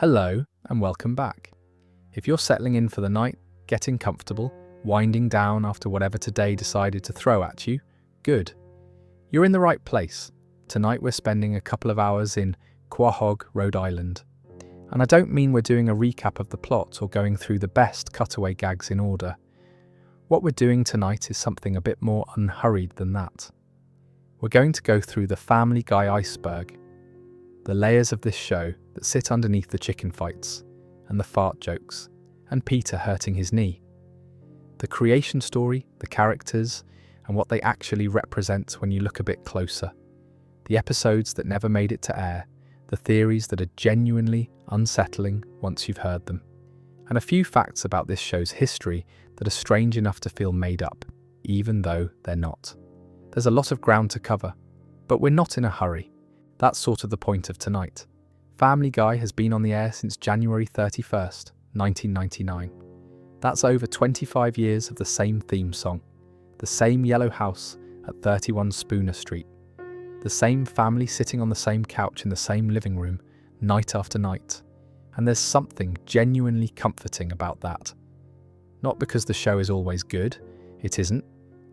Hello and welcome back. If you're settling in for the night, getting comfortable, winding down after whatever today decided to throw at you, good. You're in the right place. Tonight we're spending a couple of hours in Quahog, Rhode Island. And I don't mean we're doing a recap of the plot or going through the best cutaway gags in order. What we're doing tonight is something a bit more unhurried than that. We're going to go through the Family Guy iceberg, the layers of this show that sit underneath the chicken fights, and the fart jokes, and Peter hurting his knee. The creation story, the characters, and what they actually represent when you look a bit closer. The episodes that never made it to air, the theories that are genuinely unsettling once you've heard them. And a few facts about this show's history that are strange enough to feel made up, even though they're not. There's a lot of ground to cover, but we're not in a hurry. That's sort of the point of tonight. Family Guy has been on the air since January 31st, 1999. That's over 25 years of the same theme song, the same yellow house at 31 Spooner Street, the same family sitting on the same couch in the same living room, night after night. And there's something genuinely comforting about that. Not because the show is always good, it isn't,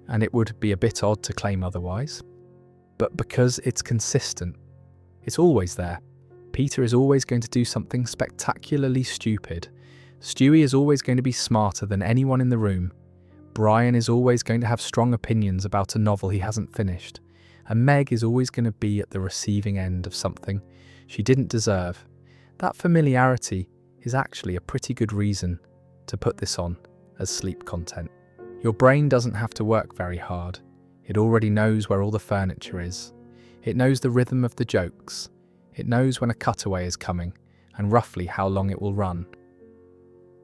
and it would be a bit odd to claim otherwise, but because it's consistent. It's always there. Peter is always going to do something spectacularly stupid. Stewie is always going to be smarter than anyone in the room. Brian is always going to have strong opinions about a novel he hasn't finished. And Meg is always going to be at the receiving end of something she didn't deserve. That familiarity is actually a pretty good reason to put this on as sleep content. Your brain doesn't have to work very hard. It already knows where all the furniture is. It knows the rhythm of the jokes. It knows when a cutaway is coming and roughly how long it will run.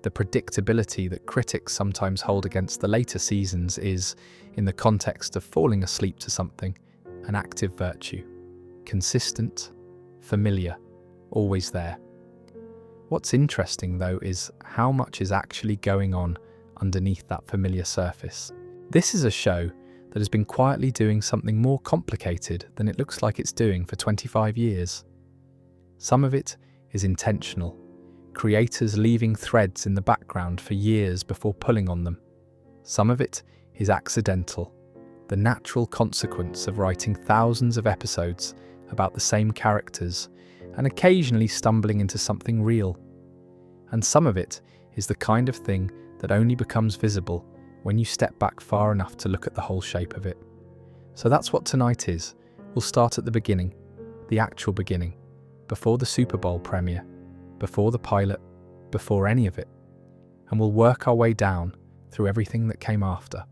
The predictability that critics sometimes hold against the later seasons is, in the context of falling asleep to something, an active virtue. Consistent, familiar, always there. What's interesting, though, is how much is actually going on underneath that familiar surface. This is a show that has been quietly doing something more complicated than it looks like it's doing for 25 years. Some of it is intentional, creators leaving threads in the background for years before pulling on them. Some of it is accidental, the natural consequence of writing thousands of episodes about the same characters and occasionally stumbling into something real. And some of it is the kind of thing that only becomes visible when you step back far enough to look at the whole shape of it. So that's what tonight is. We'll start at the beginning, the actual beginning, before the Super Bowl premiere, before the pilot, before any of it. And we'll work our way down through everything that came after.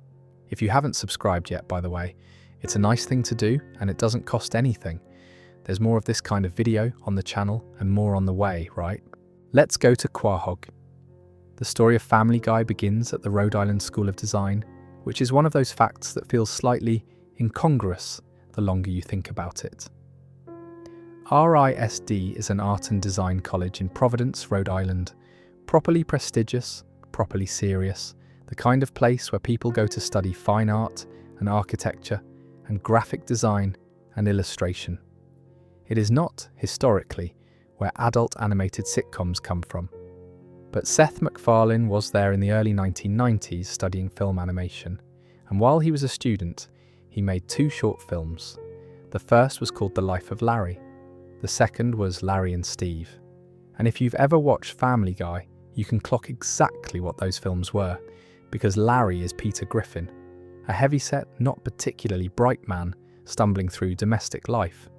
If you haven't subscribed yet, by the way, it's a nice thing to do and it doesn't cost anything. There's more of this kind of video on the channel and more on the way, right? Let's go to Quahog. The story of Family Guy begins at the Rhode Island School of Design, which is one of those facts that feels slightly incongruous the longer you think about it. RISD is an art and design college in Providence, Rhode Island. Properly prestigious, properly serious, the kind of place where people go to study fine art and architecture and graphic design and illustration. It is not, historically, where adult animated sitcoms come from. But Seth MacFarlane was there in the early 1990s studying film animation, and while he was a student, he made 2 short films. The first was called The Life of Larry. The second was Larry and Steve. And if you've ever watched Family Guy, you can clock exactly what those films were, because Larry is Peter Griffin, a heavyset, not particularly bright man stumbling through domestic life.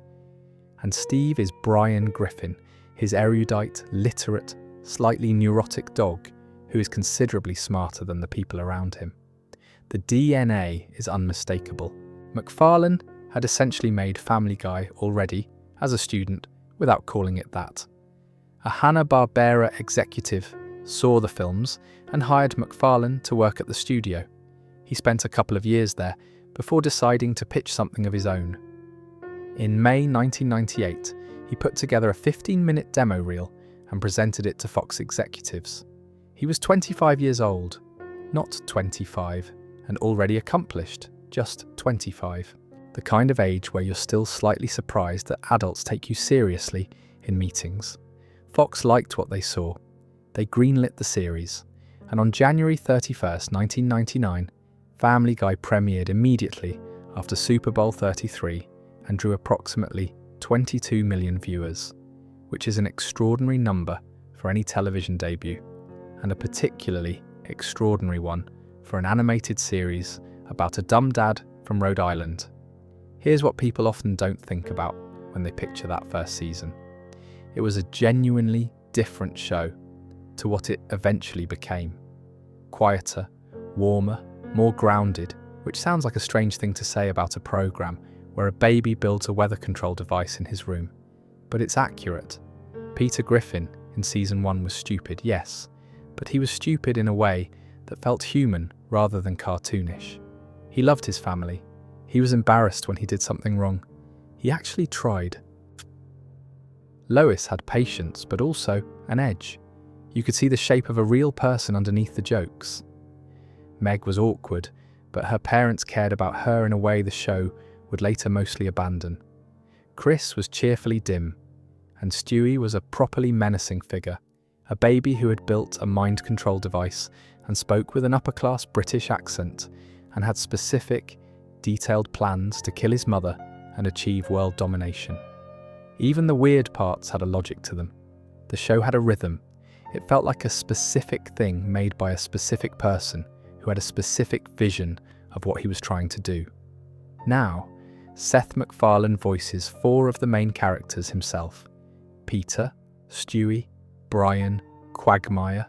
And Steve is Brian Griffin, his erudite, literate, slightly neurotic dog who is considerably smarter than the people around him. The DNA is unmistakable. MacFarlane had essentially made Family Guy already, as a student, without calling it that. A Hanna-Barbera executive saw the films and hired MacFarlane to work at the studio. He spent a couple of years there before deciding to pitch something of his own. In May 1998, he put together a 15-minute demo reel and presented it to Fox executives. He was 25 years old, not 25, and already accomplished, just 25. The kind of age where you're still slightly surprised that adults take you seriously in meetings. Fox liked what they saw. They greenlit the series, and on January 31st, 1999, Family Guy premiered immediately after Super Bowl 33 and drew approximately 22 million viewers, which is an extraordinary number for any television debut, and a particularly extraordinary one for an animated series about a dumb dad from Rhode Island. Here's what people often don't think about when they picture that first season. It was a genuinely different show to what it eventually became. Quieter, warmer, more grounded, which sounds like a strange thing to say about a program where a baby builds a weather control device in his room. But it's accurate. Peter Griffin in season 1 was stupid, yes, but he was stupid in a way that felt human rather than cartoonish. He loved his family. He was embarrassed when he did something wrong. He actually tried. Lois had patience, but also an edge. You could see the shape of a real person underneath the jokes. Meg was awkward, but her parents cared about her in a way the show would later mostly abandon. Chris was cheerfully dim, and Stewie was a properly menacing figure, a baby who had built a mind control device and spoke with an upper-class British accent and had specific, detailed plans to kill his mother and achieve world domination. Even the weird parts had a logic to them. The show had a rhythm. It felt like a specific thing made by a specific person who had a specific vision of what he was trying to do. Now, Seth MacFarlane voices 4 of the main characters himself: Peter, Stewie, Brian, Quagmire,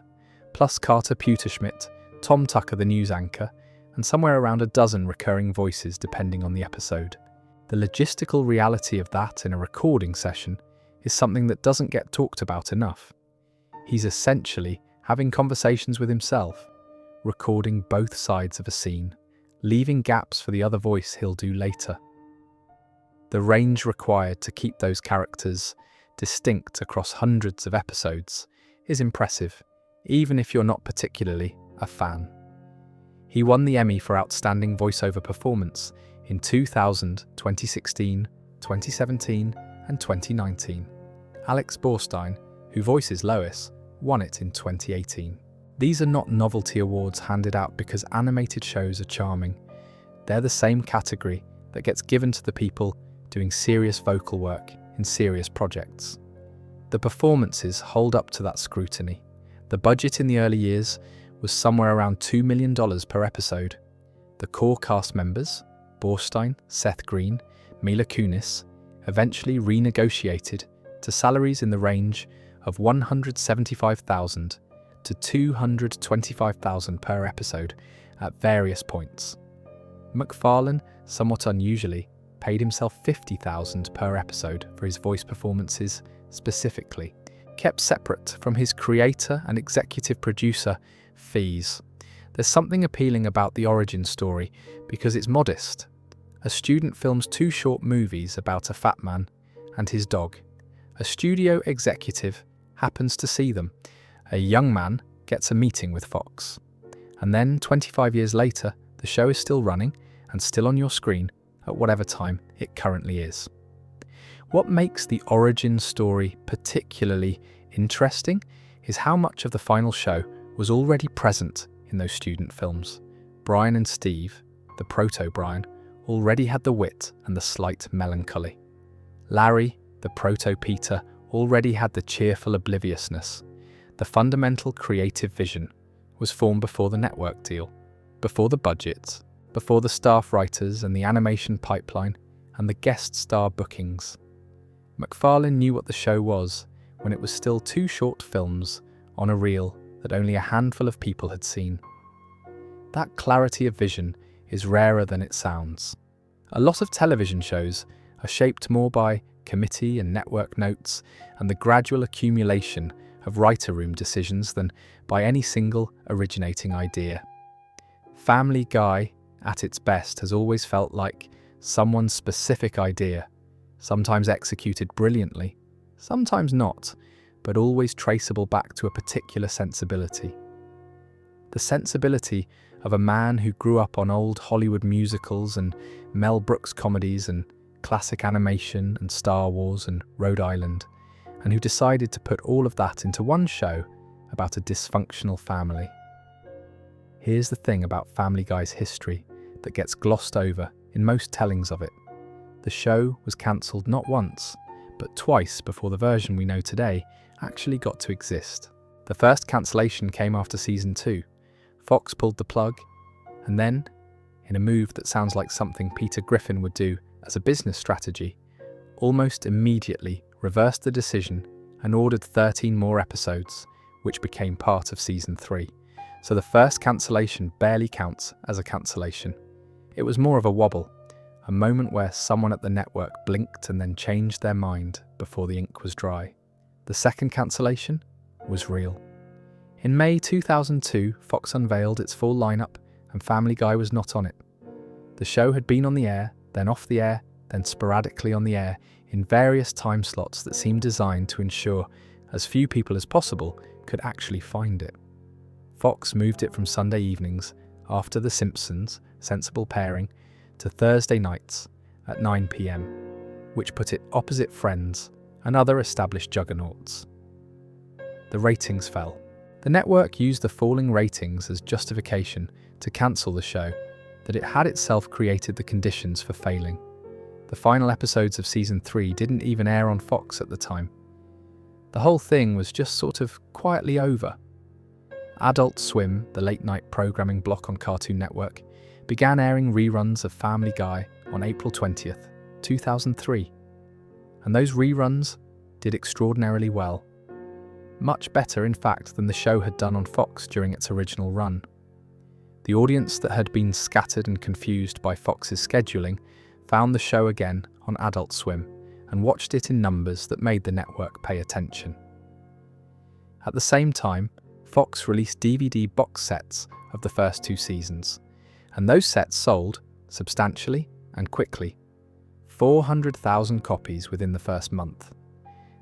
plus Carter Pewterschmidt, Tom Tucker the news anchor, and somewhere around a dozen recurring voices depending on the episode. The logistical reality of that in a recording session is something that doesn't get talked about enough. He's essentially having conversations with himself, recording both sides of a scene, leaving gaps for the other voice he'll do later. The range required to keep those characters distinct across hundreds of episodes is impressive, even if you're not particularly a fan. He won the Emmy for Outstanding Voiceover Performance in 2000, 2016, 2017, and 2019. Alex Borstein, who voices Lois, won it in 2018. These are not novelty awards handed out because animated shows are charming. They're the same category that gets given to the people doing serious vocal work in serious projects. The performances hold up to that scrutiny. The budget in the early years was somewhere around $2 million per episode. The core cast members, Borstein, Seth Green, Mila Kunis, eventually renegotiated to salaries in the range of $175,000 to $225,000 per episode at various points. MacFarlane, somewhat unusually, paid himself $50,000 per episode for his voice performances specifically, kept separate from his creator and executive producer fees. There's something appealing about the origin story because it's modest. A student films 2 short movies about a fat man and his dog. A studio executive happens to see them. A young man gets a meeting with Fox. And then 25 years later, the show is still running and still on your screen at whatever time it currently is. What makes the origin story particularly interesting is how much of the final show was already present in those student films. Brian and Steve, the proto-Brian, already had the wit and the slight melancholy. Larry, the proto-Peter, already had the cheerful obliviousness. The fundamental creative vision was formed before the network deal, before the budget, before the staff writers and the animation pipeline and the guest star bookings. MacFarlane knew what the show was when it was still 2 short films on a reel that only a handful of people had seen. That clarity of vision is rarer than it sounds. A lot of television shows are shaped more by committee and network notes and the gradual accumulation of writer room decisions than by any single originating idea. Family Guy, at its best, has always felt like someone's specific idea, sometimes executed brilliantly, sometimes not, but always traceable back to a particular sensibility. The sensibility of a man who grew up on old Hollywood musicals and Mel Brooks comedies and classic animation and Star Wars and Rhode Island, and who decided to put all of that into one show about a dysfunctional family. Here's the thing about Family Guy's history that gets glossed over in most tellings of it. The show was cancelled not once, but twice before the version we know today actually got to exist. The first cancellation came after season 2. Fox pulled the plug, and then, in a move that sounds like something Peter Griffin would do as a business strategy, almost immediately reversed the decision and ordered 13 more episodes, which became part of season 3. So the first cancellation barely counts as a cancellation. It was more of a wobble, a moment where someone at the network blinked and then changed their mind before the ink was dry. The second cancellation was real. In May 2002, Fox unveiled its full lineup and Family Guy was not on it. The show had been on the air, then off the air, then sporadically on the air in various time slots that seemed designed to ensure as few people as possible could actually find it. Fox moved it from Sunday evenings after The Simpsons, sensible pairing, to Thursday nights at 9 p.m, which put it opposite Friends and other established juggernauts. The ratings fell. The network used the falling ratings as justification to cancel the show, that it had itself created the conditions for failing. The final episodes of season 3 didn't even air on Fox at the time. The whole thing was just sort of quietly over. Adult Swim, the late-night programming block on Cartoon Network, began airing reruns of Family Guy on April 20th, 2003. And those reruns did extraordinarily well. Much better, in fact, than the show had done on Fox during its original run. The audience that had been scattered and confused by Fox's scheduling found the show again on Adult Swim and watched it in numbers that made the network pay attention. At the same time, Fox released DVD box sets of the first 2 seasons, and those sets sold substantially and quickly. 400,000 copies within the first month.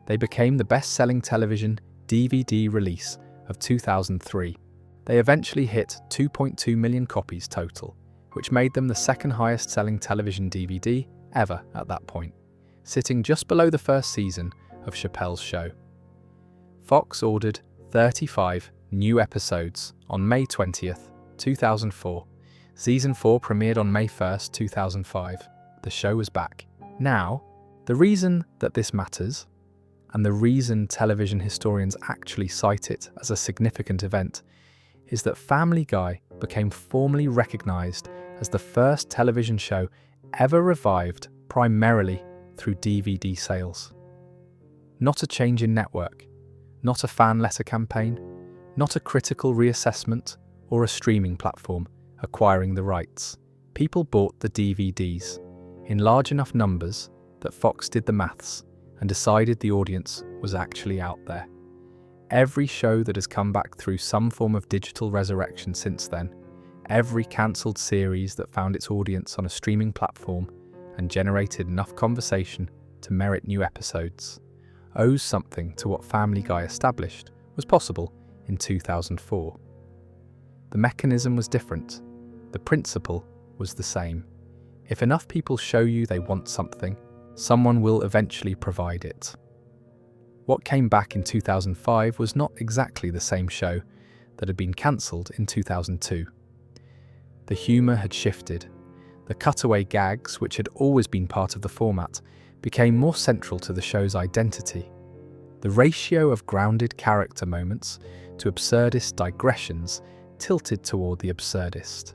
They became the best-selling television DVD release of 2003. They eventually hit 2.2 million copies total, which made them the second highest-selling television DVD ever at that point, sitting just below the first season of Chappelle's Show. Fox ordered 35 new episodes on May 20th, 2004. Season 4 premiered on May 1st, 2005. The show was back. Now, the reason that this matters, and the reason television historians actually cite it as a significant event, is that Family Guy became formally recognised as the first television show ever revived primarily through DVD sales. Not a change in network, not a fan letter campaign, not a critical reassessment or a streaming platform acquiring the rights. People bought the DVDs in large enough numbers that Fox did the maths and decided the audience was actually out there. Every show that has come back through some form of digital resurrection since then, every cancelled series that found its audience on a streaming platform and generated enough conversation to merit new episodes, owes something to what Family Guy established was possible in 2004. The mechanism was different. The principle was the same. If enough people show you they want something, someone will eventually provide it. What came back in 2005 was not exactly the same show that had been cancelled in 2002. The humour had shifted. The cutaway gags, which had always been part of the format, became more central to the show's identity. The ratio of grounded character moments to absurdist digressions tilted toward the absurdist.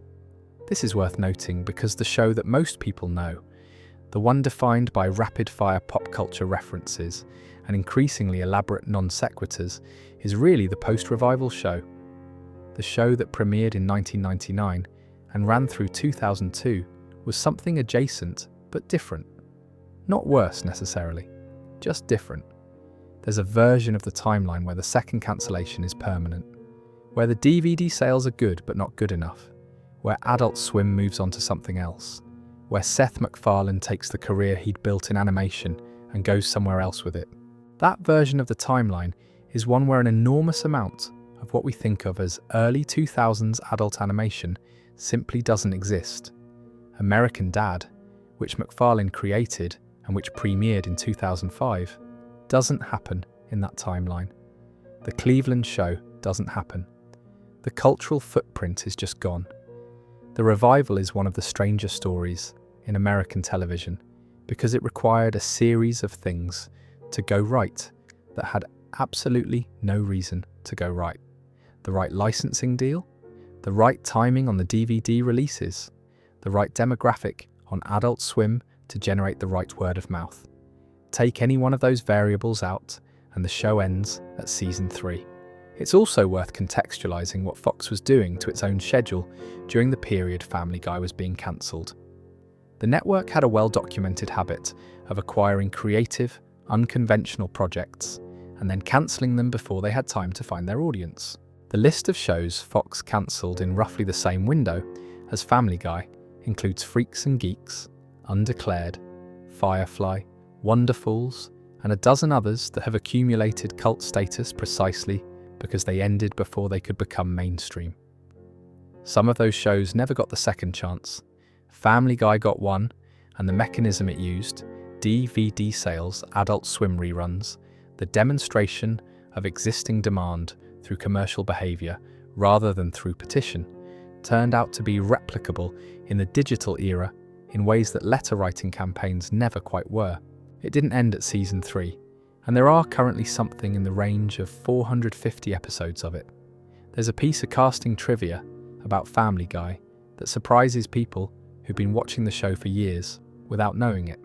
This is worth noting because the show that most people know, the one defined by rapid-fire pop culture references and increasingly elaborate non-sequiturs, is really the post-revival show. The show that premiered in 1999 and ran through 2002 was something adjacent but different. Not worse necessarily, just different. There's a version of the timeline where the second cancellation is permanent, where the DVD sales are good but not good enough, where Adult Swim moves on to something else, where Seth MacFarlane takes the career he'd built in animation and goes somewhere else with it. That version of the timeline is one where an enormous amount of what we think of as early 2000s adult animation simply doesn't exist. American Dad, which MacFarlane created and which premiered in 2005, doesn't happen in that timeline. The Cleveland show doesn't happen. The cultural footprint is just gone. The revival is one of the stranger stories in American television because it required a series of things to go right that had absolutely no reason to go right. The right licensing deal, the right timing on the DVD releases, the right demographic on Adult Swim to generate the right word of mouth. Take any one of those variables out and the show ends at season 3. It's also worth contextualizing what Fox was doing to its own schedule during the period Family Guy was being cancelled. The network had a well-documented habit of acquiring creative, unconventional projects and then cancelling them before they had time to find their audience. The list of shows Fox cancelled in roughly the same window as Family Guy includes Freaks and Geeks, Undeclared, Firefly, Wonderfalls, and a dozen others that have accumulated cult status precisely because they ended before they could become mainstream. Some of those shows never got the second chance. Family Guy got one, and the mechanism it used, DVD sales, Adult Swim reruns, the demonstration of existing demand through commercial behaviour rather than through petition, turned out to be replicable in the digital era in ways that letter-writing campaigns never quite were. It didn't end at season 3, and there are currently something in the range of 450 episodes of it. There's a piece of casting trivia about Family Guy that surprises people who've been watching the show for years without knowing it,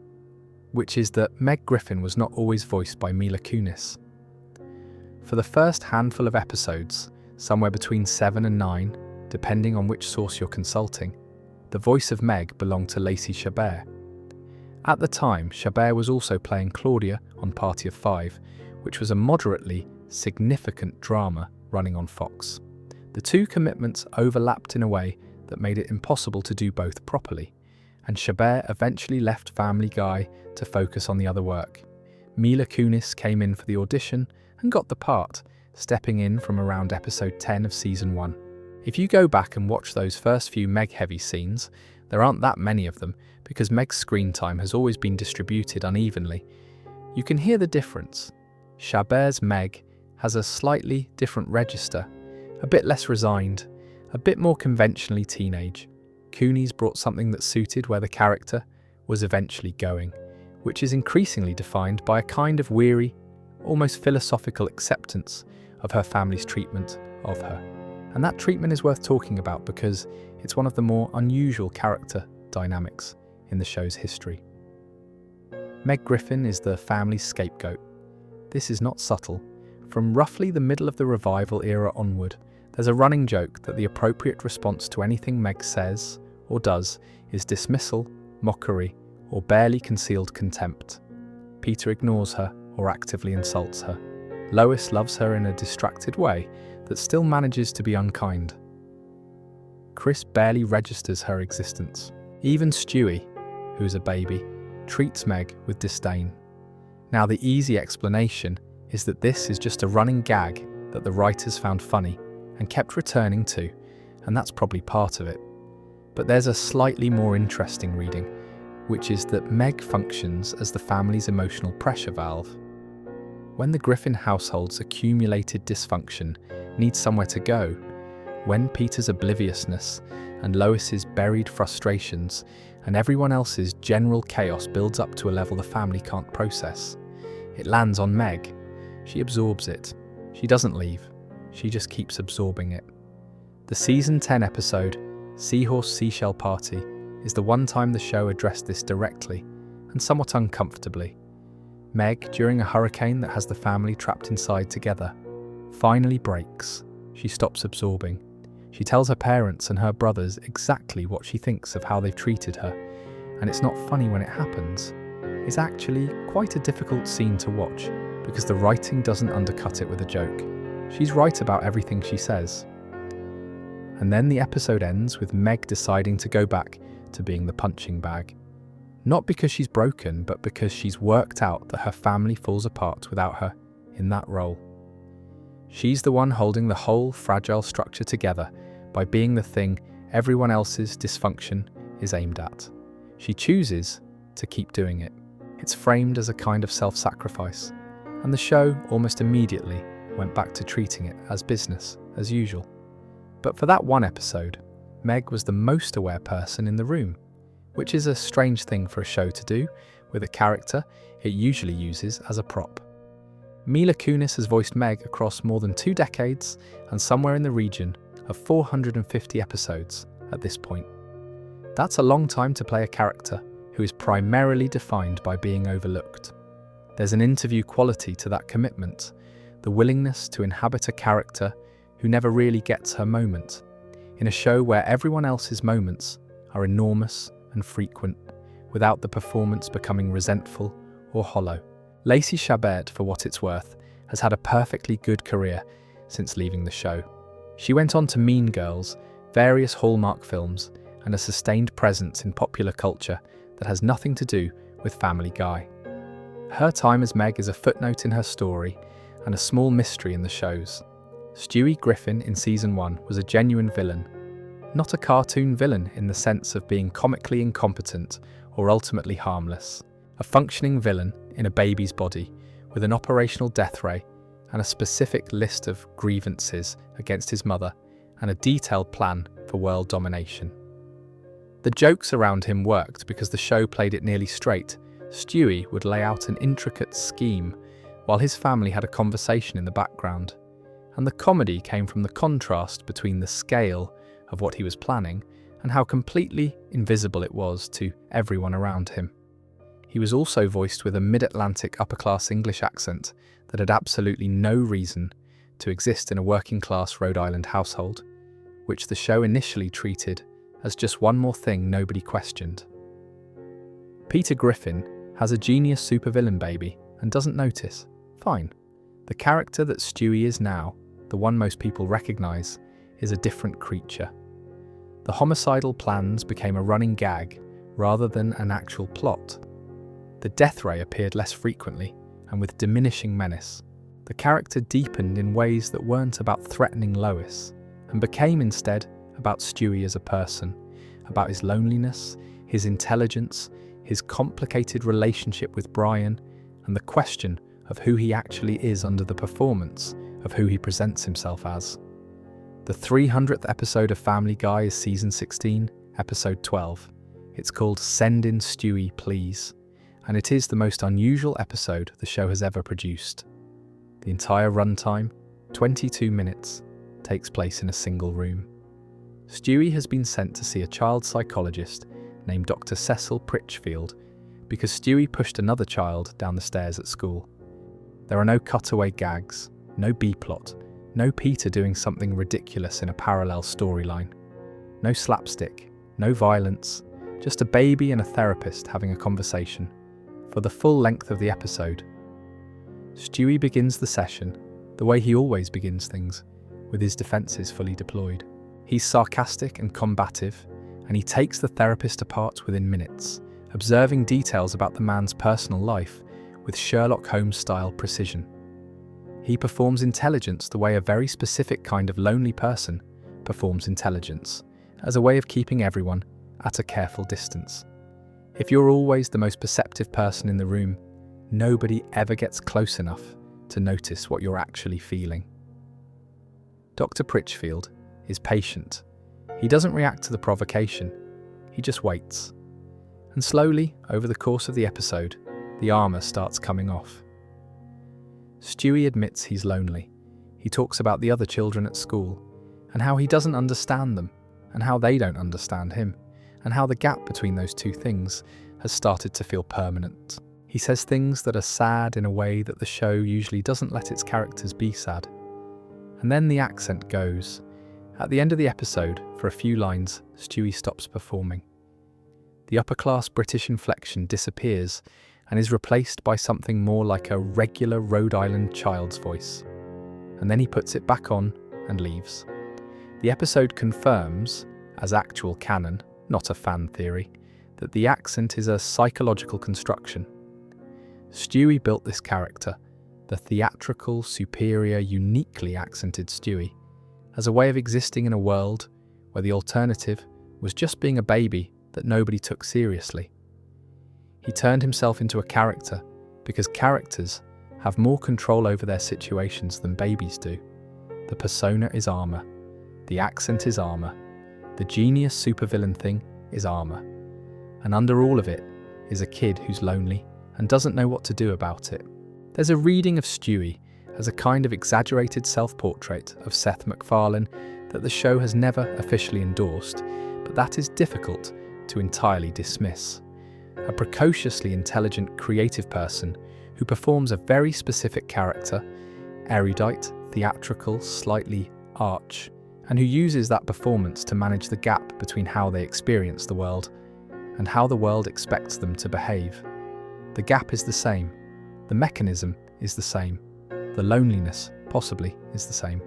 which is that Meg Griffin was not always voiced by Mila Kunis. For the first handful of episodes, somewhere between 7 and 9, depending on which source you're consulting, the voice of Meg belonged to Lacey Chabert. At the time, Chabert was also playing Claudia on Party of Five, which was a moderately significant drama running on Fox. The two commitments overlapped in a way that made it impossible to do both properly, and Chabert eventually left Family Guy to focus on the other work. Mila Kunis came in for the audition and got the part, stepping in from around episode 10 of season 1. If you go back and watch those first few Meg-heavy scenes, there aren't that many of them because Meg's screen time has always been distributed unevenly. You can hear the difference. Chabert's Meg has a slightly different register, a bit less resigned, a bit more conventionally teenage. Kunis brought something that suited where the character was eventually going, which is increasingly defined by a kind of weary, almost philosophical acceptance of her family's treatment of her. And that treatment is worth talking about because it's one of the more unusual character dynamics in the show's history. Meg Griffin is the family's scapegoat. This is not subtle. From roughly the middle of the revival era onward, there's a running joke that the appropriate response to anything Meg says or does is dismissal, mockery, or barely concealed contempt. Peter ignores her or actively insults her. Lois loves her in a distracted way that still manages to be unkind. Chris barely registers her existence. Even Stewie, who is a baby, treats Meg with disdain. Now, the easy explanation is that this is just a running gag that the writers found funny and kept returning to, and that's probably part of it. But there's a slightly more interesting reading, which is that Meg functions as the family's emotional pressure valve. When the Griffin household's accumulated dysfunction needs somewhere to go, when Peter's obliviousness and Lois's buried frustrations and everyone else's general chaos builds up to a level the family can't process, it lands on Meg. She absorbs it. She doesn't leave. She just keeps absorbing it. The season 10 episode, Seahorse Seashell Party, is the one time the show addressed this directly and somewhat uncomfortably. Meg, during a hurricane that has the family trapped inside together, finally breaks. She stops absorbing. She tells her parents and her brothers exactly what she thinks of how they've treated her, and it's not funny when it happens. It's actually quite a difficult scene to watch because the writing doesn't undercut it with a joke. She's right about everything she says. And then the episode ends with Meg deciding to go back to being the punching bag. Not because she's broken, but because she's worked out that her family falls apart without her in that role. She's the one holding the whole fragile structure together by being the thing everyone else's dysfunction is aimed at. She chooses to keep doing it. It's framed as a kind of self-sacrifice, and the show almost immediately went back to treating it as business as usual. But for that one episode, Meg was the most aware person in the room, which is a strange thing for a show to do with a character it usually uses as a prop. Mila Kunis has voiced Meg across more than 2 decades and somewhere in the region of 450 episodes at this point. That's a long time to play a character who is primarily defined by being overlooked. There's an interview quality to that commitment, the willingness to inhabit a character who never really gets her moment, in a show where everyone else's moments are enormous and frequent, without the performance becoming resentful or hollow. Lacey Chabert, for what it's worth, has had a perfectly good career since leaving the show. She went on to Mean Girls, various Hallmark films, and a sustained presence in popular culture that has nothing to do with Family Guy. Her time as Meg is a footnote in her story and a small mystery in the shows. Stewie Griffin in Season 1 was a genuine villain, not a cartoon villain in the sense of being comically incompetent or ultimately harmless. A functioning villain in a baby's body with an operational death ray and a specific list of grievances against his mother and a detailed plan for world domination. The jokes around him worked because the show played it nearly straight. Stewie would lay out an intricate scheme while his family had a conversation in the background, and the comedy came from the contrast between the scale of what he was planning and how completely invisible it was to everyone around him. He was also voiced with a mid-Atlantic upper-class English accent that had absolutely no reason to exist in a working-class Rhode Island household, which the show initially treated as just one more thing nobody questioned. Peter Griffin has a genius supervillain baby and doesn't notice. Fine. The character that Stewie is now, the one most people recognise, is a different creature. The homicidal plans became a running gag rather than an actual plot. The death ray appeared less frequently and with diminishing menace. The character deepened in ways that weren't about threatening Lois and became instead about Stewie as a person, about his loneliness, his intelligence, his complicated relationship with Brian, and the question of who he actually is under the performance of who he presents himself as. The 300th episode of Family Guy is Season 16, Episode 12. It's called Send in Stewie, Please, and it is the most unusual episode the show has ever produced. The entire runtime, 22 minutes, takes place in a single room. Stewie has been sent to see a child psychologist named Dr. Cecil Pritchfield because Stewie pushed another child down the stairs at school. There are no cutaway gags, no B-plot, no Peter doing something ridiculous in a parallel storyline. No slapstick, no violence, just a baby and a therapist having a conversation for the full length of the episode. Stewie begins the session the way he always begins things, with his defences fully deployed. He's sarcastic and combative, and he takes the therapist apart within minutes, observing details about the man's personal life with Sherlock Holmes-style precision. He performs intelligence the way a very specific kind of lonely person performs intelligence, as a way of keeping everyone at a careful distance. If you're always the most perceptive person in the room, nobody ever gets close enough to notice what you're actually feeling. Dr. Pritchfield is patient. He doesn't react to the provocation, he just waits. And slowly, over the course of the episode, the armour starts coming off. Stewie admits he's lonely. He talks about the other children at school, and how he doesn't understand them, and how they don't understand him, and how the gap between those two things has started to feel permanent. He says things that are sad in a way that the show usually doesn't let its characters be sad. And then the accent goes. At the end of the episode, for a few lines, Stewie stops performing. The upper-class British inflection disappears and is replaced by something more like a regular Rhode Island child's voice. And then he puts it back on and leaves. The episode confirms, as actual canon, not a fan theory, that the accent is a psychological construction. Stewie built this character, the theatrical, superior, uniquely accented Stewie, as a way of existing in a world where the alternative was just being a baby that nobody took seriously. He turned himself into a character because characters have more control over their situations than babies do. The persona is armor. The accent is armor. The genius supervillain thing is armor. And under all of it is a kid who's lonely and doesn't know what to do about it. There's a reading of Stewie as a kind of exaggerated self-portrait of Seth MacFarlane that the show has never officially endorsed, but that is difficult to entirely dismiss. A precociously intelligent, creative person who performs a very specific character, erudite, theatrical, slightly arch, and who uses that performance to manage the gap between how they experience the world and how the world expects them to behave. The gap is the same. The mechanism is the same. The loneliness, possibly, is the same.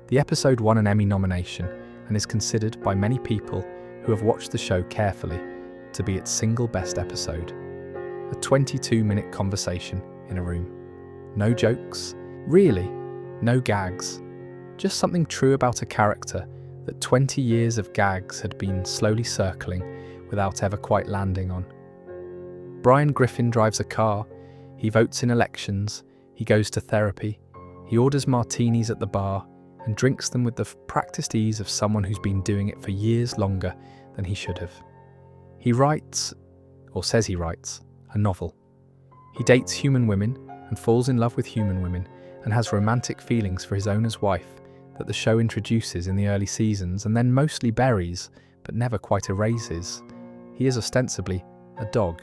The episode won an Emmy nomination and is considered by many people who have watched the show carefully to be its single best episode. A 22-minute conversation in a room. No jokes, really, no gags. Just something true about a character that 20 years of gags had been slowly circling without ever quite landing on. Brian Griffin drives a car, he votes in elections, he goes to therapy, he orders martinis at the bar and drinks them with the practiced ease of someone who's been doing it for years longer than he should have. He writes, or says he writes, a novel. He dates human women and falls in love with human women and has romantic feelings for his owner's wife that the show introduces in the early seasons and then mostly buries, but never quite erases. He is ostensibly a dog.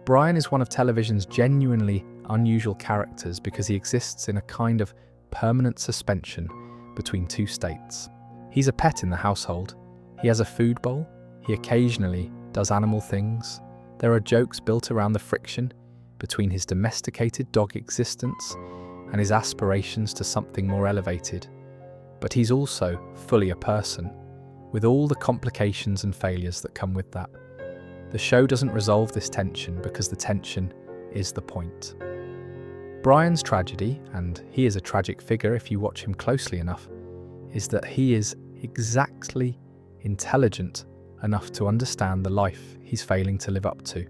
Brian is one of television's genuinely unusual characters because he exists in a kind of permanent suspension between two states. He's a pet in the household. He has a food bowl. He occasionally does animal things. There are jokes built around the friction between his domesticated dog existence and his aspirations to something more elevated. But he's also fully a person, with all the complications and failures that come with that. The show doesn't resolve this tension because the tension is the point. Brian's tragedy, and he is a tragic figure if you watch him closely enough, is that he is exactly intelligent enough to understand the life he's failing to live up to,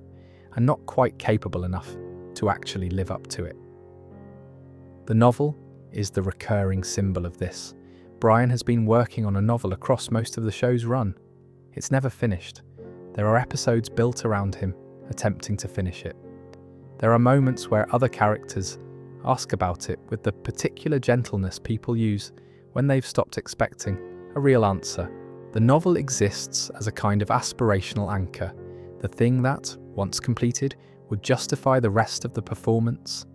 and not quite capable enough to actually live up to it. The novel is the recurring symbol of this. Brian has been working on a novel across most of the show's run. It's never finished. There are episodes built around him, attempting to finish it. There are moments where other characters ask about it with the particular gentleness people use when they've stopped expecting a real answer. The novel exists as a kind of aspirational anchor, the thing that, once completed, would justify the rest of the performance,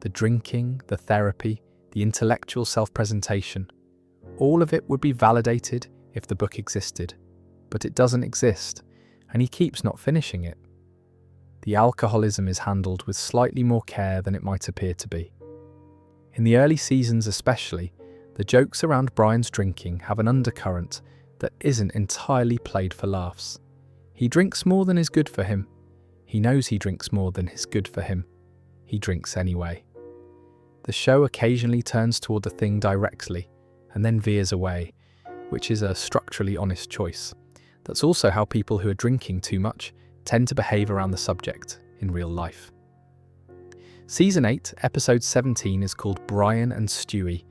the drinking, the therapy, the intellectual self-presentation. All of it would be validated if the book existed, but it doesn't exist, and he keeps not finishing it. The alcoholism is handled with slightly more care than it might appear to be. In the early seasons especially, the jokes around Brian's drinking have an undercurrent that isn't entirely played for laughs. He drinks more than is good for him. He knows he drinks more than is good for him. He drinks anyway. The show occasionally turns toward the thing directly and then veers away, which is a structurally honest choice. That's also how people who are drinking too much tend to behave around the subject in real life. Season 8, episode 17 is called Brian and Stewie.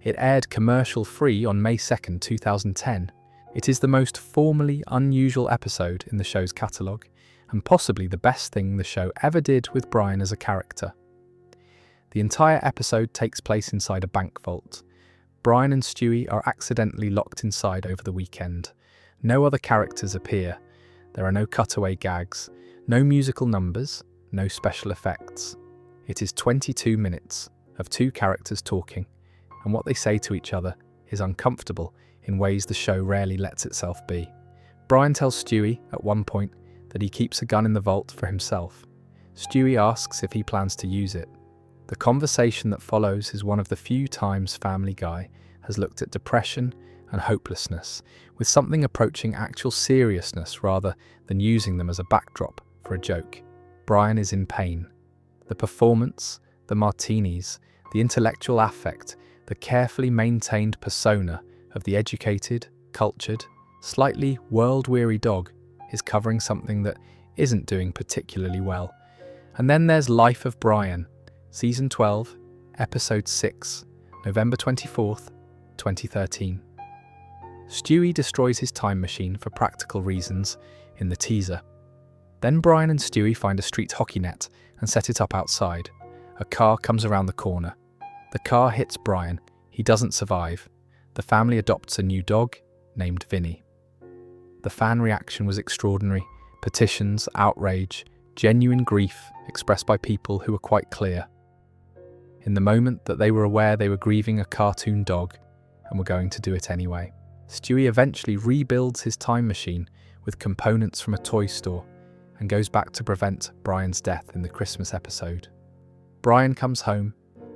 It aired commercial-free on May 2nd, 2010. It is the most formally unusual episode in the show's catalogue, and possibly the best thing the show ever did with Brian as a character. The entire episode takes place inside a bank vault. Brian and Stewie are accidentally locked inside over the weekend. No other characters appear. There are no cutaway gags, no musical numbers, no special effects. It is 22 minutes of two characters talking, and what they say to each other is uncomfortable in ways the show rarely lets itself be. Brian tells Stewie at one point that he keeps a gun in the vault for himself. Stewie asks if he plans to use it. The conversation that follows is one of the few times Family Guy has looked at depression and hopelessness with something approaching actual seriousness rather than using them as a backdrop for a joke. Brian is in pain. The performance, the martinis, the intellectual affect, the carefully maintained persona of the educated, cultured, slightly world-weary dog is covering something that isn't doing particularly well. And then there's Life of Brian, Season 12, Episode 6, November 24th, 2013. Stewie destroys his time machine for practical reasons in the teaser. Then Brian and Stewie find a street hockey net and set it up outside. A car comes around the corner. The car hits Brian. He doesn't survive. The family adopts a new dog named Vinny. The fan reaction was extraordinary. Petitions, outrage, genuine grief expressed by people who were quite clear. In the moment that they were aware they were grieving a cartoon dog and were going to do it anyway. Stewie eventually rebuilds his time machine with components from a toy store and goes back to prevent Brian's death in the Christmas episode. Brian comes home,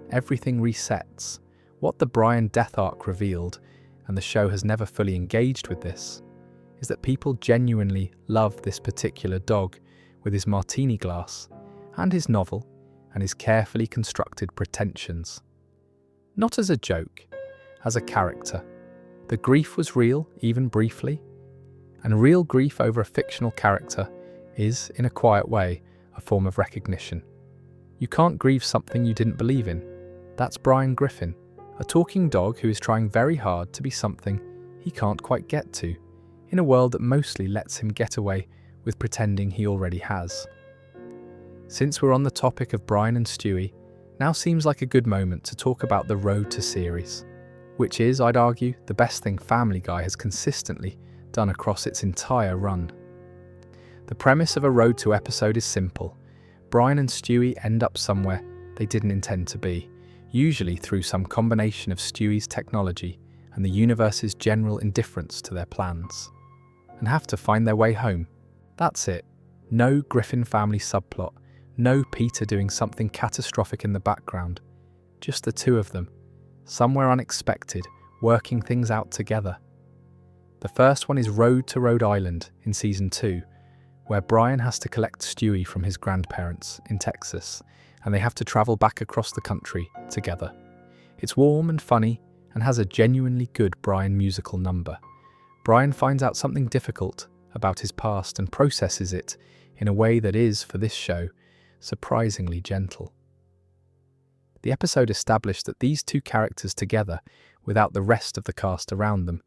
everything resets. What the Brian death arc revealed, and the show has never fully engaged with this, is that people genuinely love this particular dog with his martini glass and his novel and his carefully constructed pretensions. Not as a joke, as a character. The grief was real, even briefly, and real grief over a fictional character is, in a quiet way, a form of recognition. You can't grieve something you didn't believe in. That's Brian Griffin, a talking dog who is trying very hard to be something he can't quite get to, in a world that mostly lets him get away with pretending he already has. Since we're on the topic of Brian and Stewie, now seems like a good moment to talk about the road to series, which is, I'd argue, the best thing Family Guy has consistently done across its entire run. The premise of a road to episode is simple. Brian and Stewie end up somewhere they didn't intend to be, usually through some combination of Stewie's technology and the universe's general indifference to their plans, and have to find their way home. That's it. No Griffin family subplot, no Peter doing something catastrophic in the background. Just the two of them, somewhere unexpected, working things out together. The first one is Road to Rhode Island in Season 2, where Brian has to collect Stewie from his grandparents in Texas, and they have to travel back across the country together. It's warm and funny, and has a genuinely good Brian musical number. Brian finds out something difficult about his past and processes it in a way that is, for this show, surprisingly gentle. The episode established that these two characters together, without the rest of the cast around them,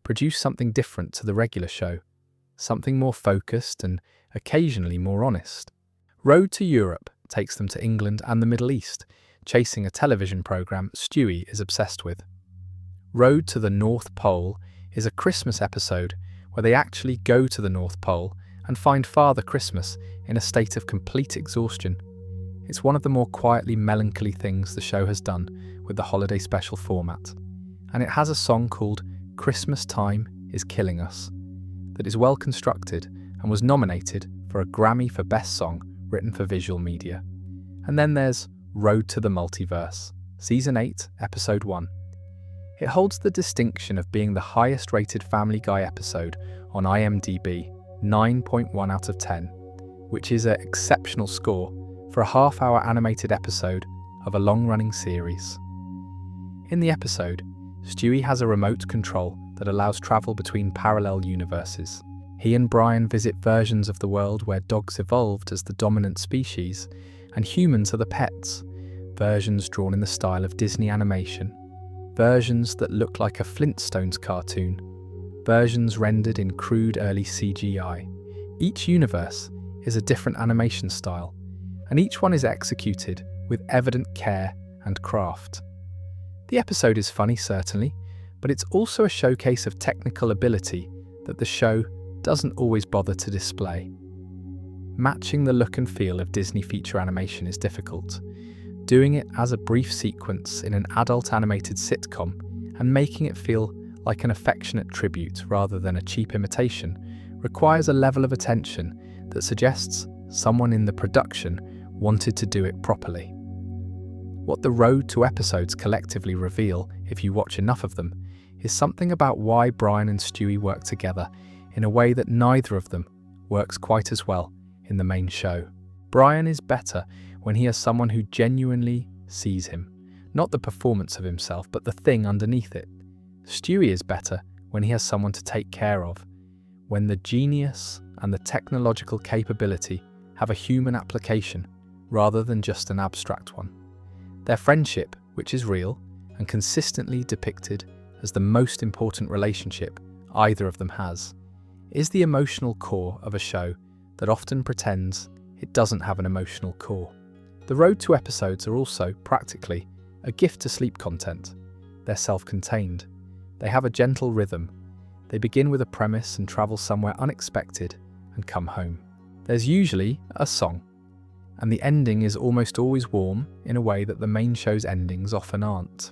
produce something different to the regular show, something more focused and occasionally more honest. Road to Europe takes them to England and the Middle East, chasing a television programme Stewie is obsessed with. Road to the North Pole is a Christmas episode where they actually go to the North Pole and find Father Christmas in a state of complete exhaustion. It's one of the more quietly melancholy things the show has done with the holiday special format, and it has a song called Christmas Time is Killing Us that is well constructed and was nominated for a Grammy for Best Song written for visual media. And then there's Road to the Multiverse, Season 8, Episode 1. It holds the distinction of being the highest rated Family Guy episode on IMDb, 9.1 out of 10, which is an exceptional score for a half-hour animated episode of a long-running series. In the episode, Stewie has a remote control that allows travel between parallel universes. He and Brian visit versions of the world where dogs evolved as the dominant species and humans are the pets, versions drawn in the style of Disney animation, versions that look like a Flintstones cartoon, versions rendered in crude early CGI. Each universe is a different animation style, and each one is executed with evident care and craft. The episode is funny, certainly, but it's also a showcase of technical ability that the show doesn't always bother to display. Matching the look and feel of Disney feature animation is difficult. Doing it as a brief sequence in an adult animated sitcom and making it feel like an affectionate tribute rather than a cheap imitation requires a level of attention that suggests someone in the production wanted to do it properly. What the road to episodes collectively reveal, if you watch enough of them, is something about why Brian and Stewie work together in a way that neither of them works quite as well in the main show. Brian is better when he has someone who genuinely sees him, not the performance of himself, but the thing underneath it. Stewie is better when he has someone to take care of, when the genius and the technological capability have a human application rather than just an abstract one. Their friendship, which is real and consistently depicted as the most important relationship either of them has, is the emotional core of a show that often pretends it doesn't have an emotional core. The Road to episodes are also, practically, a gift to sleep content. They're self-contained. They have a gentle rhythm. They begin with a premise and travel somewhere unexpected and come home. There's usually a song, and the ending is almost always warm in a way that the main show's endings often aren't.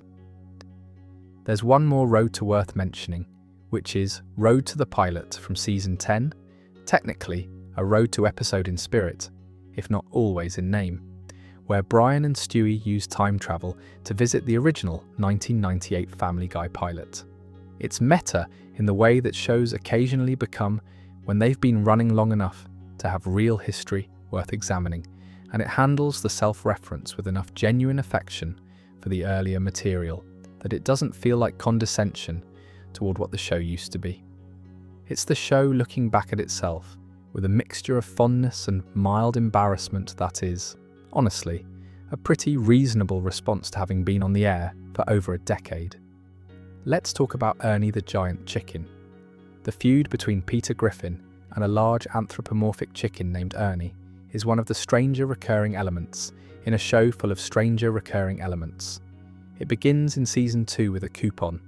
There's one more road to worth mentioning, which is Road to the Pilot from Season 10, technically a Road to episode in spirit, if not always in name, where Brian and Stewie use time travel to visit the original 1998 Family Guy pilot. It's meta in the way that shows occasionally become when they've been running long enough to have real history worth examining, and it handles the self-reference with enough genuine affection for the earlier material that it doesn't feel like condescension toward what the show used to be. It's the show looking back at itself with a mixture of fondness and mild embarrassment that is, honestly, a pretty reasonable response to having been on the air for over a decade. Let's talk about Ernie the Giant Chicken. The feud between Peter Griffin and a large anthropomorphic chicken named Ernie is one of the stranger recurring elements in a show full of stranger recurring elements. It begins in Season 2 with a coupon.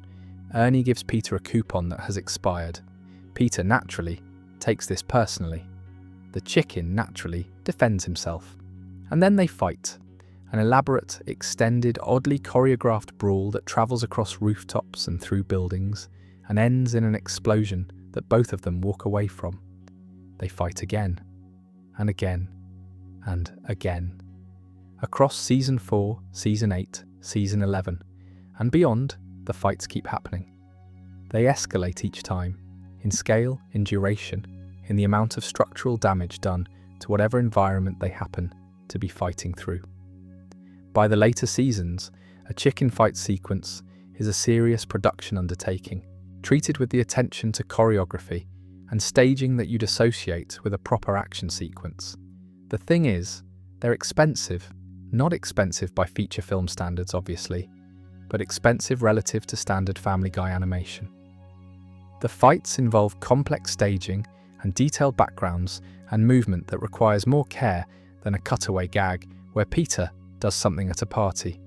Ernie gives Peter a coupon that has expired. Peter, naturally, takes this personally. The chicken, naturally, defends himself. And then they fight. An elaborate, extended, oddly choreographed brawl that travels across rooftops and through buildings and ends in an explosion that both of them walk away from. They fight again, and again, and again. Across Season 4, Season 8, Season 11, and beyond, the fights keep happening. They escalate each time, in scale, in duration, in the amount of structural damage done to whatever environment they happen to be fighting through. By the later seasons, a chicken fight sequence is a serious production undertaking, treated with the attention to choreography and staging that you'd associate with a proper action sequence. The thing is, they're expensive, not expensive by feature film standards obviously, but expensive relative to standard Family Guy animation. The fights involve complex staging and detailed backgrounds and movement that requires more care than a cutaway gag where Peter does something at a party.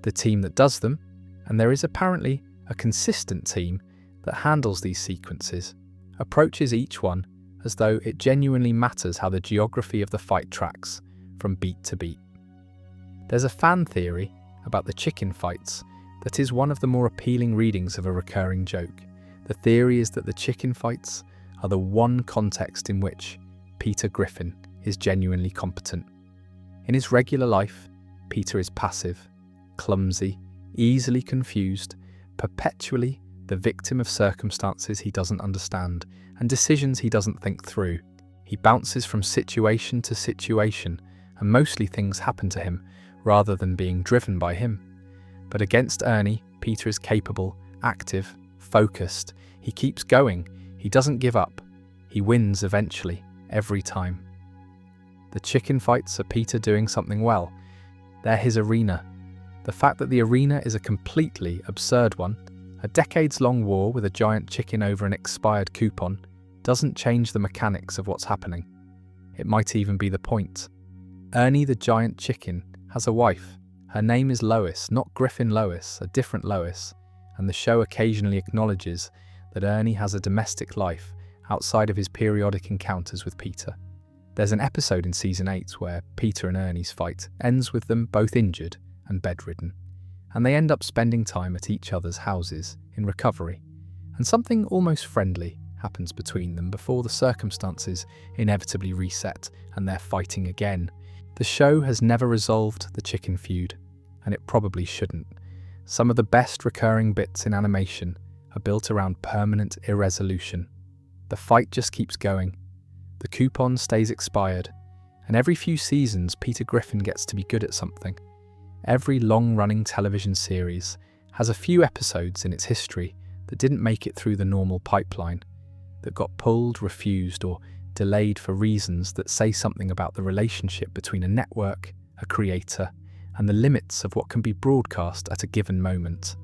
The team that does them, and there is apparently a consistent team that handles these sequences, approaches each one as though it genuinely matters how the geography of the fight tracks from beat to beat. There's a fan theory about the chicken fights that is one of the more appealing readings of a recurring joke. The theory is that the chicken fights are the one context in which Peter Griffin is genuinely competent. In his regular life, Peter is passive, clumsy, easily confused, perpetually the victim of circumstances he doesn't understand and decisions he doesn't think through. He bounces from situation to situation, and mostly things happen to him rather than being driven by him. But against Ernie, Peter is capable, active, focused. He keeps going. He doesn't give up. He wins eventually, every time. The chicken fights are Peter doing something well. They're his arena. The fact that the arena is a completely absurd one, a decades-long war with a giant chicken over an expired coupon, doesn't change the mechanics of what's happening. It might even be the point. Ernie the Giant Chicken has a wife. Her name is Lois, not Griffin Lois, a different Lois, and the show occasionally acknowledges that Ernie has a domestic life outside of his periodic encounters with Peter. There's an episode in Season 8 where Peter and Ernie's fight ends with them both injured and bedridden, and they end up spending time at each other's houses in recovery, and something almost friendly happens between them before the circumstances inevitably reset and they're fighting again. The show has never resolved the chicken feud, and it probably shouldn't. Some of the best recurring bits in animation are built around permanent irresolution. The fight just keeps going. The coupon stays expired, and every few seasons Peter Griffin gets to be good at something. Every long-running television series has a few episodes in its history that didn't make it through the normal pipeline, that got pulled, refused, or delayed for reasons that say something about the relationship between a network, a creator, and the limits of what can be broadcast at a given moment.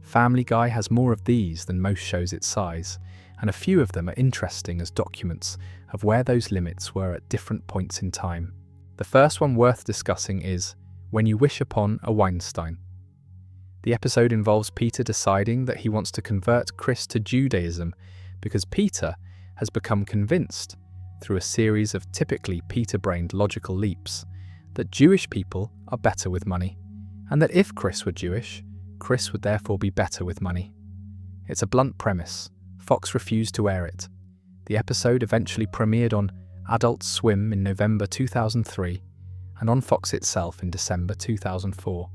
Family Guy has more of these than most shows its size, and a few of them are interesting as documents of where those limits were at different points in time. The first one worth discussing is When You Wish Upon a Weinstein. The episode involves Peter deciding that he wants to convert Chris to Judaism because Peter has become convinced, through a series of typically Peter-brained logical leaps, that Jewish people are better with money, and that if Chris were Jewish, Chris would therefore be better with money. It's a blunt premise. Fox refused to air it. The episode eventually premiered on Adult Swim in November 2003 and on Fox itself in December 2004,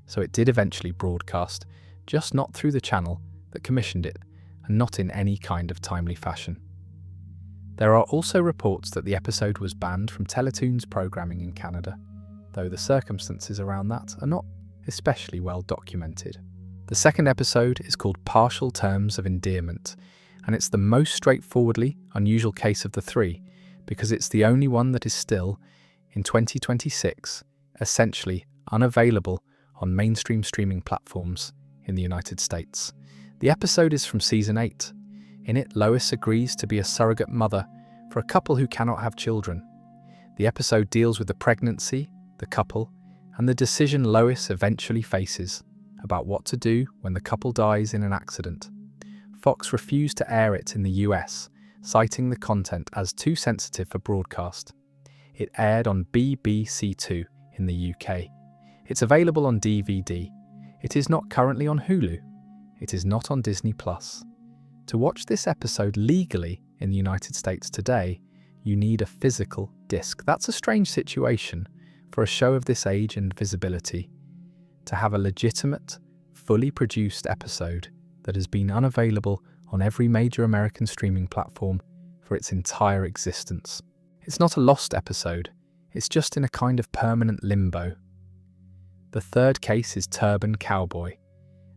so it did eventually broadcast, just not through the channel that commissioned it, and not in any kind of timely fashion. There are also reports that the episode was banned from Teletoon's programming in Canada, though the circumstances around that are not especially well documented. The second episode is called Partial Terms of Endearment, and it's the most straightforwardly unusual case of the three, because it's the only one that is still, in 2026, essentially unavailable on mainstream streaming platforms in the United States. The episode is from Season 8. In it, Lois agrees to be a surrogate mother for a couple who cannot have children. The episode deals with the pregnancy, the couple, and the decision Lois eventually faces about what to do when the couple dies in an accident. Fox refused to air it in the US, citing the content as too sensitive for broadcast. It aired on BBC Two in the UK. It's available on DVD. It is not currently on Hulu. It is not on Disney+. To watch this episode legally in the United States today, you need a physical disc. That's a strange situation for a show of this age and visibility, to have a legitimate, fully produced episode that has been unavailable on every major American streaming platform for its entire existence. It's not a lost episode, it's just in a kind of permanent limbo. The third case is Turban Cowboy,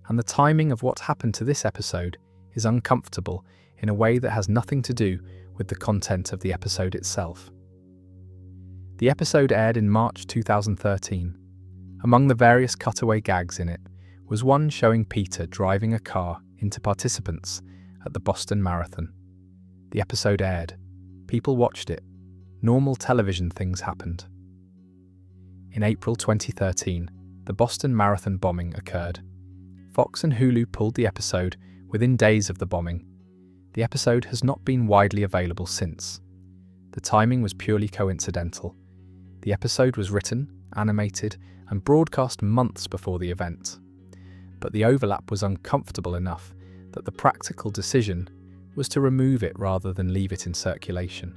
and the timing of what happened to this episode is uncomfortable in a way that has nothing to do with the content of the episode itself. The episode aired in March 2013. Among the various cutaway gags in it was one showing Peter driving a car into participants at the Boston Marathon. The episode aired. People watched it. Normal television things happened. In April 2013, the Boston Marathon bombing occurred. Fox and Hulu pulled the episode within days of the bombing. The episode has not been widely available since. The timing was purely coincidental. The episode was written, animated, and broadcast months before the event. But the overlap was uncomfortable enough that the practical decision was to remove it rather than leave it in circulation.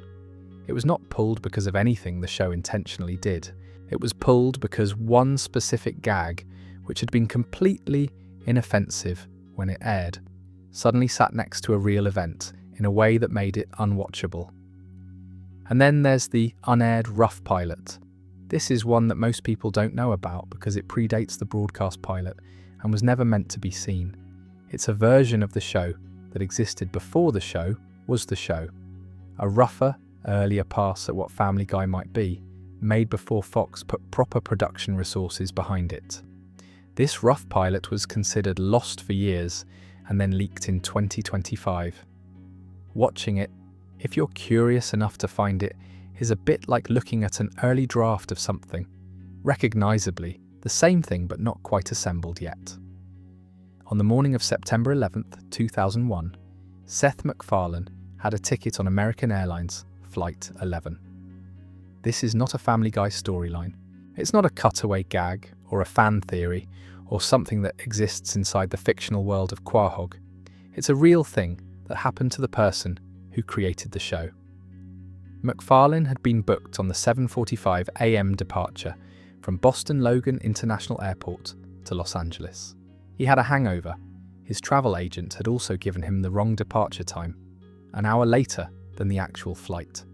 It was not pulled because of anything the show intentionally did. It was pulled because one specific gag, which had been completely inoffensive when it aired, suddenly sat next to a real event in a way that made it unwatchable. And then there's the unaired rough pilot. This is one that most people don't know about because it predates the broadcast pilot and was never meant to be seen. It's a version of the show that existed before the show was the show. A rougher, earlier pass at what Family Guy might be, made before Fox put proper production resources behind it. This rough pilot was considered lost for years and then leaked in 2025. Watching it, if you're curious enough to find it, is a bit like looking at an early draft of something, recognisably the same thing but not quite assembled yet. On the morning of September 11th, 2001, Seth MacFarlane had a ticket on American Airlines Flight 11. This is not a Family Guy storyline. It's not a cutaway gag or a fan theory or something that exists inside the fictional world of Quahog. It's a real thing that happened to the person who created the show. MacFarlane had been booked on the 7:45 a.m. departure from Boston Logan International Airport to Los Angeles. He had a hangover. His travel agent had also given him the wrong departure time, an hour later than the actual flight.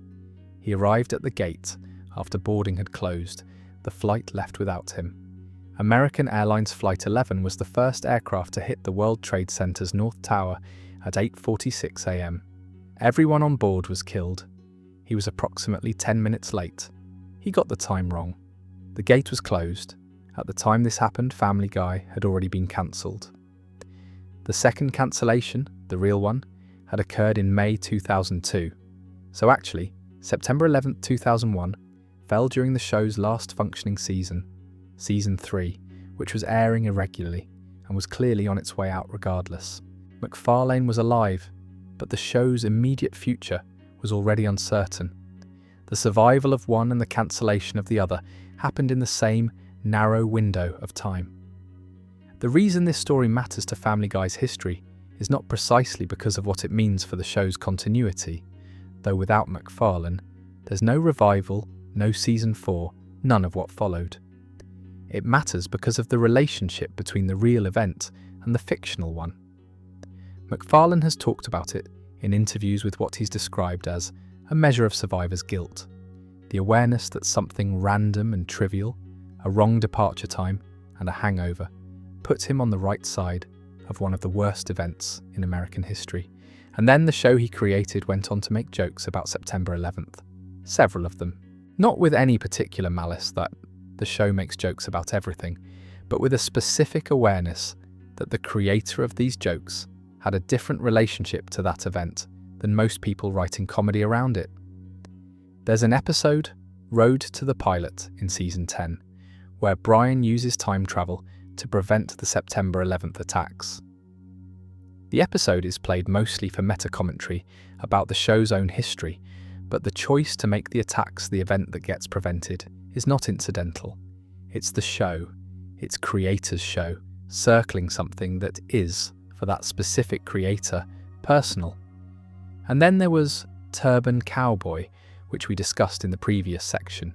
He arrived at the gate after boarding had closed. The flight left without him. American Airlines Flight 11 was the first aircraft to hit the World Trade Center's North Tower at 8:46 a.m. Everyone on board was killed. He was approximately 10 minutes late. He got the time wrong. The gate was closed, At the time this happened, Family Guy had already been cancelled. The second cancellation, the real one, had occurred in May 2002. So actually, September 11th, 2001, fell during the show's last functioning season, Season 3, which was airing irregularly and was clearly on its way out regardless. MacFarlane was alive, but the show's immediate future was already uncertain. The survival of one and the cancellation of the other happened in the same narrow window of time. The reason this story matters to Family Guy's history is not precisely because of what it means for the show's continuity, though without MacFarlane, there's no revival, no Season 4, none of what followed. It matters because of the relationship between the real event and the fictional one. MacFarlane has talked about it in interviews with what he's described as a measure of survivor's guilt, the awareness that something random and trivial, a wrong departure time, and a hangover puts him on the right side of one of the worst events in American history. And then the show he created went on to make jokes about September 11th, several of them. Not with any particular malice that the show makes jokes about everything, but with a specific awareness that the creator of these jokes had a different relationship to that event than most people writing comedy around it. There's an episode, Road to the Pilot, in Season 10, where Brian uses time travel to prevent the September 11th attacks. The episode is played mostly for meta-commentary about the show's own history, but the choice to make the attacks the event that gets prevented is not incidental. It's the show, its creator's show, circling something that is, for that specific creator, personal. And then there was Turban Cowboy, which we discussed in the previous section,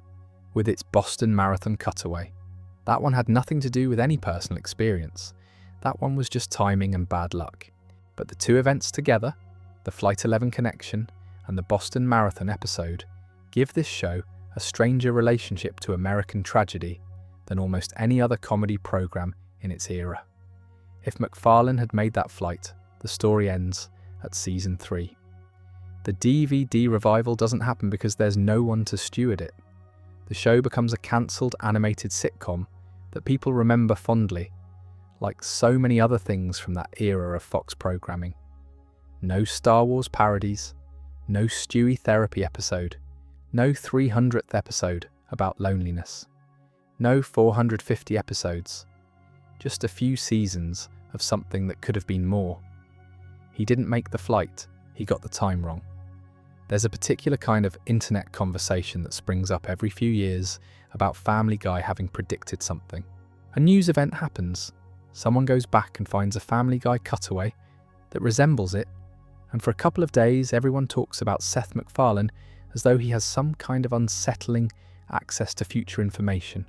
with its Boston Marathon cutaway. That one had nothing to do with any personal experience. That one was just timing and bad luck. But the two events together, the Flight 11 connection and the Boston Marathon episode, give this show a stranger relationship to American tragedy than almost any other comedy program in its era. If MacFarlane had made that flight, the story ends at Season 3. The DVD revival doesn't happen because there's no one to steward it. The show becomes a cancelled animated sitcom that people remember fondly, like so many other things from that era of Fox programming. No Star Wars parodies, no Stewie therapy episode, no 300th episode about loneliness, no 450 episodes, just a few seasons of something that could have been more. He didn't make the flight, he got the time wrong. There's a particular kind of internet conversation that springs up every few years about Family Guy having predicted something. A news event happens, someone goes back and finds a Family Guy cutaway that resembles it, and for a couple of days everyone talks about Seth MacFarlane as though he has some kind of unsettling access to future information.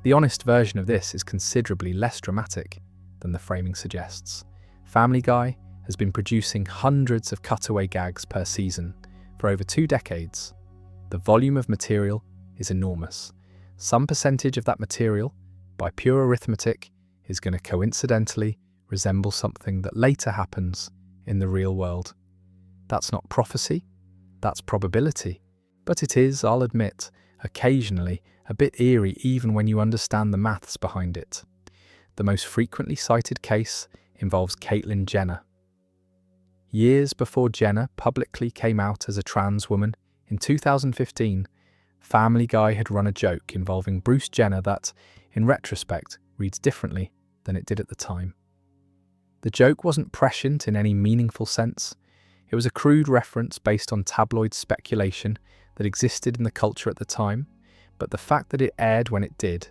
The honest version of this is considerably less dramatic than the framing suggests. Family Guy has been producing hundreds of cutaway gags per season for over 2 decades. The volume of material is enormous. Some percentage of that material, by pure arithmetic, is going to coincidentally resemble something that later happens in the real world. That's not prophecy, that's probability. But it is, I'll admit, occasionally a bit eerie even when you understand the maths behind it. The most frequently cited case involves Caitlyn Jenner. Years before Jenner publicly came out as a trans woman, in 2015, Family Guy had run a joke involving Bruce Jenner that, in retrospect, reads differently than it did at the time. The joke wasn't prescient in any meaningful sense. It was a crude reference based on tabloid speculation that existed in the culture at the time, but the fact that it aired when it did,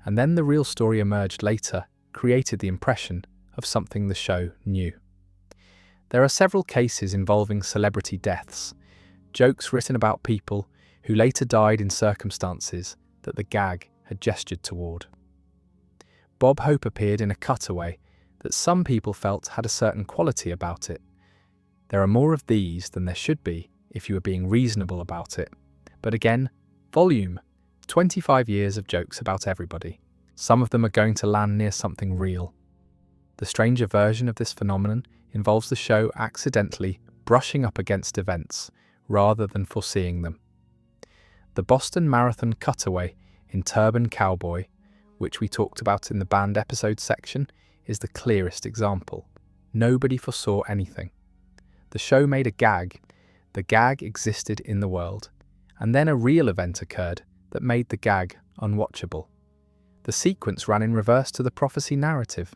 and then the real story emerged later, created the impression of something the show knew. There are several cases involving celebrity deaths, jokes written about people who later died in circumstances that the gag had gestured toward. Bob Hope appeared in a cutaway that some people felt had a certain quality about it. There are more of these than there should be if you were being reasonable about it. But again, volume. 25 years of jokes about everybody. Some of them are going to land near something real. The stranger version of this phenomenon involves the show accidentally brushing up against events rather than foreseeing them. The Boston Marathon cutaway in Turban Cowboy which we talked about in the banned episode section, is the clearest example. Nobody foresaw anything. The show made a gag. The gag existed in the world. And then a real event occurred that made the gag unwatchable. The sequence ran in reverse to the prophecy narrative.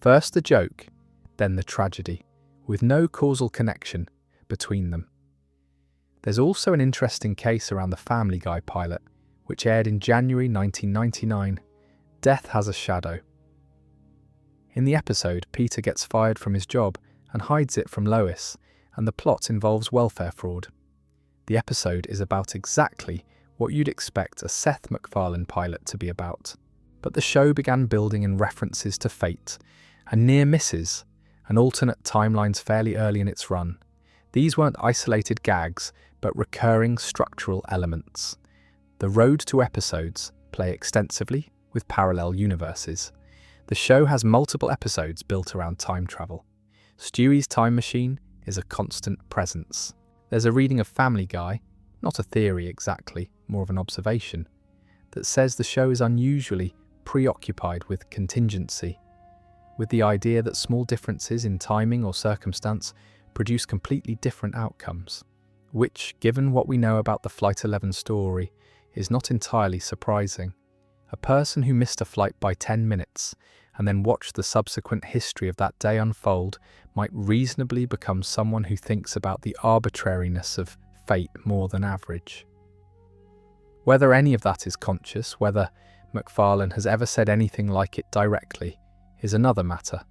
First the joke, then the tragedy, with no causal connection between them. There's also an interesting case around the Family Guy pilot, which aired in January 1999, Death Has a Shadow. In the episode, Peter gets fired from his job and hides it from Lois, and the plot involves welfare fraud. The episode is about exactly what you'd expect a Seth MacFarlane pilot to be about. But the show began building in references to fate and near misses and alternate timelines fairly early in its run. These weren't isolated gags, but recurring structural elements. The road to episodes play extensively with parallel universes. The show has multiple episodes built around time travel. Stewie's time machine is a constant presence. There's a reading of Family Guy, not a theory exactly, more of an observation, that says the show is unusually preoccupied with contingency, with the idea that small differences in timing or circumstance produce completely different outcomes, which, given what we know about the Flight 11 story, is not entirely surprising. A person who missed a flight by 10 minutes and then watched the subsequent history of that day unfold might reasonably become someone who thinks about the arbitrariness of fate more than average. Whether any of that is conscious, whether MacFarlane has ever said anything like it directly, is another matter.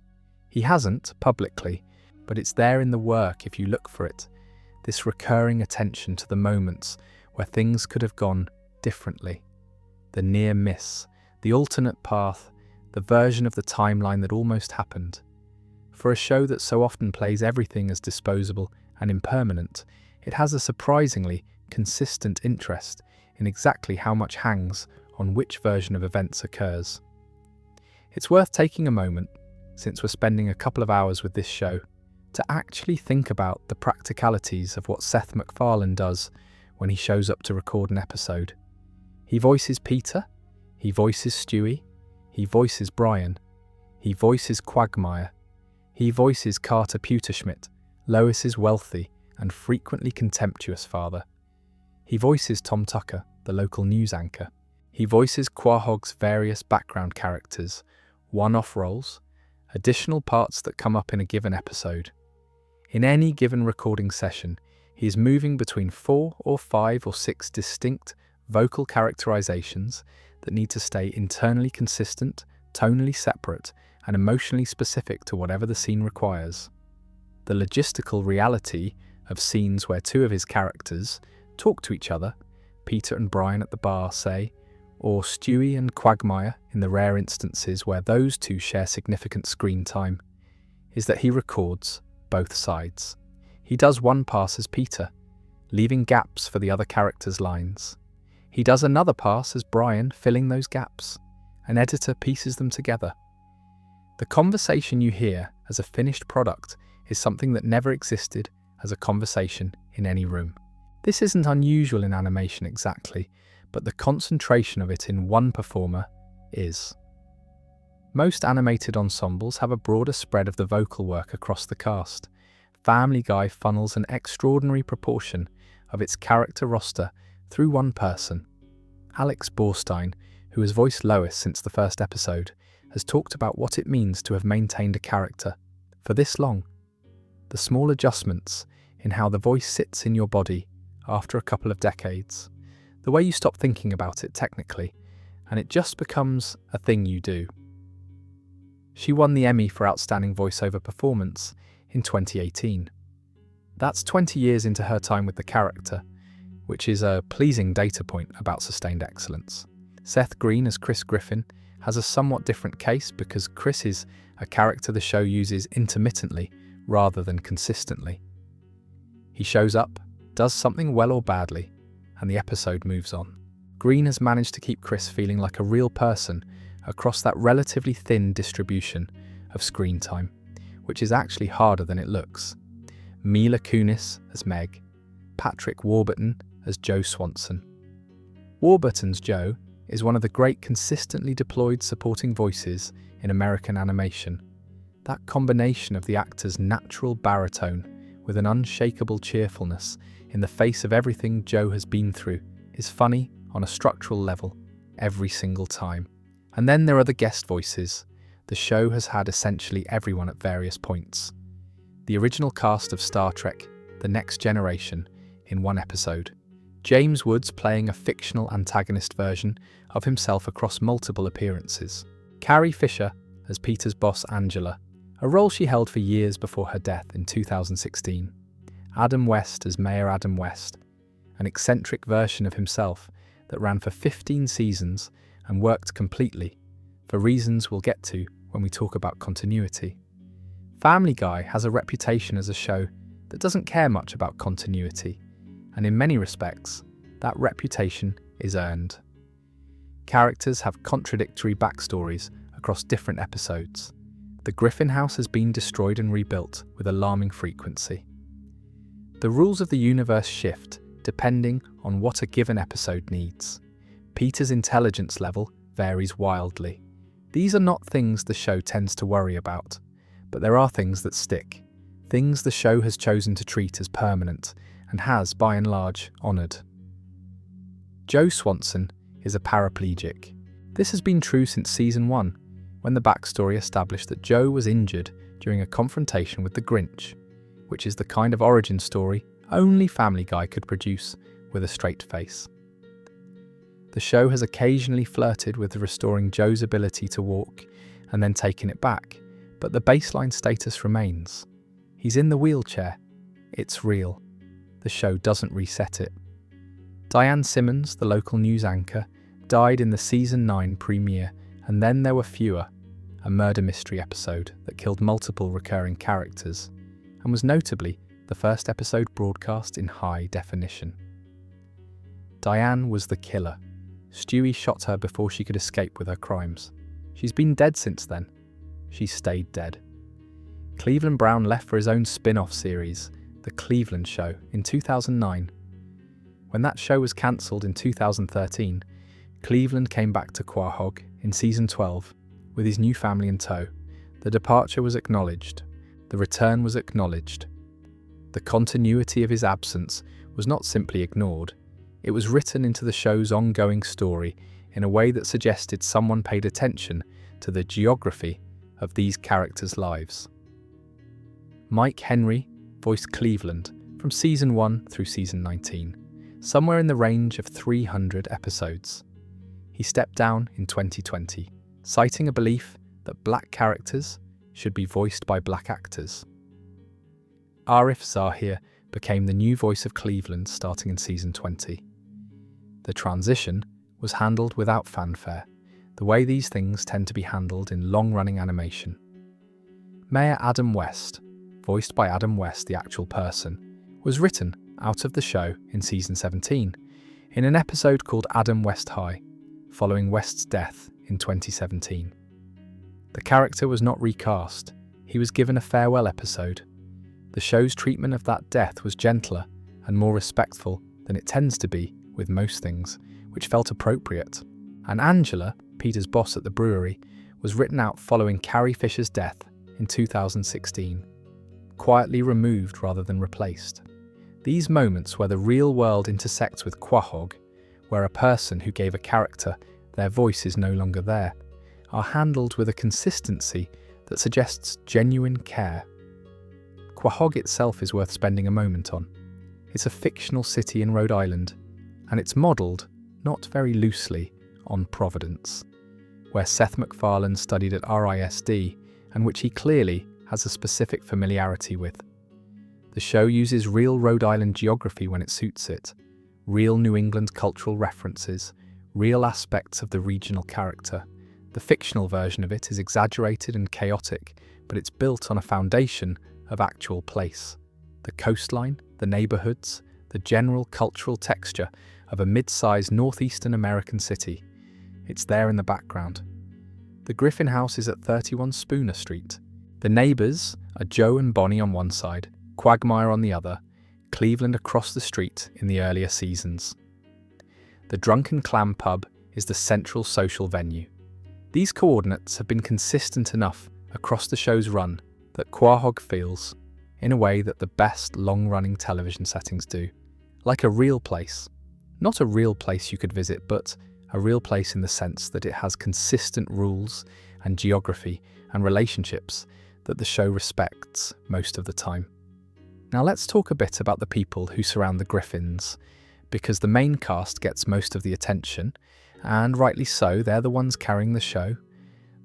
He hasn't, publicly, but it's there in the work if you look for it, this recurring attention to the moments where things could have gone differently. The near miss, the alternate path, the version of the timeline that almost happened. For a show that so often plays everything as disposable and impermanent, it has a surprisingly consistent interest in exactly how much hangs on which version of events occurs. It's worth taking a moment, since we're spending a couple of hours with this show, to actually think about the practicalities of what Seth MacFarlane does when he shows up to record an episode. He voices Peter, he voices Stewie, he voices Brian, he voices Quagmire, he voices Carter Pewterschmidt, Lois's wealthy and frequently contemptuous father. He voices Tom Tucker, the local news anchor. He voices Quahog's various background characters, one-off roles, additional parts that come up in a given episode. In any given recording session, he is moving between 4 or 5 or 6 distinct vocal characterizations that need to stay internally consistent, tonally separate, and emotionally specific to whatever the scene requires. The logistical reality of scenes where 2 of his characters talk to each other, Peter and Brian at the bar, say, or Stewie and Quagmire in the rare instances where those 2 share significant screen time, is that he records both sides. He does one pass as Peter, leaving gaps for the other characters' lines. He does another pass as Brian, filling those gaps. An editor pieces them together. The conversation you hear as a finished product is something that never existed as a conversation in any room. This isn't unusual in animation exactly, but the concentration of it in one performer is. Most animated ensembles have a broader spread of the vocal work across the cast. Family Guy funnels an extraordinary proportion of its character roster through one person. Alex Borstein, who has voiced Lois since the first episode, has talked about what it means to have maintained a character for this long. The small adjustments in how the voice sits in your body after a couple of decades. The way you stop thinking about it technically, and it just becomes a thing you do. She won the Emmy for Outstanding Voiceover Performance in 2018. That's 20 years into her time with the character, which is a pleasing data point about sustained excellence. Seth Green as Chris Griffin has a somewhat different case because Chris is a character the show uses intermittently rather than consistently. He shows up, does something well or badly, and the episode moves on. Green has managed to keep Chris feeling like a real person across that relatively thin distribution of screen time, which is actually harder than it looks. Mila Kunis as Meg, Patrick Warburton as Joe Swanson. Warburton's Joe is one of the great consistently deployed supporting voices in American animation. That combination of the actor's natural baritone with an unshakable cheerfulness in the face of everything Joe has been through is funny on a structural level every single time. And then there are the guest voices. The show has had essentially everyone at various points. The original cast of Star Trek, The Next Generation, in one episode. James Woods playing a fictional antagonist version of himself across multiple appearances. Carrie Fisher as Peter's boss Angela, a role she held for years before her death in 2016. Adam West as Mayor Adam West, an eccentric version of himself that ran for 15 seasons and worked completely, for reasons we'll get to when we talk about continuity. Family Guy has a reputation as a show that doesn't care much about continuity, and in many respects, that reputation is earned. Characters have contradictory backstories across different episodes. The Griffin house has been destroyed and rebuilt with alarming frequency. The rules of the universe shift depending on what a given episode needs. Peter's intelligence level varies wildly. These are not things the show tends to worry about, but there are things that stick, things the show has chosen to treat as permanent and has, by and large, honoured. Joe Swanson is a paraplegic. This has been true since season 1, when the backstory established that Joe was injured during a confrontation with the Grinch, which is the kind of origin story only Family Guy could produce with a straight face. The show has occasionally flirted with restoring Joe's ability to walk and then taken it back, but the baseline status remains. He's in the wheelchair. It's real. The show doesn't reset it. Diane Simmons, the local news anchor, died in the season 9 premiere, and then there were Fewer, a murder mystery episode that killed multiple recurring characters, and was notably the first episode broadcast in high definition. Diane was the killer. Stewie shot her before she could escape with her crimes. She's been dead since then. She stayed dead. Cleveland Brown left for his own spin-off series, The Cleveland Show, in 2009. When that show was cancelled in 2013, Cleveland came back to Quahog in season 12 with his new family in tow. The departure was acknowledged. The return was acknowledged. The continuity of his absence was not simply ignored. It was written into the show's ongoing story in a way that suggested someone paid attention to the geography of these characters' lives. Mike Henry voiced Cleveland from season 1 through season 19, somewhere in the range of 300 episodes. He stepped down in 2020, citing a belief that black characters should be voiced by black actors. Arif Zahir became the new voice of Cleveland starting in season 20. The transition was handled without fanfare, the way these things tend to be handled in long-running animation. Mayor Adam West, voiced by Adam West, the actual person, was written out of the show in season 17, in an episode called Adam West High, following West's death in 2017. The character was not recast, he was given a farewell episode. The show's treatment of that death was gentler and more respectful than it tends to be with most things, which felt appropriate. And Angela, Peter's boss at the brewery, was written out following Carrie Fisher's death in 2016, quietly removed rather than replaced. These moments where the real world intersects with Quahog, where a person who gave a character their voice is no longer there, are handled with a consistency that suggests genuine care. Quahog itself is worth spending a moment on. It's a fictional city in Rhode Island, and it's modelled, not very loosely, on Providence, where Seth MacFarlane studied at RISD and which he clearly has a specific familiarity with. The show uses real Rhode Island geography when it suits it, real New England cultural references, real aspects of the regional character. The fictional version of it is exaggerated and chaotic, but it's built on a foundation of actual place. The coastline, the neighbourhoods, the general cultural texture of a mid-sized northeastern American city. It's there in the background. The Griffin house is at 31 Spooner Street. The neighbours are Joe and Bonnie on one side, Quagmire on the other, Cleveland across the street in the earlier seasons. The Drunken Clam pub is the central social venue. These coordinates have been consistent enough across the show's run that Quahog feels, in a way that the best long-running television settings do, like a real place. Not a real place you could visit, but a real place in the sense that it has consistent rules and geography and relationships that the show respects most of the time. Now let's talk a bit about the people who surround the Griffins, because the main cast gets most of the attention, and rightly so, they're the ones carrying the show,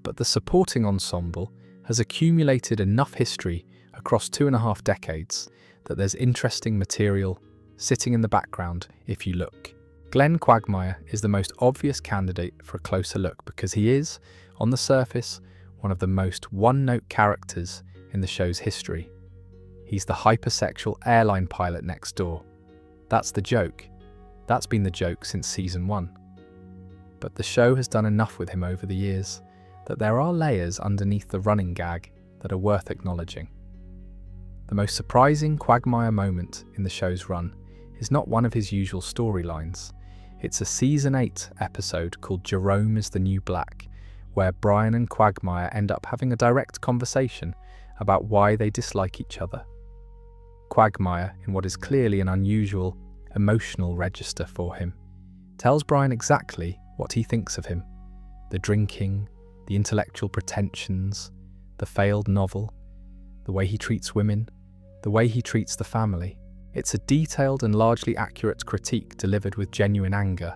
but the supporting ensemble has accumulated enough history across 2.5 decades that there's interesting material sitting in the background if you look. Glenn Quagmire is the most obvious candidate for a closer look because he is, on the surface, one of the most one-note characters in the show's history. He's the hypersexual airline pilot next door. That's the joke. That's been the joke since season 1. But the show has done enough with him over the years that there are layers underneath the running gag that are worth acknowledging. The most surprising Quagmire moment in the show's run is not one of his usual storylines. It's a season 8 episode called Jerome is the New Black, where Brian and Quagmire end up having a direct conversation about why they dislike each other. Quagmire, in what is clearly an unusual emotional register for him, tells Brian exactly what he thinks of him: the drinking, the intellectual pretensions, the failed novel, the way he treats women, the way he treats the family. It's a detailed and largely accurate critique delivered with genuine anger.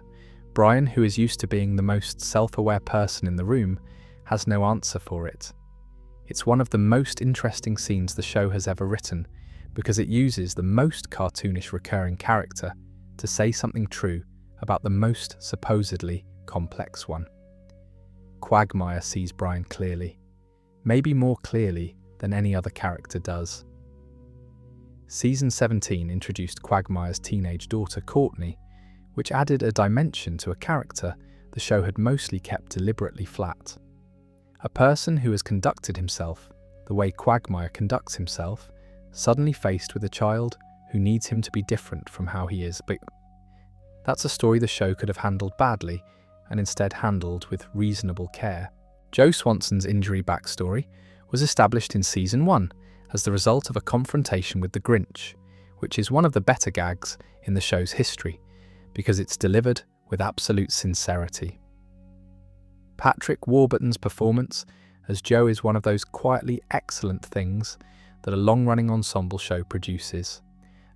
Brian, who is used to being the most self-aware person in the room, has no answer for it. It's one of the most interesting scenes the show has ever written, because it uses the most cartoonish recurring character to say something true about the most supposedly complex one. Quagmire sees Brian clearly, maybe more clearly than any other character does. Season 17 introduced Quagmire's teenage daughter Courtney, which added a dimension to a character the show had mostly kept deliberately flat. A person who has conducted himself the way Quagmire conducts himself, suddenly faced with a child who needs him to be different from how he is. But that's a story the show could have handled badly, and instead handled with reasonable care. Joe Swanson's injury backstory was established in season 1 as the result of a confrontation with the Grinch, which is one of the better gags in the show's history, because it's delivered with absolute sincerity. Patrick Warburton's performance as Joe is one of those quietly excellent things that a long-running ensemble show produces.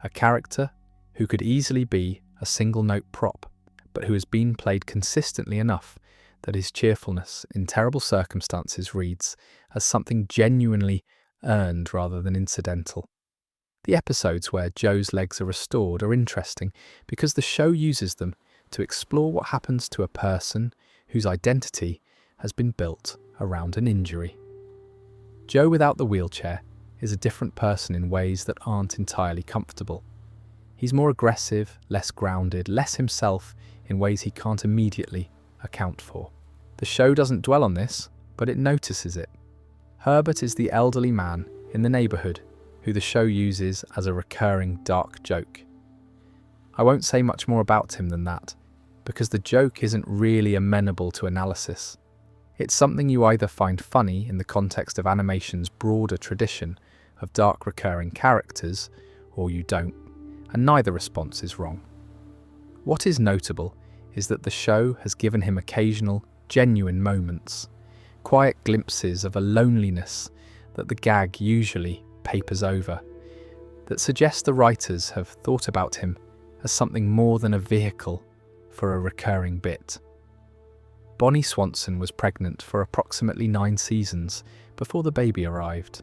A character who could easily be a single-note prop, but who has been played consistently enough that his cheerfulness in terrible circumstances reads as something genuinely earned rather than incidental. The episodes where Joe's legs are restored are interesting because the show uses them to explore what happens to a person whose identity has been built around an injury. Joe without the wheelchair is a different person in ways that aren't entirely comfortable. He's more aggressive, less grounded, less himself in ways he can't immediately account for. The show doesn't dwell on this, but it notices it. Herbert is the elderly man in the neighbourhood who the show uses as a recurring dark joke. I won't say much more about him than that, because the joke isn't really amenable to analysis. It's something you either find funny in the context of animation's broader tradition of dark recurring characters, or you don't, and neither response is wrong. What is notable is that the show has given him occasional, genuine moments, quiet glimpses of a loneliness that the gag usually papers over, that suggest the writers have thought about him as something more than a vehicle for a recurring bit. Bonnie Swanson was pregnant for approximately 9 seasons before the baby arrived.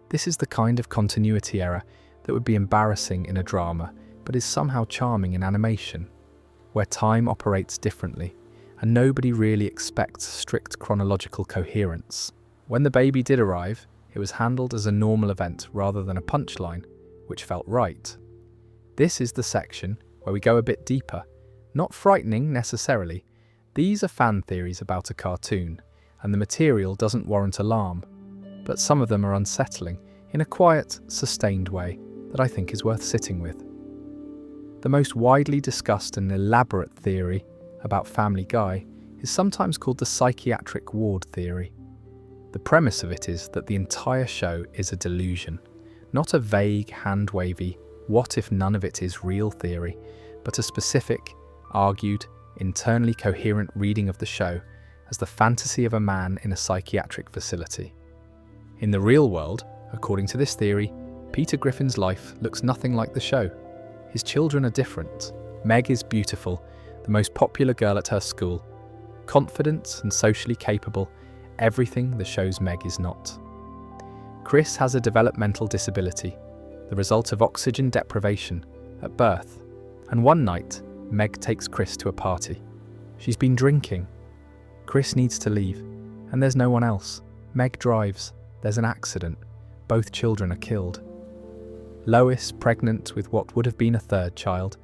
This is the kind of continuity error that would be embarrassing in a drama, but is somehow charming in animation, where time operates differently, and nobody really expects strict chronological coherence. When the baby did arrive, it was handled as a normal event rather than a punchline, which felt right. This is the section where we go a bit deeper. Not frightening necessarily. These are fan theories about a cartoon, and the material doesn't warrant alarm, but some of them are unsettling in a quiet, sustained way that I think is worth sitting with. The most widely discussed and elaborate theory about Family Guy is sometimes called the psychiatric ward theory. The premise of it is that the entire show is a delusion, not a vague, hand-wavy, what if none of it is real theory, but a specific, argued, internally coherent reading of the show as the fantasy of a man in a psychiatric facility. In the real world, according to this theory, Peter Griffin's life looks nothing like the show. His children are different. Meg is beautiful, the most popular girl at her school, confident and socially capable, everything the show's Meg is not. Chris has a developmental disability, the result of oxygen deprivation, at birth, and one night, Meg takes Chris to a party. She's been drinking. Chris needs to leave, and there's no one else. Meg drives. There's an accident. Both children are killed. Lois, pregnant with what would have been a third child,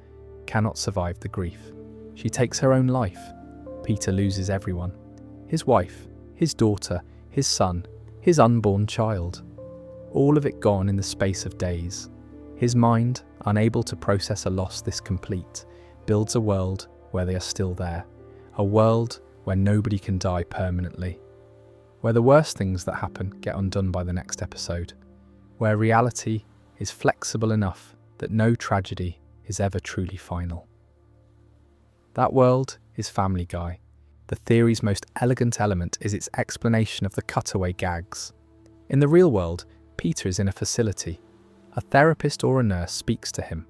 cannot survive the grief. She takes her own life. Peter loses everyone. His wife, his daughter, his son, his unborn child. All of it gone in the space of days. His mind, unable to process a loss this complete, builds a world where they are still there. A world where nobody can die permanently. Where the worst things that happen get undone by the next episode. Where reality is flexible enough that no tragedy is ever truly final. That world is Family Guy. The theory's most elegant element is its explanation of the cutaway gags. In the real world, Peter is in a facility. A therapist or a nurse speaks to him.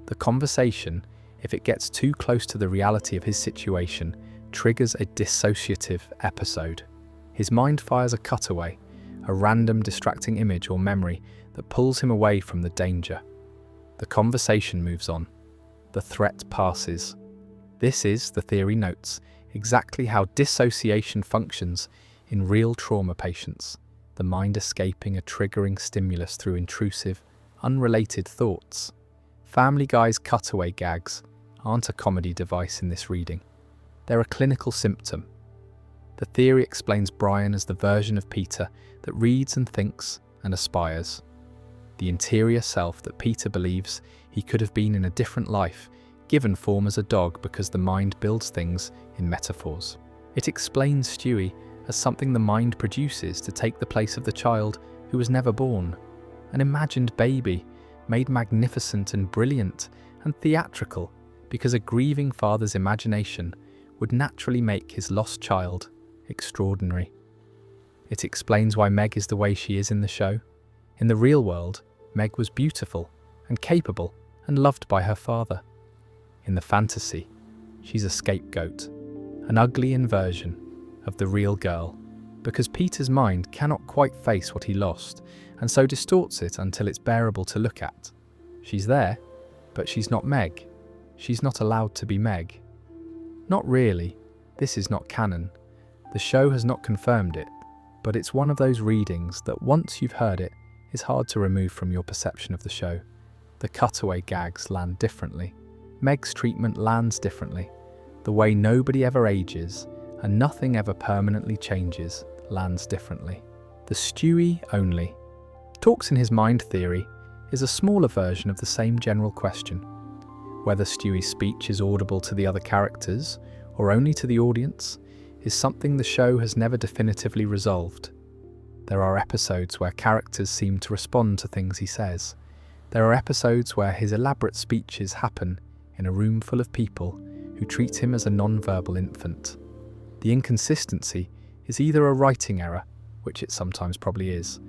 The conversation, if it gets too close to the reality of his situation, triggers a dissociative episode. His mind fires a cutaway, a random distracting image or memory that pulls him away from the danger. The conversation moves on. The threat passes. This is, the theory notes, exactly how dissociation functions in real trauma patients, the mind escaping a triggering stimulus through intrusive, unrelated thoughts. Family Guy's cutaway gags aren't a comedy device in this reading. They're a clinical symptom. The theory explains Brian as the version of Peter that reads and thinks and aspires. The interior self that Peter believes he could have been in a different life, given form as a dog because the mind builds things in metaphors. It explains Stewie as something the mind produces to take the place of the child who was never born, an imagined baby made magnificent and brilliant and theatrical because a grieving father's imagination would naturally make his lost child extraordinary. It explains why Meg is the way she is in the show. In the real world, Meg was beautiful and capable and loved by her father. In the fantasy, she's a scapegoat, an ugly inversion of the real girl, because Peter's mind cannot quite face what he lost and so distorts it until it's bearable to look at. She's there, but she's not Meg. She's not allowed to be Meg. Not really. This is not canon. The show has not confirmed it, but it's one of those readings that once you've heard it, is hard to remove from your perception of the show. The cutaway gags land differently. Meg's treatment lands differently. The way nobody ever ages and nothing ever permanently changes lands differently. The Stewie only talks in his mind theory is a smaller version of the same general question. Whether Stewie's speech is audible to the other characters or only to the audience is something the show has never definitively resolved. There are episodes where characters seem to respond to things he says. There are episodes where his elaborate speeches happen in a room full of people who treat him as a non-verbal infant. The inconsistency is either a writing error, which it sometimes probably is,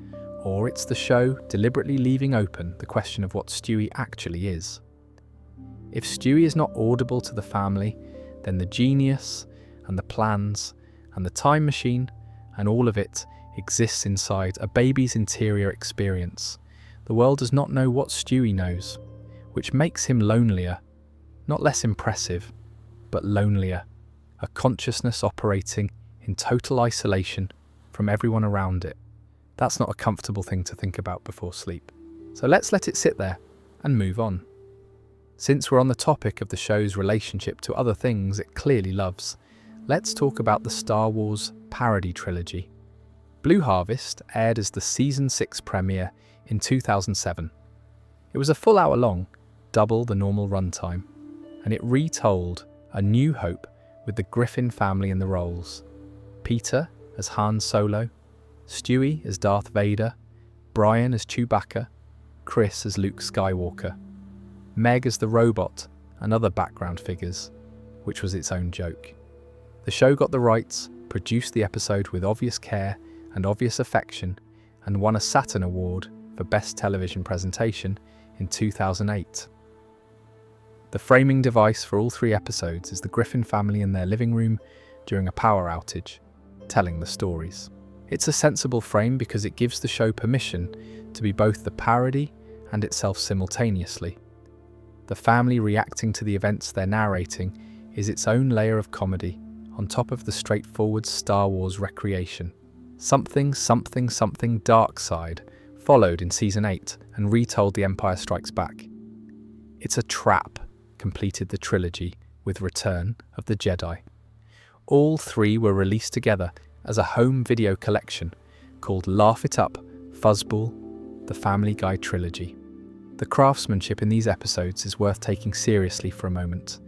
or it's the show deliberately leaving open the question of what Stewie actually is. If Stewie is not audible to the family, then the genius and the plans and the time machine and all of it exists inside a baby's interior experience. The world does not know what Stewie knows, which makes him lonelier, not less impressive, but lonelier, a consciousness operating in total isolation from everyone around it. That's not a comfortable thing to think about before sleep. So let's let it sit there and move on. Since we're on the topic of the show's relationship to other things it clearly loves, let's talk about the Star Wars parody trilogy. Blue Harvest aired as the Season 6 premiere in 2007. It was a full hour long, double the normal runtime, and it retold A New Hope with the Griffin family in the roles. Peter as Han Solo, Stewie as Darth Vader, Brian as Chewbacca, Chris as Luke Skywalker, Meg as the robot, and other background figures, which was its own joke. The show got the rights, produced the episode with obvious care and obvious affection, and won a Saturn Award for Best Television Presentation in 2008. The framing device for all 3 episodes is the Griffin family in their living room during a power outage, telling the stories. It's a sensible frame because it gives the show permission to be both the parody and itself simultaneously. The family reacting to the events they're narrating is its own layer of comedy on top of the straightforward Star Wars recreation. Something, something, something Dark Side followed in Season 8 and retold The Empire Strikes Back. It's a trap completed the trilogy with Return of the Jedi. All 3 were released together as a home video collection called Laugh It Up, Fuzzball, The Family Guy Trilogy. The craftsmanship in these episodes is worth taking seriously for a moment,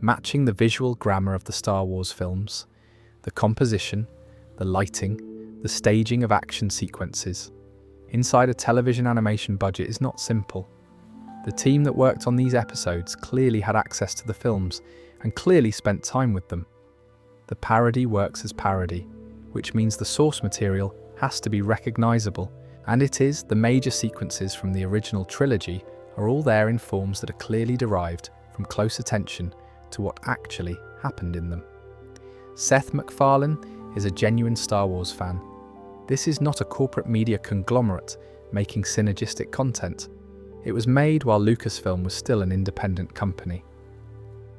matching the visual grammar of the Star Wars films, the composition, the lighting, the staging of action sequences. Inside a television animation budget is not simple. The team that worked on these episodes clearly had access to the films and clearly spent time with them. The parody works as parody, which means the source material has to be recognizable, and it is. The major sequences from the original trilogy are all there in forms that are clearly derived from close attention to what actually happened in them. Seth MacFarlane is a genuine Star Wars fan. This is not a corporate media conglomerate making synergistic content. It was made while Lucasfilm was still an independent company.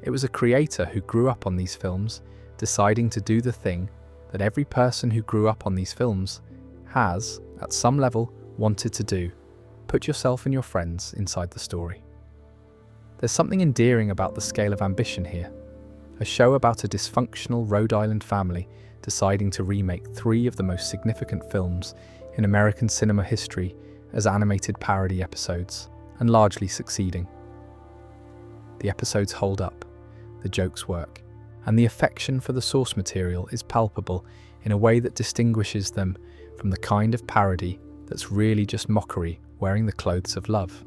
It was a creator who grew up on these films, deciding to do the thing that every person who grew up on these films has, at some level, wanted to do: put yourself and your friends inside the story. There's something endearing about the scale of ambition here. A show about a dysfunctional Rhode Island family deciding to remake 3 of the most significant films in American cinema history as animated parody episodes, and largely succeeding. The episodes hold up, the jokes work, and the affection for the source material is palpable in a way that distinguishes them from the kind of parody that's really just mockery wearing the clothes of love.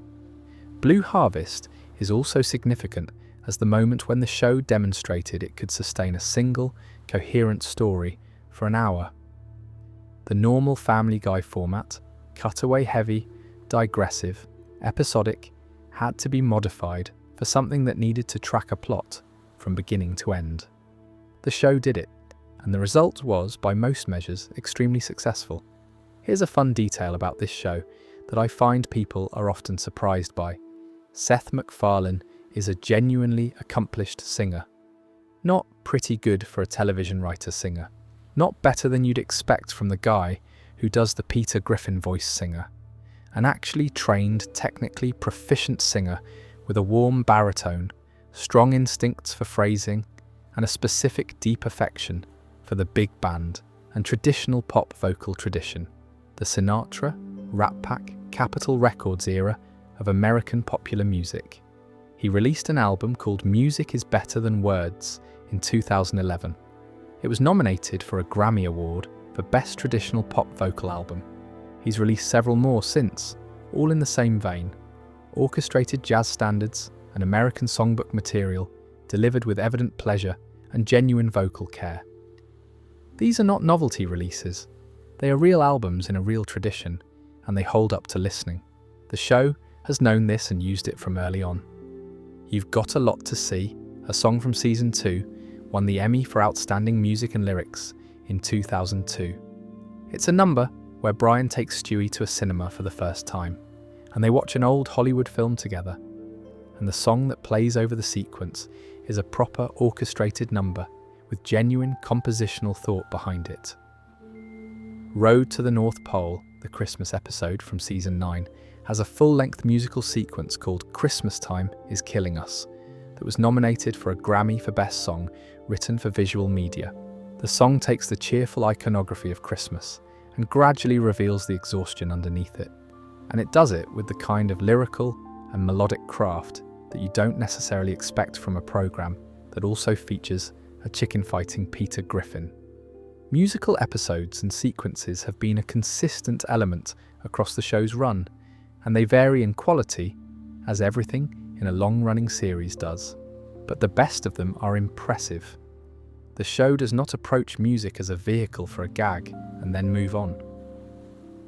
Blue Harvest is also significant as the moment when the show demonstrated it could sustain a single, coherent story for an hour. The normal Family Guy format, cutaway heavy, digressive, episodic, had to be modified for something that needed to track a plot from beginning to end. The show did it, and the result was, by most measures, extremely successful. Here's a fun detail about this show that I find people are often surprised by. Seth MacFarlane is a genuinely accomplished singer. Not pretty good for a television writer singer. Not better than you'd expect from the guy who does the Peter Griffin voice singer. An actually trained, technically proficient singer with a warm baritone, strong instincts for phrasing, and a specific deep affection for the big band and traditional pop vocal tradition, the Sinatra, Rat Pack, Capitol Records era of American popular music. He released an album called Music is Better Than Words in 2011. It was nominated for a Grammy Award for Best Traditional Pop Vocal Album. He's released several more since, all in the same vein: orchestrated jazz standards and American songbook material delivered with evident pleasure and genuine vocal care. These are not novelty releases. They are real albums in a real tradition, and they hold up to listening. The show has known this and used it from early on. You've Got a Lot to See, a song from Season 2, won the Emmy for Outstanding Music and Lyrics in 2002. It's a number where Brian takes Stewie to a cinema for the first time, and they watch an old Hollywood film together. And the song that plays over the sequence is a proper orchestrated number with genuine compositional thought behind it. Road to the North Pole, the Christmas episode from Season 9, has a full-length musical sequence called Christmas Time is Killing Us that was nominated for a Grammy for Best Song written for visual media. The song takes the cheerful iconography of Christmas and gradually reveals the exhaustion underneath it. And it does it with the kind of lyrical and melodic craft that you don't necessarily expect from a program that also features a a chicken fighting Peter Griffin. Musical episodes and sequences have been a consistent element across the show's run, and they vary in quality, as everything in a long-running series does. But the best of them are impressive. The show does not approach music as a vehicle for a gag and then move on.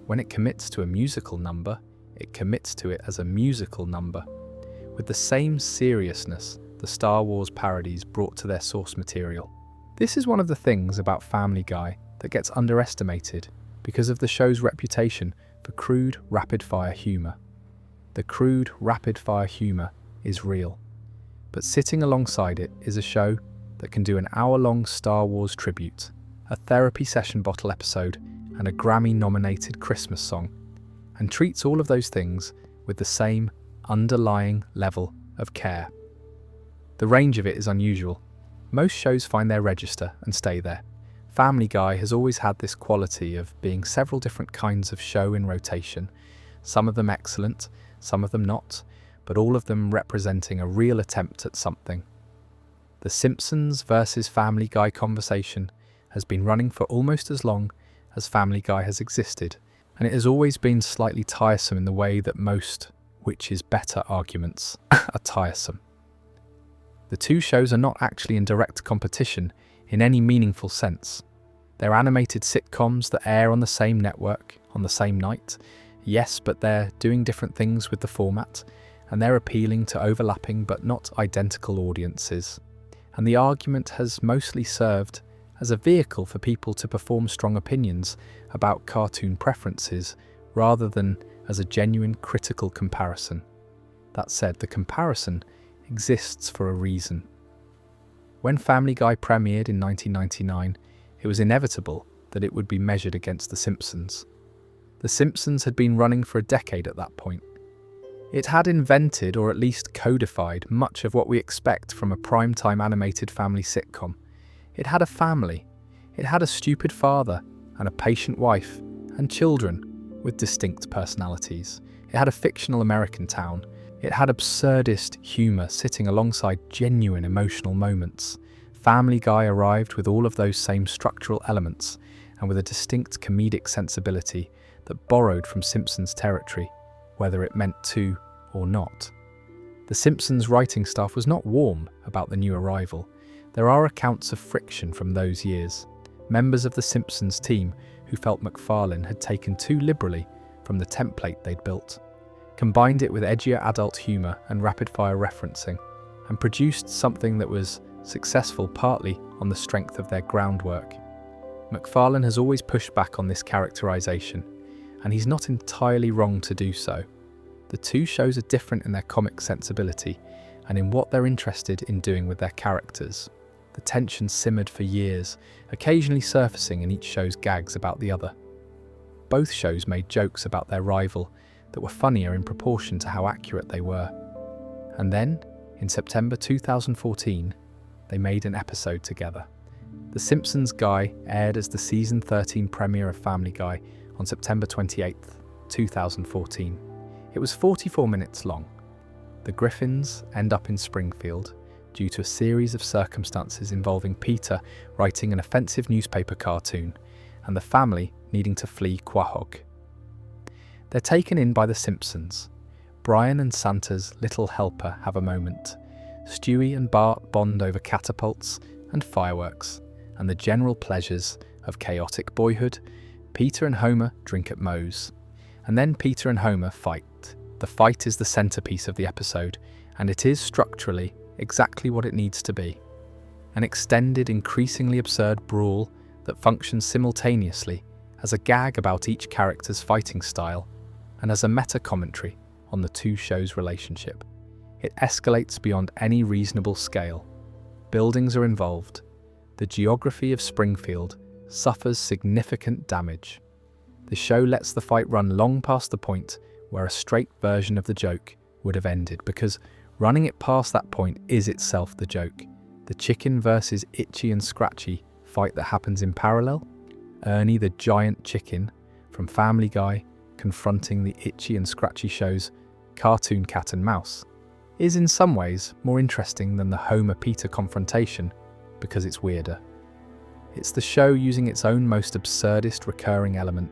When it commits to a musical number, it commits to it as a musical number, with the same seriousness the Star Wars parodies brought to their source material. This is one of the things about Family Guy that gets underestimated because of the show's reputation for crude, rapid-fire humour. The crude, rapid-fire humour is real, but sitting alongside it is a show that can do an hour-long Star Wars tribute, a therapy session bottle episode, and a Grammy-nominated Christmas song, and treats all of those things with the same underlying level of care. The range of it is unusual. Most shows find their register and stay there. Family Guy has always had this quality of being several different kinds of show in rotation, some of them excellent, some of them not, but all of them representing a real attempt at something. The Simpsons versus Family Guy conversation has been running for almost as long as Family Guy has existed, and it has always been slightly tiresome in the way that most which is better arguments are tiresome. The two shows are not actually in direct competition in any meaningful sense. They're animated sitcoms that air on the same network, on the same night, yes, but they're doing different things with the format, and they're appealing to overlapping but not identical audiences. And the argument has mostly served as a vehicle for people to perform strong opinions about cartoon preferences, rather than as a genuine critical comparison. That said, the comparison exists for a reason. When Family Guy premiered in 1999, it was inevitable that it would be measured against The Simpsons. The Simpsons had been running for a decade at that point. It had invented, or at least codified, much of what we expect from a primetime animated family sitcom. It had a family. It had a stupid father and a patient wife and children with distinct personalities. It had a fictional American town. It had absurdist humour sitting alongside genuine emotional moments. Family Guy arrived with all of those same structural elements and with a distinct comedic sensibility that borrowed from Simpsons territory, whether it meant to or not. The Simpsons writing staff was not warm about the new arrival. There are accounts of friction from those years. Members of the Simpsons team who felt MacFarlane had taken too liberally from the template they'd built, combined it with edgier adult humour and rapid-fire referencing, and produced something that was successful partly on the strength of their groundwork. MacFarlane has always pushed back on this characterisation, and he's not entirely wrong to do so. The two shows are different in their comic sensibility and in what they're interested in doing with their characters. The tension simmered for years, occasionally surfacing in each show's gags about the other. Both shows made jokes about their rival that were funnier in proportion to how accurate they were. And then, in September 2014, they made an episode together. The Simpsons Guy aired as the season 13 premiere of Family Guy on September 28, 2014. It was 44 minutes long. The Griffins end up in Springfield due to a series of circumstances involving Peter writing an offensive newspaper cartoon and the family needing to flee Quahog. They're taken in by the Simpsons. Brian and Santa's little helper have a moment. Stewie and Bart bond over catapults and fireworks and the general pleasures of chaotic boyhood. Peter and Homer drink at Moe's. And then Peter and Homer fight. The fight is the centerpiece of the episode, and it is structurally exactly what it needs to be. An extended, increasingly absurd brawl that functions simultaneously as a gag about each character's fighting style and as a meta-commentary on the two shows' relationship. It escalates beyond any reasonable scale. Buildings are involved. The geography of Springfield suffers significant damage. The show lets the fight run long past the point where a straight version of the joke would have ended, because running it past that point is itself the joke. The chicken versus Itchy and Scratchy fight that happens in parallel. Ernie the giant chicken from Family Guy confronting the Itchy and Scratchy show's cartoon cat and mouse is in some ways more interesting than the Homer-Peter confrontation because it's weirder. It's the show using its own most absurdist recurring element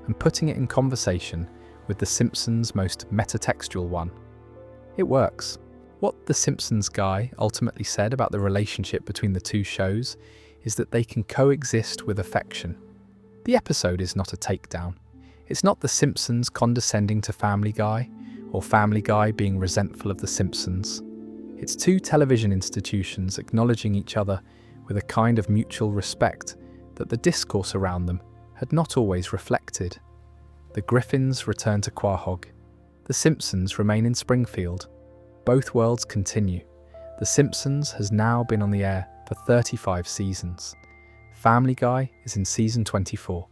and putting it in conversation with The Simpsons' most metatextual one. It works. What The Simpsons guy ultimately said about the relationship between the two shows is that they can coexist with affection. The episode is not a takedown. It's not The Simpsons condescending to Family Guy, or Family Guy being resentful of The Simpsons. It's two television institutions acknowledging each other with a kind of mutual respect that the discourse around them had not always reflected. The Griffins return to Quahog. The Simpsons remain in Springfield. Both worlds continue. The Simpsons has now been on the air for 35 seasons. Family Guy is in season 24,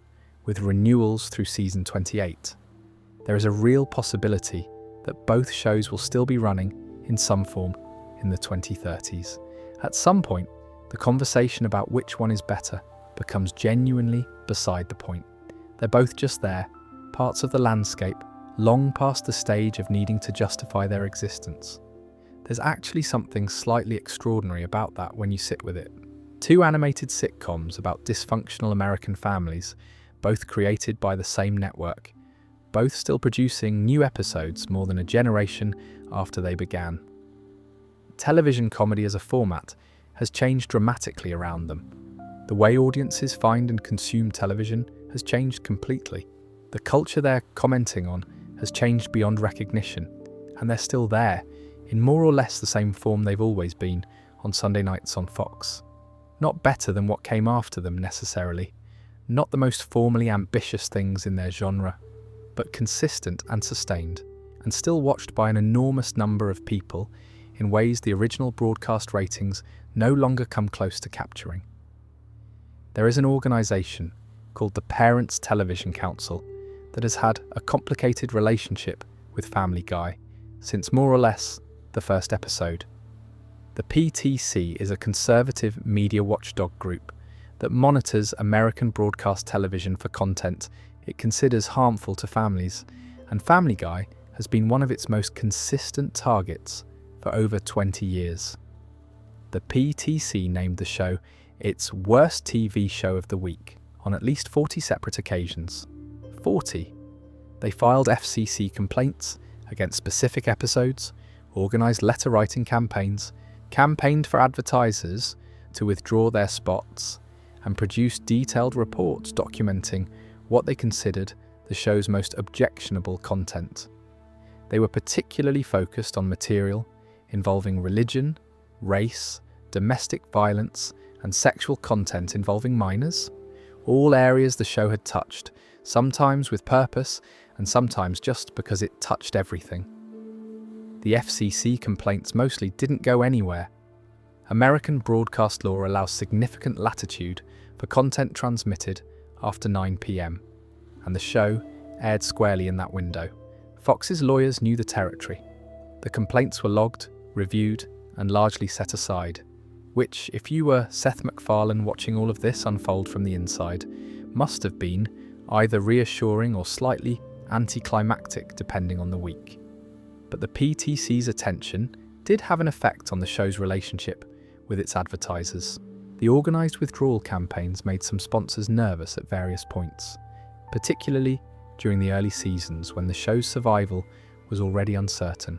with renewals through season 28. There is a real possibility that both shows will still be running in some form in the 2030s. At some point, the conversation about which one is better becomes genuinely beside the point. They're both just there, parts of the landscape, long past the stage of needing to justify their existence. There's actually something slightly extraordinary about that when you sit with it. Two animated sitcoms about dysfunctional American families, both created by the same network, both still producing new episodes more than a generation after they began. Television comedy as a format has changed dramatically around them. The way audiences find and consume television has changed completely. The culture they're commenting on has changed beyond recognition, and they're still there, in more or less the same form they've always been, on Sunday nights on Fox. Not better than what came after them necessarily, not the most formally ambitious things in their genre, but consistent and sustained, and still watched by an enormous number of people in ways the original broadcast ratings no longer come close to capturing. There is an organisation called the Parents Television Council that has had a complicated relationship with Family Guy since more or less the first episode. The PTC is a conservative media watchdog group that monitors American broadcast television for content it considers harmful to families, and Family Guy has been one of its most consistent targets for over 20 years. The PTC named the show its worst TV show of the week on at least 40 separate occasions. 40. They filed FCC complaints against specific episodes, organised letter-writing campaigns, campaigned for advertisers to withdraw their spots, and produced detailed reports documenting what they considered the show's most objectionable content. They were particularly focused on material involving religion, race, domestic violence, and sexual content involving minors, all areas the show had touched, sometimes with purpose and sometimes just because it touched everything. The FCC complaints mostly didn't go anywhere. American broadcast law allows significant latitude for content transmitted after 9 p.m, and the show aired squarely in that window. Fox's lawyers knew the territory. The complaints were logged, reviewed, and largely set aside, which, if you were Seth MacFarlane watching all of this unfold from the inside, must have been either reassuring or slightly anticlimactic depending on the week. But the PTC's attention did have an effect on the show's relationship with its advertisers. The organised withdrawal campaigns made some sponsors nervous at various points, particularly during the early seasons when the show's survival was already uncertain.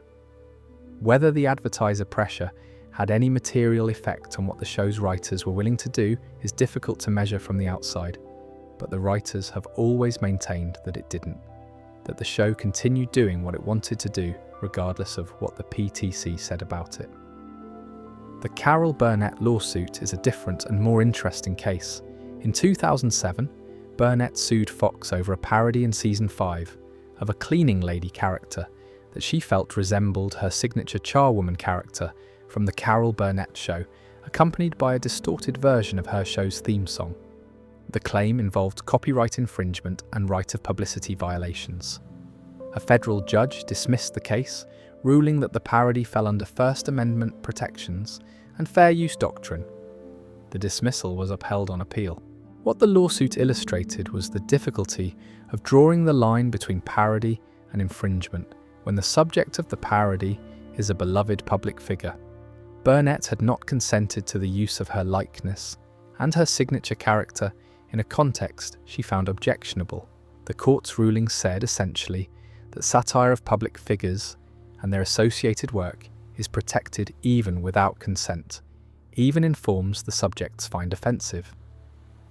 Whether the advertiser pressure had any material effect on what the show's writers were willing to do is difficult to measure from the outside, but the writers have always maintained that it didn't, that the show continued doing what it wanted to do regardless of what the PTC said about it. The Carol Burnett lawsuit is a different and more interesting case. In 2007, Burnett sued Fox over a parody in season 5 of a cleaning lady character that she felt resembled her signature charwoman character from the Carol Burnett show, accompanied by a distorted version of her show's theme song. The claim involved copyright infringement and right of publicity violations. A federal judge dismissed the case, ruling that the parody fell under First Amendment protections and fair use doctrine. The dismissal was upheld on appeal. What the lawsuit illustrated was the difficulty of drawing the line between parody and infringement when the subject of the parody is a beloved public figure. Burnett had not consented to the use of her likeness and her signature character in a context she found objectionable. The court's ruling said, essentially, that satire of public figures and their associated work is protected even without consent, even in forms the subjects find offensive.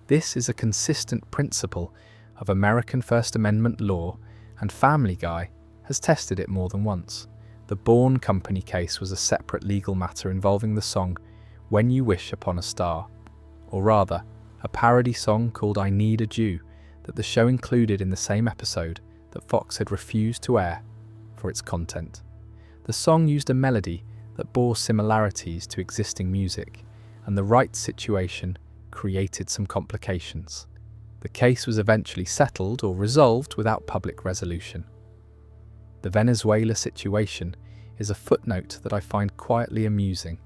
This is a consistent principle of American First Amendment law, and Family Guy has tested it more than once. The Bourne Company case was a separate legal matter involving the song When You Wish Upon a Star, or rather, a parody song called I Need a Jew that the show included in the same episode that Fox had refused to air for its content. The song used a melody that bore similarities to existing music, and the rights situation created some complications. The case was eventually settled or resolved without public resolution. The Venezuela situation is a footnote that I find quietly amusing.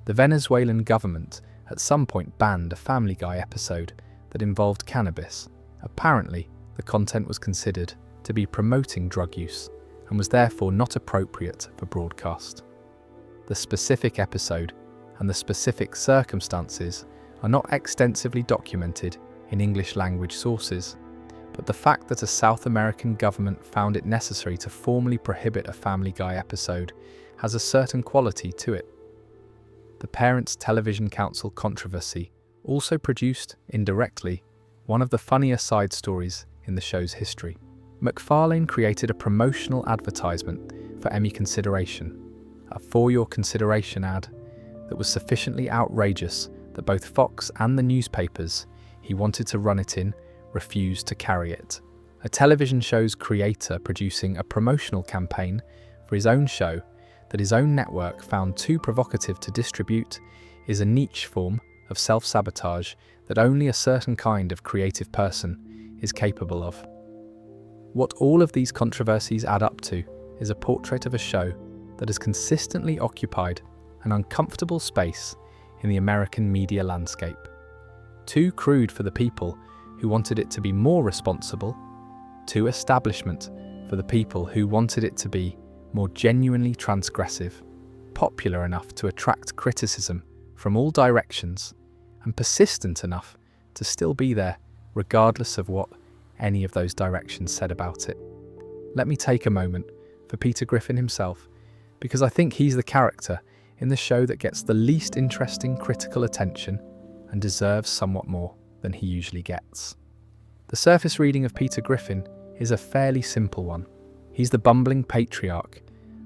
The Venezuelan government at some point banned a Family Guy episode that involved cannabis. Apparently, the content was considered to be promoting drug use and was therefore not appropriate for broadcast. The specific episode and the specific circumstances are not extensively documented in English language sources, but the fact that a South American government found it necessary to formally prohibit a Family Guy episode has a certain quality to it. The Parents Television Council controversy also produced, indirectly, one of the funnier side stories in the show's history. MacFarlane created a promotional advertisement for Emmy consideration, a For Your Consideration ad that was sufficiently outrageous that both Fox and the newspapers he wanted to run it in refused to carry it. A television show's creator producing a promotional campaign for his own show that his own network found too provocative to distribute is a niche form of self-sabotage that only a certain kind of creative person is capable of. What all of these controversies add up to is a portrait of a show that has consistently occupied an uncomfortable space in the American media landscape. Too crude for the people who wanted it to be more responsible, too establishment for the people who wanted it to be more genuinely transgressive, popular enough to attract criticism from all directions, and persistent enough to still be there regardless of what any of those directions said about it. Let me take a moment for Peter Griffin himself, because I think he's the character in the show that gets the least interesting critical attention and deserves somewhat more than he usually gets. The surface reading of Peter Griffin is a fairly simple one. He's the bumbling patriarch,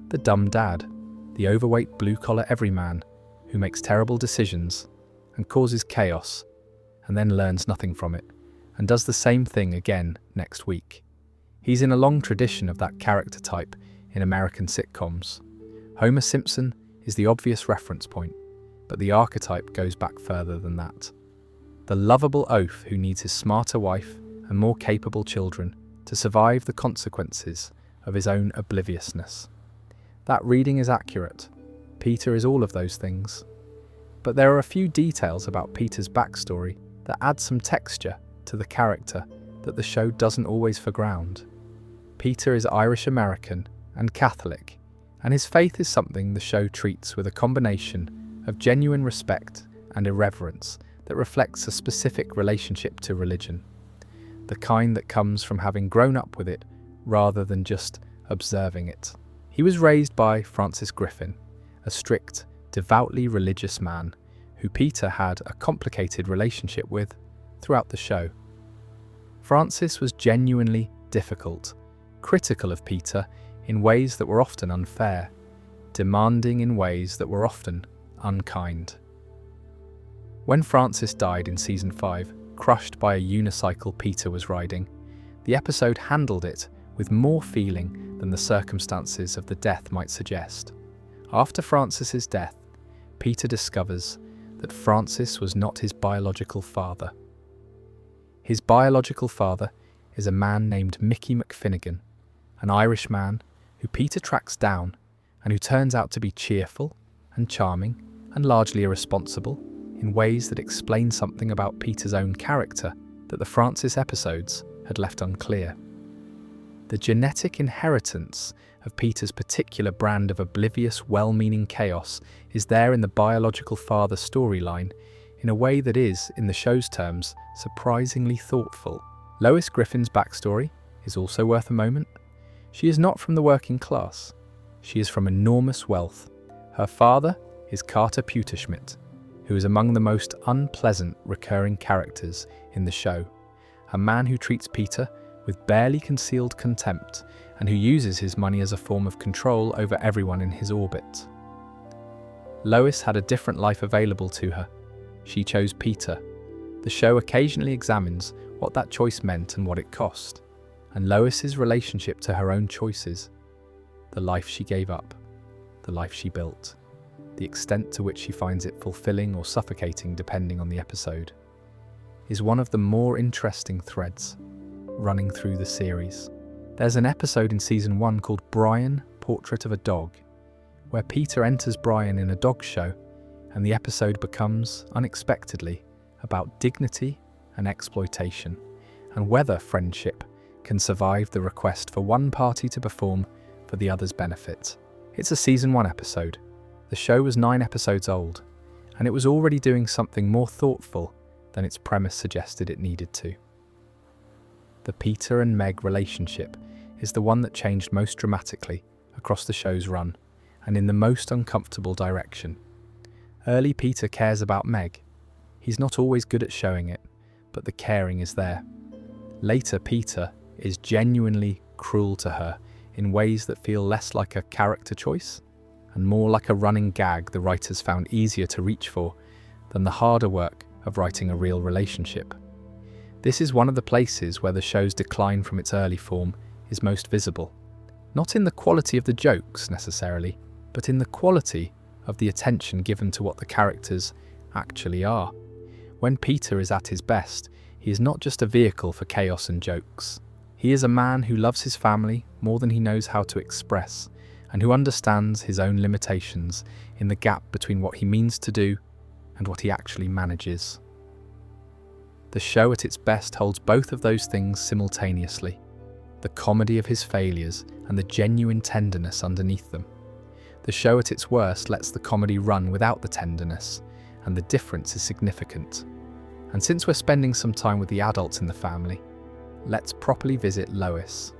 the dumb dad, the overweight blue-collar everyman who makes terrible decisions and causes chaos and then learns nothing from it and does the same thing again next week. He's in a long tradition of that character type in American sitcoms. Homer Simpson is the obvious reference point, but the archetype goes back further than that. The lovable oaf who needs his smarter wife and more capable children to survive the consequences of his own obliviousness. That reading is accurate. Peter is all of those things. But there are a few details about Peter's backstory that add some texture to the character that the show doesn't always foreground. Peter is Irish-American and Catholic, and his faith is something the show treats with a combination of genuine respect and irreverence that reflects a specific relationship to religion, the kind that comes from having grown up with it rather than just observing it. He was raised by Francis Griffin, a strict, devoutly religious man who Peter had a complicated relationship with throughout the show. Francis was genuinely difficult, critical of Peter in ways that were often unfair, demanding in ways that were often unkind. When Francis died in season 5, crushed by a unicycle Peter was riding, the episode handled it with more feeling than the circumstances of the death might suggest. After Francis's death, Peter discovers that Francis was not his biological father. His biological father is a man named Mickey McFinnigan, an Irish man who Peter tracks down and who turns out to be cheerful and charming and largely irresponsible in ways that explain something about Peter's own character that the Francis episodes had left unclear. The genetic inheritance of Peter's particular brand of oblivious, well-meaning chaos is there in the biological father storyline in a way that is, in the show's terms, surprisingly thoughtful. Lois Griffin's backstory is also worth a moment. She is not from the working class. She is from enormous wealth. Her father is Carter Pewterschmidt, who is among the most unpleasant recurring characters in the show. A man who treats Peter with barely concealed contempt and who uses his money as a form of control over everyone in his orbit. Lois had a different life available to her. She chose Peter. The show occasionally examines what that choice meant and what it cost, and Lois's relationship to her own choices, the life she gave up, the life she built, the extent to which she finds it fulfilling or suffocating depending on the episode, is one of the more interesting threads running through the series. There's an episode in season 1 called Brian, Portrait of a Dog, where Peter enters Brian in a dog show, and the episode becomes, unexpectedly, about dignity and exploitation, and whether friendship can survive the request for one party to perform for the other's benefit. It's a season 1 episode. The show was 9 episodes old, and it was already doing something more thoughtful than its premise suggested it needed to. The Peter and Meg relationship is the one that changed most dramatically across the show's run, and in the most uncomfortable direction. Early Peter cares about Meg. He's not always good at showing it, but the caring is there. Later, Peter is genuinely cruel to her in ways that feel less like a character choice and more like a running gag the writers found easier to reach for than the harder work of writing a real relationship. This is one of the places where the show's decline from its early form is most visible. Not in the quality of the jokes necessarily, but in the quality of the attention given to what the characters actually are. When Peter is at his best, he is not just a vehicle for chaos and jokes. He is a man who loves his family more than he knows how to express, and who understands his own limitations in the gap between what he means to do and what he actually manages. The show at its best holds both of those things simultaneously, the comedy of his failures and the genuine tenderness underneath them. The show at its worst lets the comedy run without the tenderness, and the difference is significant. And since we're spending some time with the adults in the family, let's properly visit Lois.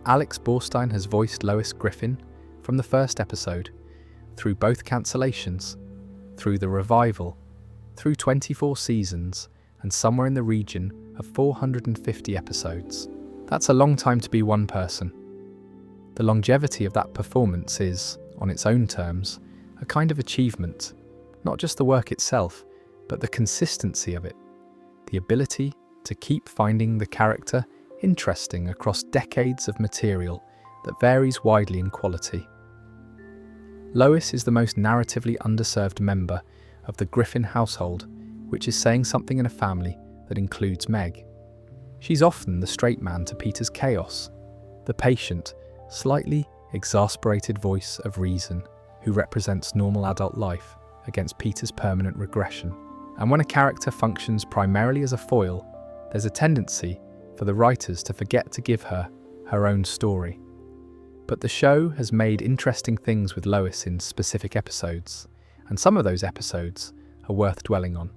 Alex Borstein has voiced Lois Griffin from the first episode, through both cancellations, through the revival, through 24 seasons, and somewhere in the region of 450 episodes. That's a long time to be one person. The longevity of that performance is, on its own terms, a kind of achievement, not just the work itself, but the consistency of it, the ability to keep finding the character interesting across decades of material that varies widely in quality. Lois is the most narratively underserved member of the Griffin household, which is saying something in a family that includes Meg. She's often the straight man to Peter's chaos, the patient, slightly exasperated voice of reason who represents normal adult life against Peter's permanent regression. And when a character functions primarily as a foil, there's a tendency for the writers to forget to give her her own story. But the show has made interesting things with Lois in specific episodes, and some of those episodes are worth dwelling on.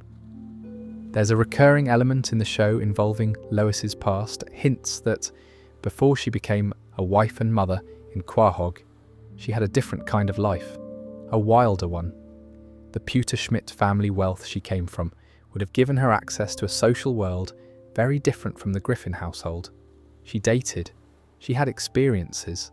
There's a recurring element in the show involving Lois's past, hints that before she became a wife and mother in Quahog, she had a different kind of life, a wilder one. The Pewterschmidt family wealth she came from would have given her access to a social world very different from the Griffin household. She dated, she had experiences.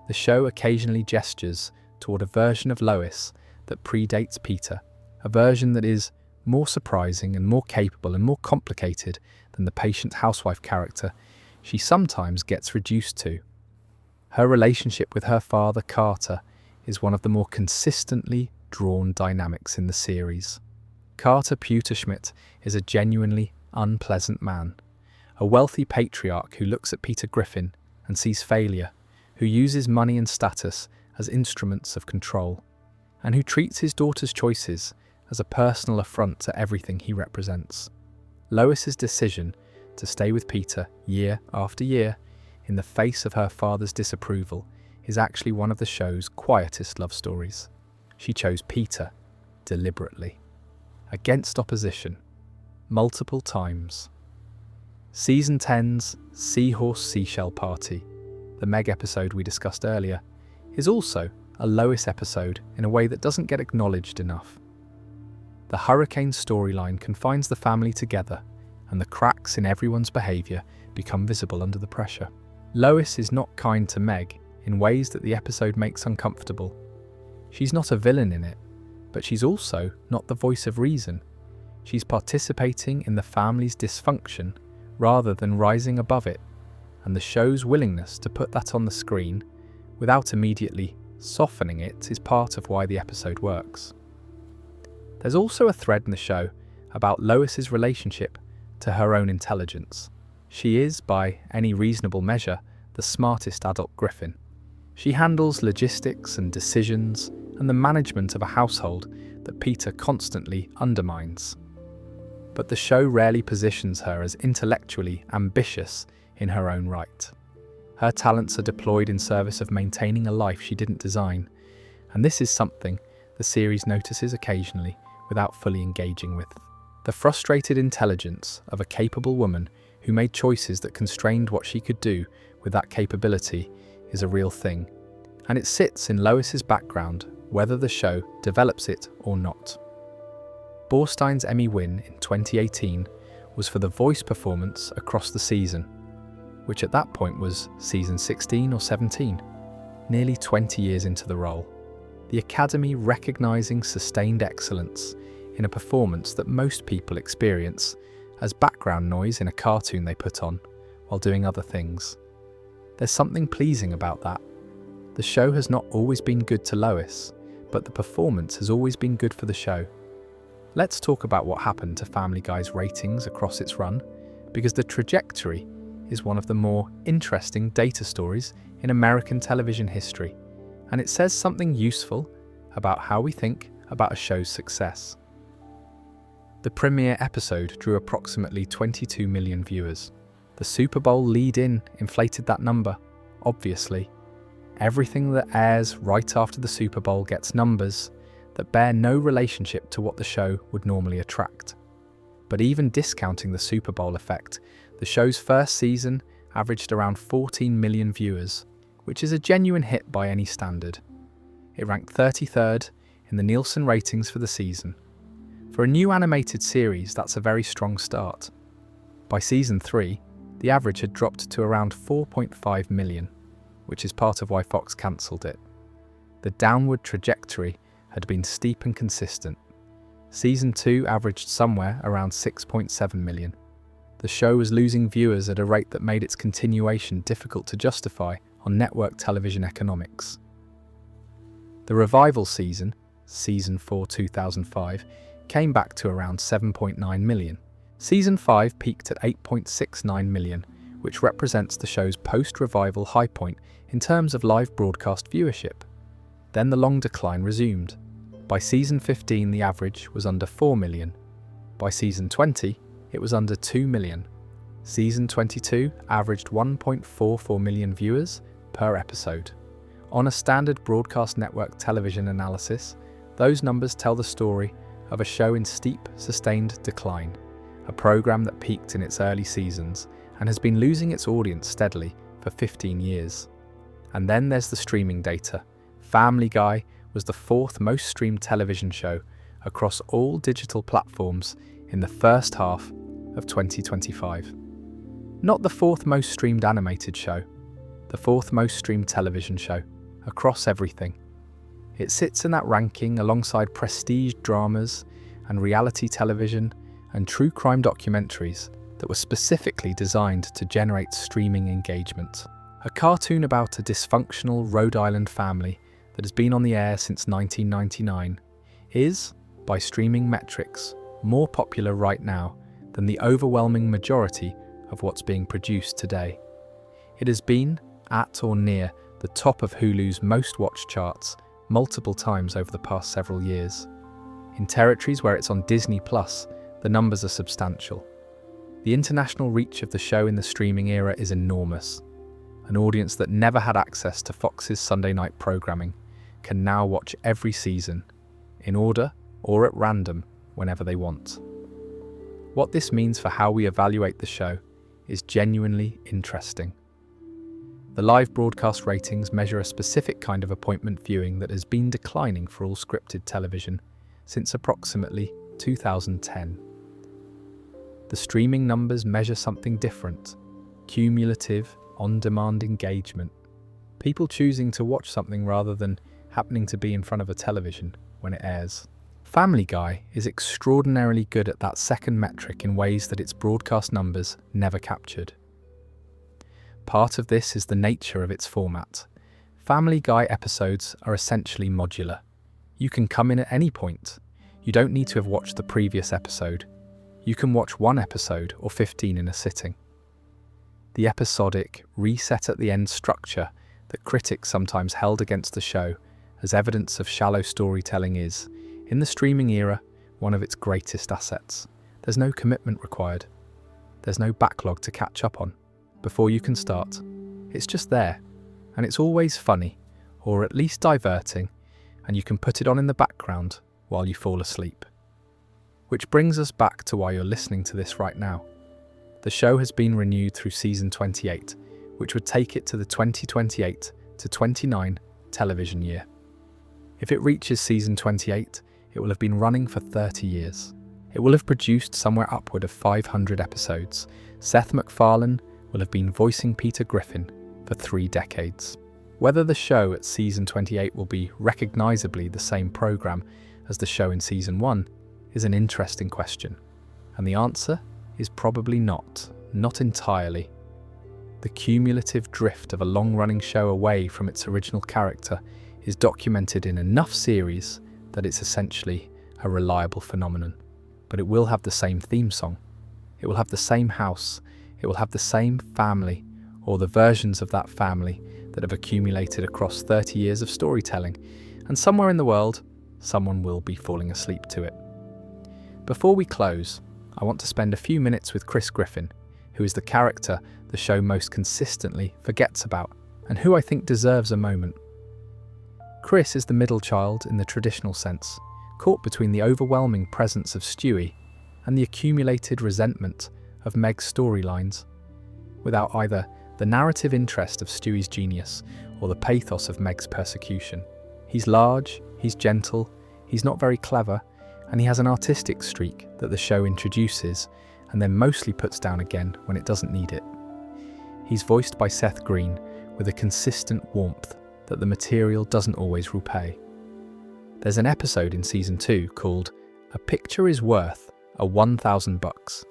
The show occasionally gestures toward a version of Lois that predates Peter, a version that is more surprising and more capable and more complicated than the patient housewife character she sometimes gets reduced to. Her relationship with her father, Carter, is one of the more consistently drawn dynamics in the series. Carter Pewterschmidt is a genuinely unpleasant man, a wealthy patriarch who looks at Peter Griffin and sees failure, who uses money and status as instruments of control, and who treats his daughter's choices as a personal affront to everything he represents. Lois's decision to stay with Peter year after year in the face of her father's disapproval, is actually one of the show's quietest love stories. She chose Peter, deliberately, against opposition, multiple times. Season 10's Seahorse Seashell Party, the Meg episode we discussed earlier, is also a Lois episode in a way that doesn't get acknowledged enough. The hurricane storyline confines the family together, and the cracks in everyone's behaviour become visible under the pressure. Lois is not kind to Meg in ways that the episode makes uncomfortable. She's not a villain in it, but she's also not the voice of reason. She's participating in the family's dysfunction rather than rising above it, and the show's willingness to put that on the screen without immediately softening it is part of why the episode works. There's also a thread in the show about Lois's relationship to her own intelligence. She is, by any reasonable measure, the smartest adult Griffin. She handles logistics and decisions and the management of a household that Peter constantly undermines. But the show rarely positions her as intellectually ambitious in her own right. Her talents are deployed in service of maintaining a life she didn't design, and this is something the series notices occasionally without fully engaging with. The frustrated intelligence of a capable woman who made choices that constrained what she could do with that capability is a real thing, and it sits in Lois's background whether the show develops it or not. Borstein's Emmy win in 2018 was for the voice performance across the season, which at that point was season 16 or 17, nearly 20 years into the role. The Academy recognising sustained excellence in a performance that most people experience as background noise in a cartoon they put on while doing other things. There's something pleasing about that. The show has not always been good to Lois, but the performance has always been good for the show. Let's talk about what happened to Family Guy's ratings across its run, because the trajectory is one of the more interesting data stories in American television history, and it says something useful about how we think about a show's success. The premiere episode drew approximately 22 million viewers. The Super Bowl lead-in inflated that number, obviously. Everything that airs right after the Super Bowl gets numbers that bear no relationship to what the show would normally attract. But even discounting the Super Bowl effect, the show's first season averaged around 14 million viewers, which is a genuine hit by any standard. It ranked 33rd in the Nielsen ratings for the season. For a new animated series, that's a very strong start. By season 3, the average had dropped to around 4.5 million, which is part of why Fox cancelled it. The downward trajectory had been steep and consistent. Season 2 averaged somewhere around 6.7 million. The show was losing viewers at a rate that made its continuation difficult to justify on network television economics. The revival season, Season 4 2005, came back to around 7.9 million. Season 5 peaked at 8.69 million, which represents the show's post-revival high point in terms of live broadcast viewership. Then the long decline resumed. By season 15, the average was under 4 million. By season 20, it was under 2 million. Season 22 averaged 1.44 million viewers per episode. On a standard broadcast network television analysis, those numbers tell the story of a show in steep, sustained decline, a program that peaked in its early seasons and has been losing its audience steadily for 15 years. And then there's the streaming data. Family Guy was the 4th most streamed television show across all digital platforms in the first half of 2025. Not the 4th most streamed animated show, the 4th most streamed television show, across everything. It sits in that ranking alongside prestige dramas and reality television and true crime documentaries that were specifically designed to generate streaming engagement. A cartoon about a dysfunctional Rhode Island family that has been on the air since 1999 is, by streaming metrics, more popular right now than the overwhelming majority of what's being produced today. It has been at or near the top of Hulu's most watched charts multiple times over the past several years. In territories where it's on Disney+, the numbers are substantial. The international reach of the show in the streaming era is enormous. an audience that never had access to Fox's Sunday night programming, can now watch every season, in order or at random, whenever they want. What this means for how we evaluate the show is genuinely interesting. The live broadcast ratings measure a specific kind of appointment viewing that has been declining for all scripted television since approximately 2010. The streaming numbers measure something different: cumulative, on-demand engagement. People choosing to watch something rather than happening to be in front of a television when it airs. Family Guy is extraordinarily good at that second metric in ways that its broadcast numbers never captured. Part of this is the nature of its format. Family Guy episodes are essentially modular. You can come in at any point. You don't need to have watched the previous episode. You can watch one episode or 15 in a sitting. The episodic, reset-at-the-end structure that critics sometimes held against the show as evidence of shallow storytelling is, in the streaming era, one of its greatest assets. There's no commitment required. There's no backlog to catch up on before you can start. It's just there, and it's always funny, or at least diverting, and you can put it on in the background while you fall asleep. Which brings us back to why you're listening to this right now. The show has been renewed through season 28, which would take it to the 2028 to 29 television year. If it reaches season 28, it will have been running for 30 years. It will have produced somewhere upward of 500 episodes. Seth MacFarlane will have been voicing Peter Griffin for 3 decades. Whether the show at season 28 will be recognisably the same programme as the show in season 1 is an interesting question. And the answer is probably not entirely. The cumulative drift of a long-running show away from its original character is documented in enough series that it's essentially a reliable phenomenon. But it will have the same theme song. It will have the same house. It will have the same family, or the versions of that family that have accumulated across 30 years of storytelling. And somewhere in the world, someone will be falling asleep to it. Before we close, I want to spend a few minutes with Chris Griffin, who is the character the show most consistently forgets about, and who I think deserves a moment. Chris is the middle child in the traditional sense, caught between the overwhelming presence of Stewie and the accumulated resentment of Meg's storylines. Without either the narrative interest of Stewie's genius or the pathos of Meg's persecution. He's large, he's gentle, he's not very clever, and he has an artistic streak that the show introduces and then mostly puts down again when it doesn't need it. He's voiced by Seth Green with a consistent warmth that the material doesn't always repay. There's an episode in season 2 called "A Picture is Worth a $1,000",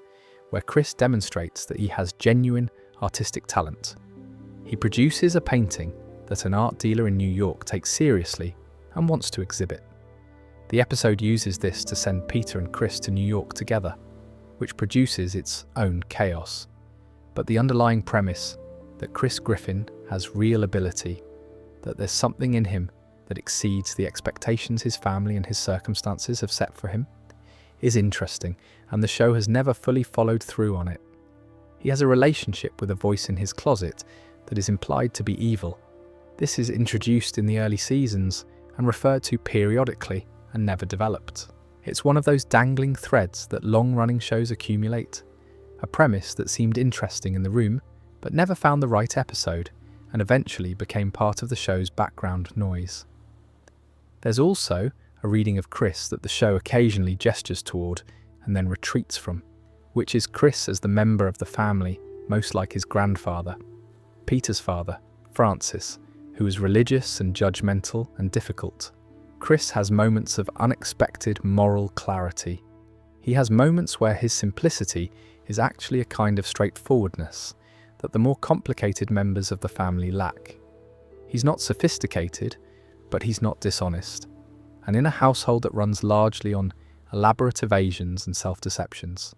where Chris demonstrates that he has genuine artistic talent. He produces a painting that an art dealer in New York takes seriously and wants to exhibit. The episode uses this to send Peter and Chris to New York together, which produces its own chaos. But the underlying premise, that Chris Griffin has real ability, that there's something in him that exceeds the expectations his family and his circumstances have set for him, is interesting, and the show has never fully followed through on it. He has a relationship with a voice in his closet that is implied to be evil. This is introduced in the early seasons and referred to periodically and never developed. It's one of those dangling threads that long-running shows accumulate, a premise that seemed interesting in the room but never found the right episode and eventually became part of the show's background noise. There's also a reading of Chris that the show occasionally gestures toward and then retreats from, which is Chris as the member of the family most like his grandfather, Peter's father, Francis, who is religious and judgmental and difficult. Chris has moments of unexpected moral clarity. He has moments where his simplicity is actually a kind of straightforwardness that the more complicated members of the family lack. He's not sophisticated, but he's not dishonest. And in a household that runs largely on elaborate evasions and self-deceptions,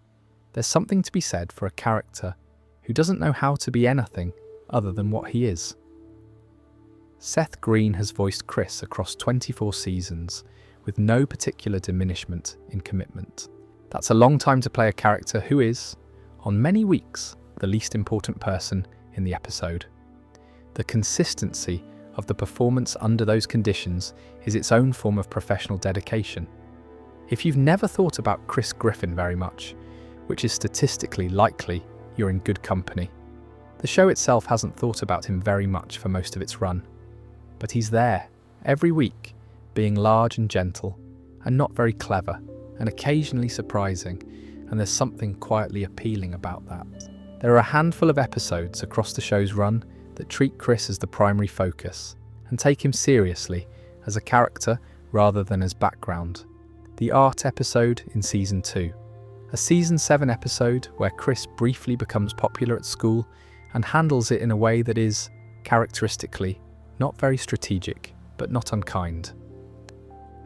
there's something to be said for a character who doesn't know how to be anything other than what he is. Seth Green has voiced Chris across 24 seasons with no particular diminishment in commitment. That's a long time to play a character who is, on many weeks, the least important person in the episode. The consistency of the performance under those conditions is its own form of professional dedication. If you've never thought about Chris Griffin very much, which is statistically likely, you're in good company. The show itself hasn't thought about him very much for most of its run, but he's there, every week, being large and gentle, and not very clever, and occasionally surprising, and there's something quietly appealing about that. There are a handful of episodes across the show's run that treat Chris as the primary focus, and take him seriously as a character rather than as background. The art episode in Season 2. A Season 7 episode where Chris briefly becomes popular at school and handles it in a way that is, characteristically, not very strategic, but not unkind.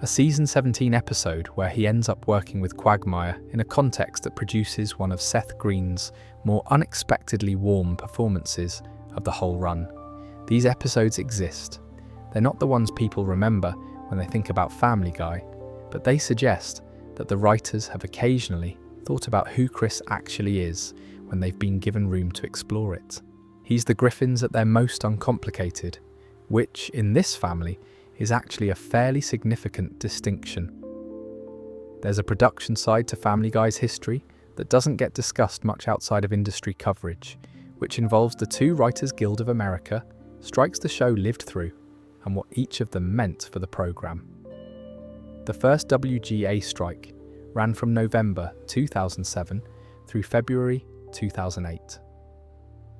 A Season 17 episode where he ends up working with Quagmire in a context that produces one of Seth Green's more unexpectedly warm performances of the whole run. These episodes exist. They're not the ones people remember when they think about Family Guy, but they suggest that the writers have occasionally thought about who Chris actually is when they've been given room to explore it. He's the Griffins at their most uncomplicated, which, in this family, is actually a fairly significant distinction. There's a production side to Family Guy's history that doesn't get discussed much outside of industry coverage, which involves the two Writers Guild of America, strikes the show lived through, and what each of them meant for the programme. The first WGA strike ran from November 2007 through February 2008.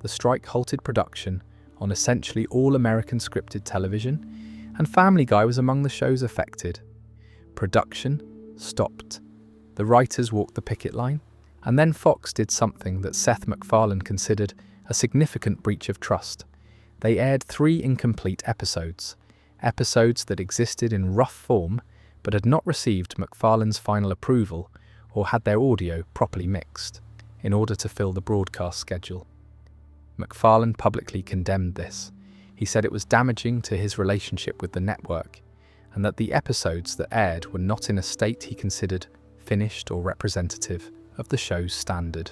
The strike halted production on essentially all American scripted television, and Family Guy was among the shows affected. Production stopped. The writers walked the picket line, and then Fox did something that Seth MacFarlane considered a significant breach of trust. They aired 3 incomplete episodes that existed in rough form but had not received MacFarlane's final approval or had their audio properly mixed, in order to fill the broadcast schedule. MacFarlane publicly condemned this. He said it was damaging to his relationship with the network, and that the episodes that aired were not in a state he considered finished or representative of the show's standard.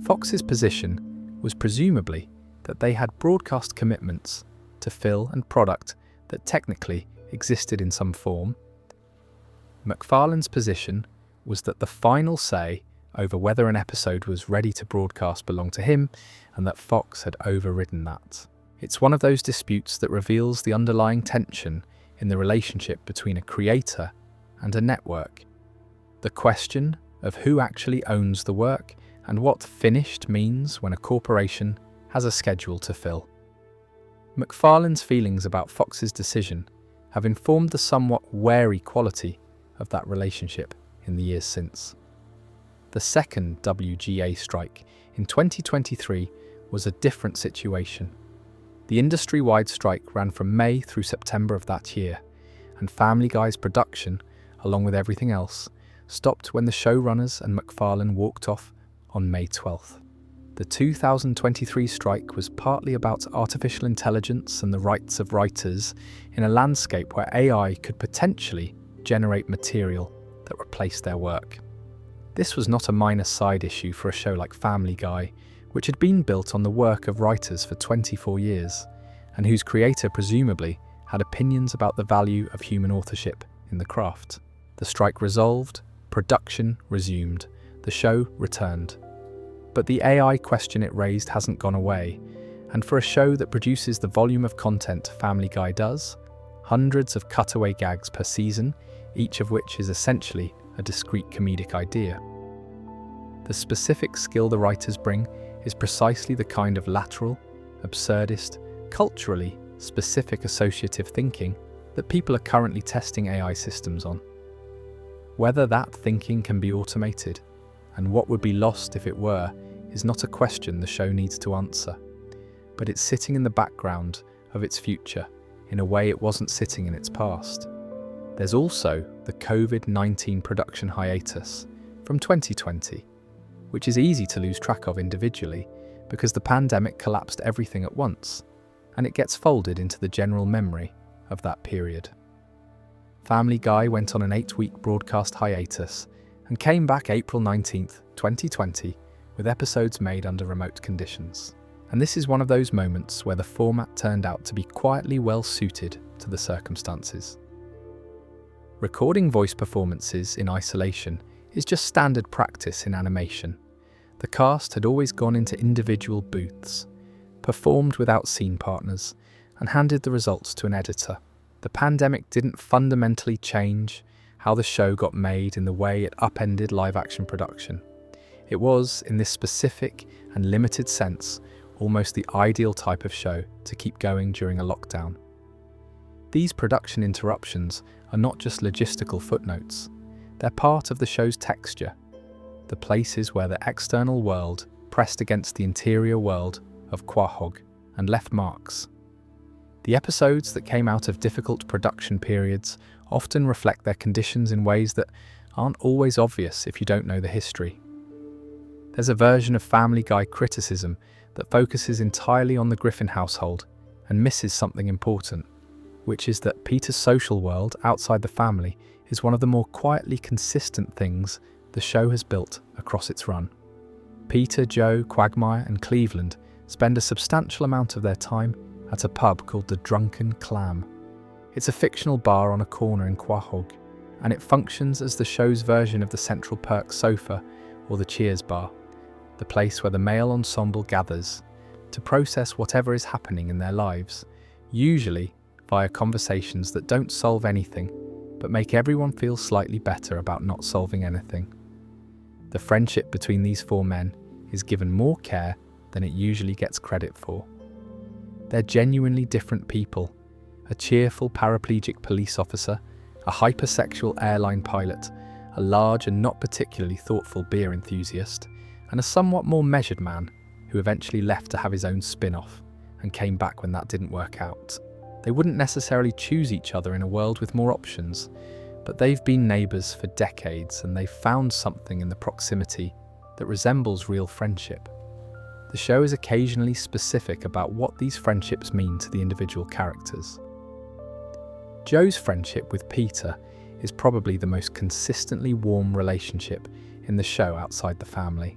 Fox's position was presumably that they had broadcast commitments to fill and product that technically existed in some form. MacFarlane's position was that the final say over whether an episode was ready to broadcast belonged to him, and that Fox had overridden that. It's one of those disputes that reveals the underlying tension in the relationship between a creator and a network. The question of who actually owns the work and what finished means when a corporation has a schedule to fill. MacFarlane's feelings about Fox's decision have informed the somewhat wary quality of that relationship in the years since. The second WGA strike in 2023 was a different situation. The industry-wide strike ran from May through September of that year, and Family Guy's production, along with everything else, stopped when the showrunners and MacFarlane walked off on May 12th. The 2023 strike was partly about artificial intelligence and the rights of writers in a landscape where AI could potentially generate material that replaced their work. This was not a minor side issue for a show like Family Guy, which had been built on the work of writers for 24 years, and whose creator presumably had opinions about the value of human authorship in the craft. The strike resolved, production resumed, the show returned. But the AI question it raised hasn't gone away, and for a show that produces the volume of content Family Guy does, hundreds of cutaway gags per season, each of which is essentially a discrete comedic idea. The specific skill the writers bring is precisely the kind of lateral, absurdist, culturally specific associative thinking that people are currently testing AI systems on. Whether that thinking can be automated, and what would be lost if it were, is not a question the show needs to answer, but it's sitting in the background of its future in a way it wasn't sitting in its past. There's also the COVID-19 production hiatus from 2020, which is easy to lose track of individually because the pandemic collapsed everything at once, and it gets folded into the general memory of that period. Family Guy went on an 8-week broadcast hiatus and came back April 19th, 2020, with episodes made under remote conditions. And this is one of those moments where the format turned out to be quietly well suited to the circumstances. Recording voice performances in isolation is just standard practice in animation. The cast had always gone into individual booths, performed without scene partners, and handed the results to an editor. The pandemic didn't fundamentally change how the show got made in the way it upended live-action production. It was, in this specific and limited sense, almost the ideal type of show to keep going during a lockdown. These production interruptions are not just logistical footnotes, they're part of the show's texture, the places where the external world pressed against the interior world of Quahog and left marks. The episodes that came out of difficult production periods often reflect their conditions in ways that aren't always obvious if you don't know the history. There's a version of Family Guy criticism that focuses entirely on the Griffin household and misses something important, which is that Peter's social world outside the family is one of the more quietly consistent things the show has built across its run. Peter, Joe, Quagmire and Cleveland spend a substantial amount of their time at a pub called the Drunken Clam. It's a fictional bar on a corner in Quahog, and it functions as the show's version of the Central Perk sofa or the Cheers bar, the place where the male ensemble gathers to process whatever is happening in their lives, usually via conversations that don't solve anything, but make everyone feel slightly better about not solving anything. The friendship between these four men is given more care than it usually gets credit for. They're genuinely different people, a cheerful paraplegic police officer, a hypersexual airline pilot, a large and not particularly thoughtful beer enthusiast, and a somewhat more measured man who eventually left to have his own spin-off and came back when that didn't work out. They wouldn't necessarily choose each other in a world with more options, but they've been neighbours for decades and they've found something in the proximity that resembles real friendship. The show is occasionally specific about what these friendships mean to the individual characters. Joe's friendship with Peter is probably the most consistently warm relationship in the show outside the family.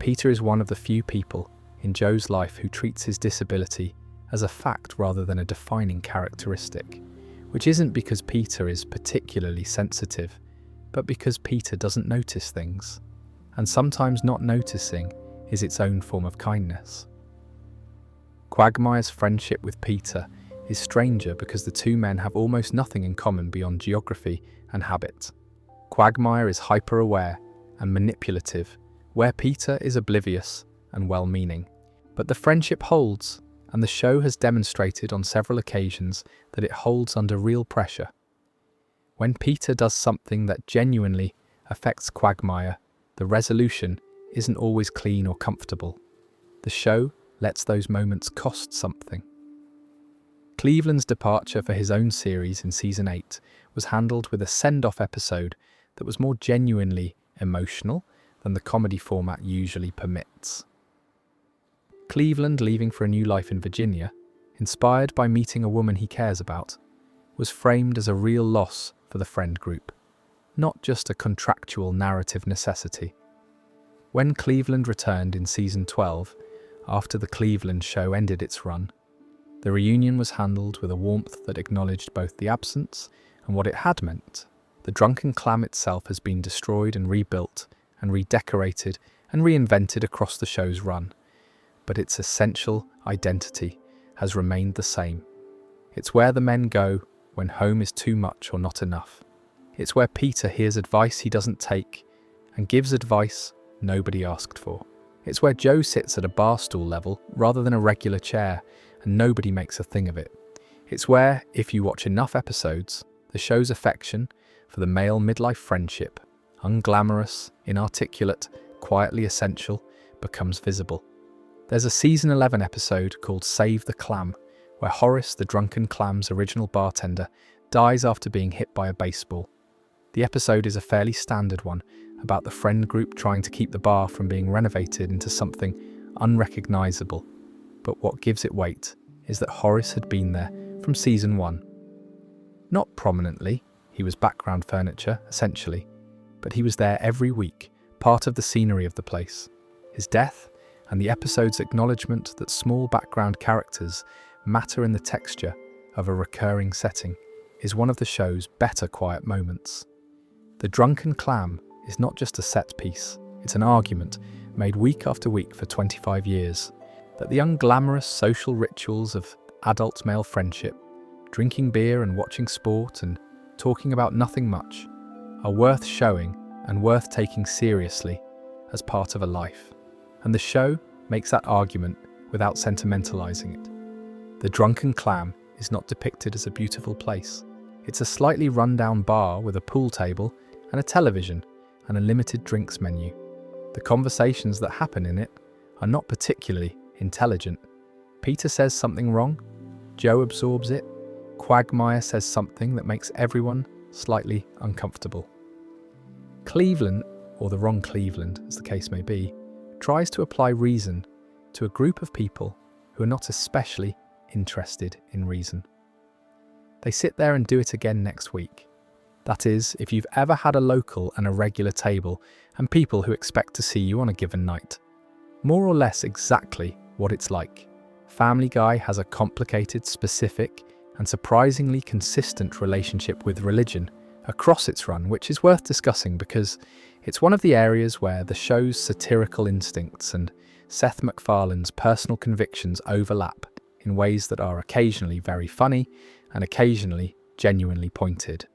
Peter is one of the few people in Joe's life who treats his disability as a fact rather than a defining characteristic, which isn't because Peter is particularly sensitive, but because Peter doesn't notice things, and sometimes not noticing is its own form of kindness. Quagmire's friendship with Peter is stranger because the two men have almost nothing in common beyond geography and habit. Quagmire is hyper-aware and manipulative, where Peter is oblivious and well-meaning. But the friendship holds, and the show has demonstrated on several occasions that it holds under real pressure. When Peter does something that genuinely affects Quagmire, the resolution isn't always clean or comfortable. The show lets those moments cost something. Cleveland's departure for his own series in Season 8 was handled with a send-off episode that was more genuinely emotional than the comedy format usually permits. Cleveland leaving for a new life in Virginia, inspired by meeting a woman he cares about, was framed as a real loss for the friend group, not just a contractual narrative necessity. When Cleveland returned in Season 12, after the Cleveland show ended its run, the reunion was handled with a warmth that acknowledged both the absence and what it had meant. The Drunken Clam itself has been destroyed and rebuilt and redecorated and reinvented across the show's run, but its essential identity has remained the same. It's where the men go when home is too much or not enough. It's where Peter hears advice he doesn't take and gives advice nobody asked for. It's where Joe sits at a bar stool level rather than a regular chair and nobody makes a thing of it. It's where, if you watch enough episodes, the show's affection for the male midlife friendship, unglamorous, inarticulate, quietly essential, becomes visible. There's a Season 11 episode called Save the Clam, where Horace, the Drunken Clam's original bartender, dies after being hit by a baseball. The episode is a fairly standard one, about the friend group trying to keep the bar from being renovated into something unrecognisable. But what gives it weight is that Horace had been there from Season 1. Not prominently, he was background furniture, essentially, but he was there every week, part of the scenery of the place. His death, and the episode's acknowledgement that small background characters matter in the texture of a recurring setting is one of the show's better quiet moments. The Drunken Clam is not just a set piece, it's an argument made week after week for 25 years that the unglamorous social rituals of adult male friendship, drinking beer and watching sport and talking about nothing much, are worth showing and worth taking seriously as part of a life. And the show makes that argument without sentimentalizing it. The Drunken Clam is not depicted as a beautiful place. It's a slightly run-down bar with a pool table and a television and a limited drinks menu. The conversations that happen in it are not particularly intelligent. Peter says something wrong, Joe absorbs it, Quagmire says something that makes everyone slightly uncomfortable. Cleveland, or the wrong Cleveland as the case may be, tries to apply reason to a group of people who are not especially interested in reason. They sit there and do it again next week. That is, if you've ever had a local and a regular table and people who expect to see you on a given night. More or less exactly what it's like. Family Guy has a complicated, specific, and surprisingly consistent relationship with religion across its run, which is worth discussing because it's one of the areas where the show's satirical instincts and Seth MacFarlane's personal convictions overlap in ways that are occasionally very funny and occasionally genuinely pointed.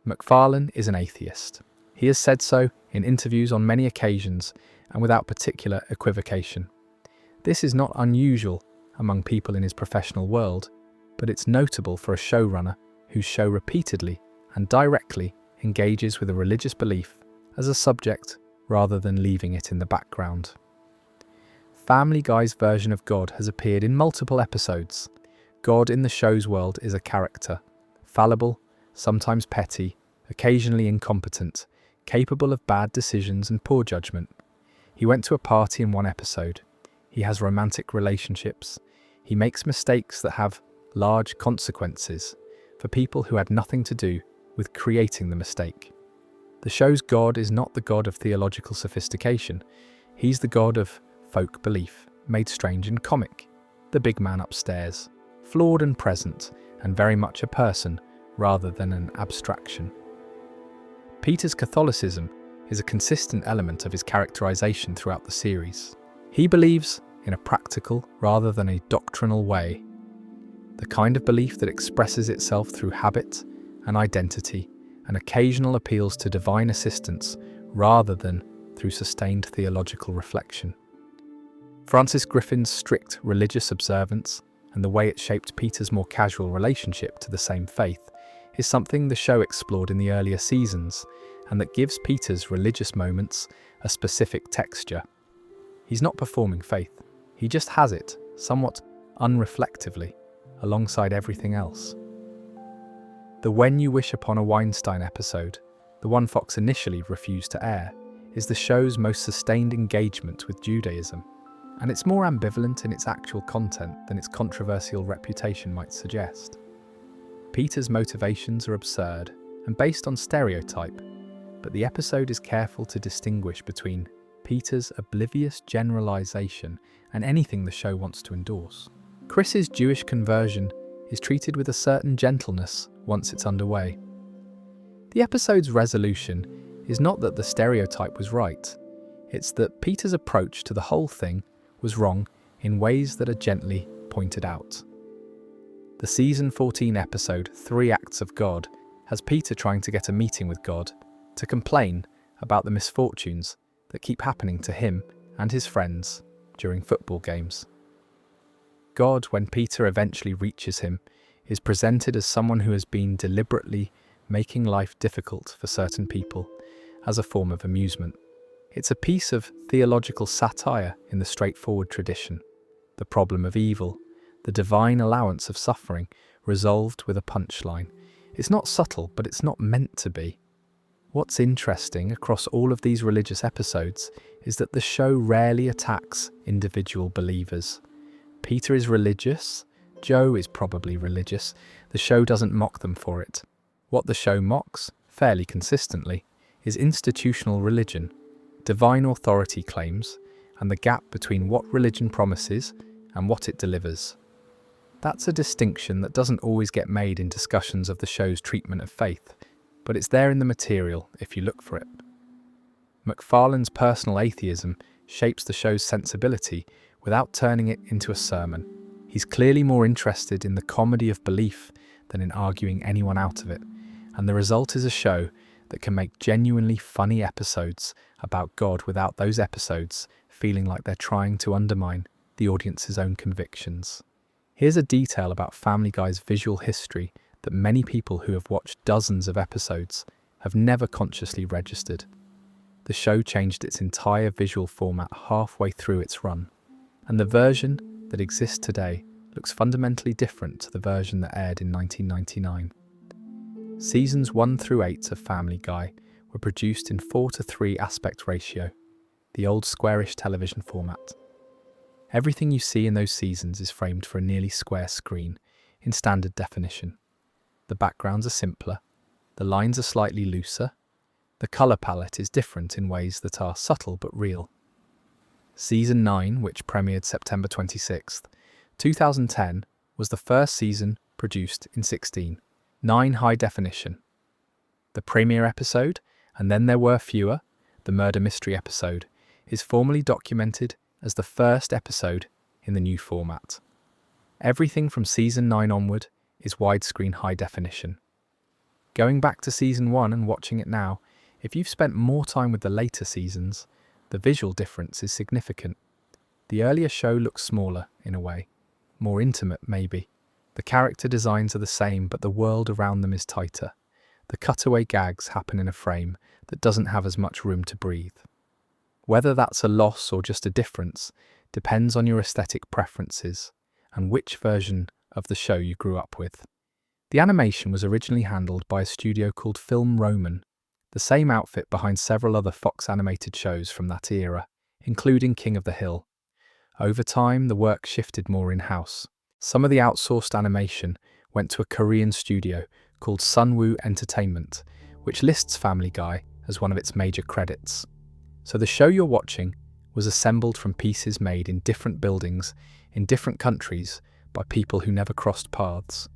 MacFarlane is an atheist. He has said so in interviews on many occasions and without particular equivocation. This is not unusual among people in his professional world, but it's notable for a showrunner whose show repeatedly and directly engages with a religious belief as a subject rather than leaving it in the background. Family Guy's version of God has appeared in multiple episodes. God in the show's world is a character, fallible, sometimes petty, occasionally incompetent, capable of bad decisions and poor judgment. He went to a party in one episode. He has romantic relationships. He makes mistakes that have large consequences for people who had nothing to do with creating the mistake. The show's God is not the God of theological sophistication. He's the God of folk belief, made strange and comic. The big man upstairs, flawed and present, and very much a person rather than an abstraction. Peter's Catholicism is a consistent element of his characterization throughout the series. He believes in a practical rather than a doctrinal way, the kind of belief that expresses itself through habit and identity and occasional appeals to divine assistance rather than through sustained theological reflection. Francis Griffin's strict religious observance and the way it shaped Peter's more casual relationship to the same faith is something the show explored in the earlier seasons and that gives Peter's religious moments a specific texture. He's not performing faith, he just has it, somewhat unreflectively, alongside everything else. The When You Wish Upon a Weinstein episode, the one Fox initially refused to air, is the show's most sustained engagement with Judaism, and it's more ambivalent in its actual content than its controversial reputation might suggest. Peter's motivations are absurd and based on stereotype, but the episode is careful to distinguish between Peter's oblivious generalization and anything the show wants to endorse. Chris's Jewish conversion is treated with a certain gentleness once it's underway. The episode's resolution is not that the stereotype was right, it's that Peter's approach to the whole thing was wrong in ways that are gently pointed out. The season 14 episode 3 Acts of God has Peter trying to get a meeting with God to complain about the misfortunes that keep happening to him and his friends during football games. God, when Peter eventually reaches him, is presented as someone who has been deliberately making life difficult for certain people as a form of amusement. It's a piece of theological satire in the straightforward tradition, the problem of evil, the divine allowance of suffering, resolved with a punchline. It's not subtle, but it's not meant to be. What's interesting across all of these religious episodes is that the show rarely attacks individual believers. Peter is religious, Joe is probably religious, the show doesn't mock them for it. What the show mocks, fairly consistently, is institutional religion, divine authority claims, and the gap between what religion promises and what it delivers. That's a distinction that doesn't always get made in discussions of the show's treatment of faith, but it's there in the material if you look for it. MacFarlane's personal atheism shapes the show's sensibility without turning it into a sermon. He's clearly more interested in the comedy of belief than in arguing anyone out of it, and the result is a show that can make genuinely funny episodes about God without those episodes feeling like they're trying to undermine the audience's own convictions. Here's a detail about Family Guy's visual history that many people who have watched dozens of episodes have never consciously registered. The show changed its entire visual format halfway through its run, and the version that exists today looks fundamentally different to the version that aired in 1999. Seasons 1 through 8 of Family Guy were produced in 4:3 aspect ratio, the old squarish television format. Everything you see in those seasons is framed for a nearly square screen in standard definition. The backgrounds are simpler, the lines are slightly looser, the colour palette is different in ways that are subtle but real. Season 9, which premiered September 26th, 2010, was the first season produced in 16:9 high definition. The premiere episode, and then there were fewer, the murder mystery episode, is formally documented as the first episode in the new format. Everything from Season 9 onward is widescreen high definition. Going back to Season 1 and watching it now, if you've spent more time with the later seasons, the visual difference is significant. The earlier show looks smaller, in a way. More intimate, maybe. The character designs are the same, but the world around them is tighter. The cutaway gags happen in a frame that doesn't have as much room to breathe. Whether that's a loss or just a difference depends on your aesthetic preferences and which version of the show you grew up with. The animation was originally handled by a studio called Film Roman, the same outfit behind several other Fox animated shows from that era, including King of the Hill. Over time, the work shifted more in-house. Some of the outsourced animation went to a Korean studio called Sunwoo Entertainment, which lists Family Guy as one of its major credits. So the show you're watching was assembled from pieces made in different buildings in different countries by people who never crossed paths,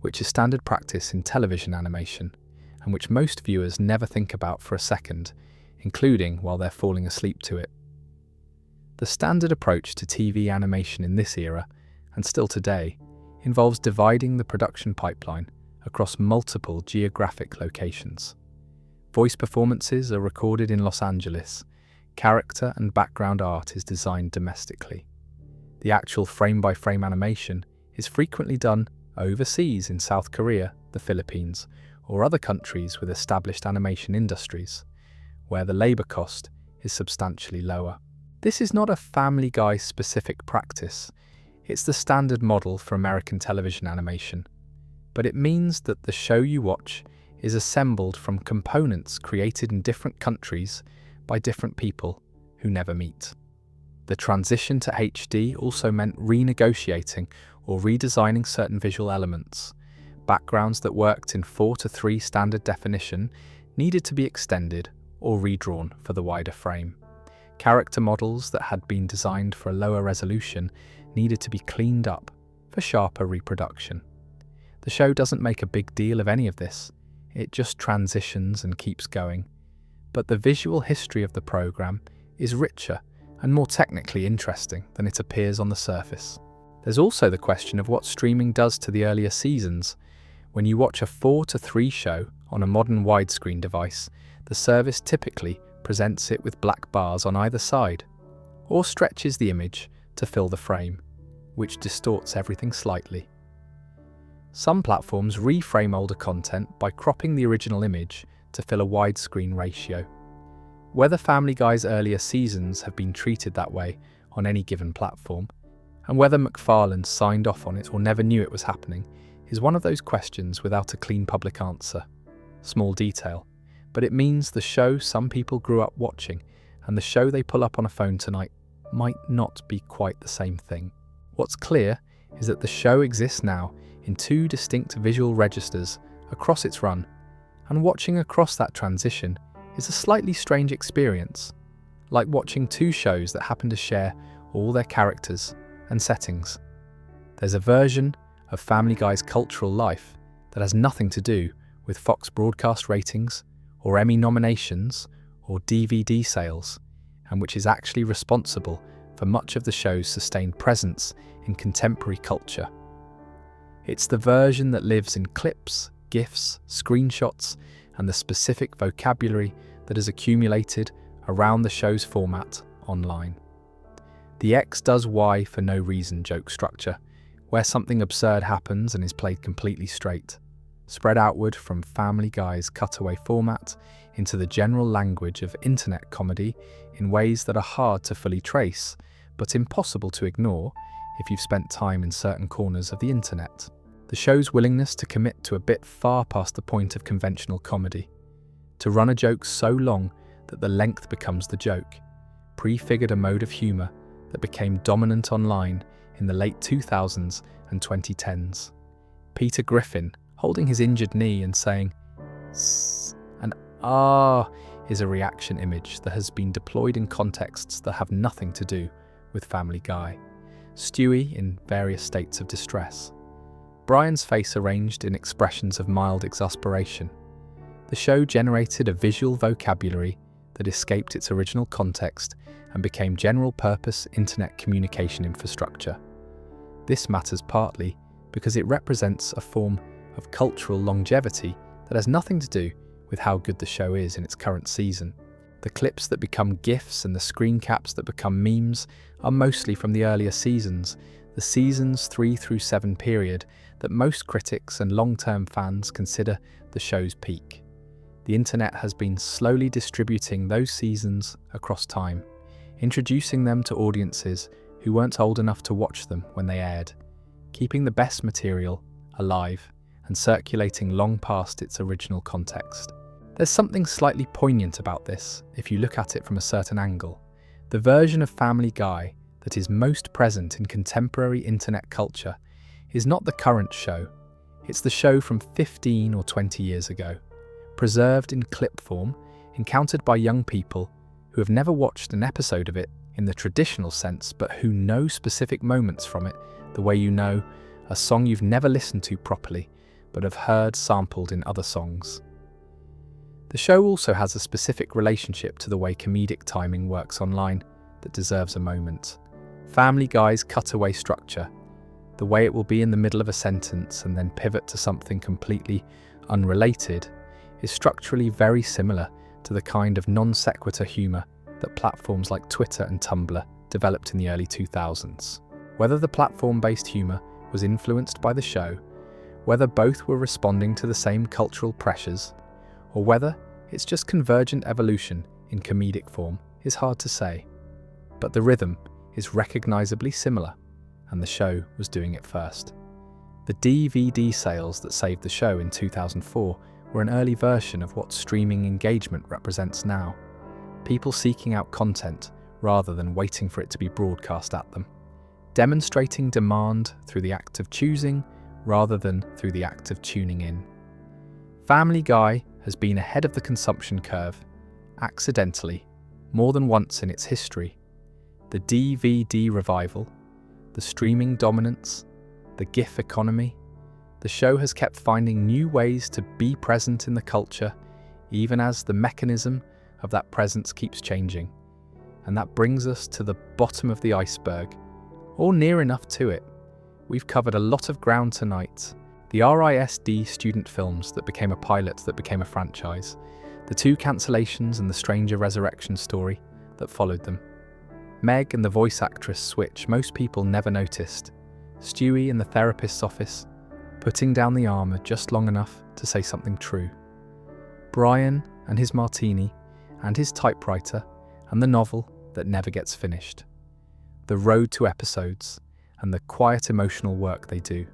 which is standard practice in television animation, and which most viewers never think about for a second, including while they're falling asleep to it. The standard approach to TV animation in this era, and still today, involves dividing the production pipeline across multiple geographic locations. Voice performances are recorded in Los Angeles. Character and background art is designed domestically. The actual frame-by-frame animation is frequently done overseas in South Korea, the Philippines, or other countries with established animation industries, where the labour cost is substantially lower. This is not a Family Guy-specific practice. It's the standard model for American television animation, but it means that the show you watch is assembled from components created in different countries by different people who never meet. The transition to HD also meant renegotiating or redesigning certain visual elements. Backgrounds that worked in 4:3 standard definition needed to be extended or redrawn for the wider frame. Character models that had been designed for a lower resolution needed to be cleaned up for sharper reproduction. The show doesn't make a big deal of any of this. It just transitions and keeps going. But the visual history of the program is richer and more technically interesting than it appears on the surface. There's also the question of what streaming does to the earlier seasons. When you watch a 4:3 show on a modern widescreen device, the service typically presents it with black bars on either side, or stretches the image to fill the frame, which distorts everything slightly. Some platforms reframe older content by cropping the original image to fill a widescreen ratio. Whether Family Guy's earlier seasons have been treated that way on any given platform, and whether MacFarlane signed off on it or never knew it was happening, is one of those questions without a clean public answer. Small detail, but it means the show some people grew up watching and the show they pull up on a phone tonight might not be quite the same thing. What's clear is that the show exists now in two distinct visual registers across its run, and watching across that transition is a slightly strange experience. like watching two shows that happen to share all their characters and settings. There's a version of Family Guy's cultural life that has nothing to do with Fox broadcast ratings or Emmy nominations or DVD sales, and which is actually responsible for much of the show's sustained presence in contemporary culture. It's the version that lives in clips, GIFs, screenshots, and the specific vocabulary that has accumulated around the show's format online. The X does Y for no reason joke structure, where something absurd happens and is played completely straight, spread outward from Family Guy's cutaway format into the general language of internet comedy in ways that are hard to fully trace, but impossible to ignore if you've spent time in certain corners of the internet. The show's willingness to commit to a bit far past the point of conventional comedy, to run a joke so long that the length becomes the joke, prefigured a mode of humour that became dominant online in the late 2000s and 2010s. Peter Griffin holding his injured knee and saying "Sss" and "ah" is a reaction image that has been deployed in contexts that have nothing to do with Family Guy. Stewie in various states of distress. Brian's face arranged in expressions of mild exasperation. The show generated a visual vocabulary that escaped its original context and became general-purpose internet communication infrastructure. This matters partly because it represents a form of cultural longevity that has nothing to do with how good the show is in its current season. The clips that become GIFs and the screen caps that become memes are mostly from the earlier seasons, the seasons 3 through 7 period that most critics and long-term fans consider the show's peak. The internet has been slowly distributing those seasons across time, introducing them to audiences who weren't old enough to watch them when they aired, keeping the best material alive and circulating long past its original context. There's something slightly poignant about this if you look at it from a certain angle. The version of Family Guy that is most present in contemporary internet culture is not the current show, it's the show from 15 or 20 years ago, preserved in clip form, encountered by young people who have never watched an episode of it in the traditional sense, but who know specific moments from it the way you know a song you've never listened to properly, but have heard sampled in other songs. The show also has a specific relationship to the way comedic timing works online that deserves a moment. Family Guy's cutaway structure, the way it will be in the middle of a sentence and then pivot to something completely unrelated, is structurally very similar to the kind of non-sequitur humour that platforms like Twitter and Tumblr developed in the early 2000s. Whether the platform-based humour was influenced by the show, whether both were responding to the same cultural pressures, or whether it's just convergent evolution in comedic form is hard to say. But the rhythm is recognisably similar, and the show was doing it first. The DVD sales that saved the show in 2004 were an early version of what streaming engagement represents now. People seeking out content rather than waiting for it to be broadcast at them. Demonstrating demand through the act of choosing rather than through the act of tuning in. Family Guy has been ahead of the consumption curve, accidentally, more than once in its history. The DVD revival, the streaming dominance, the GIF economy, the show has kept finding new ways to be present in the culture, even as the mechanism of that presence keeps changing. And that brings us to the bottom of the iceberg, or near enough to it. We've covered a lot of ground tonight. The RISD student films that became a pilot that became a franchise, the 2 cancellations and the Stranger Resurrection story that followed them. Meg and the voice actress switch most people never noticed. Stewie in the therapist's office, putting down the armour just long enough to say something true. Brian and his martini, and his typewriter, and the novel that never gets finished. The road to episodes, and the quiet emotional work they do.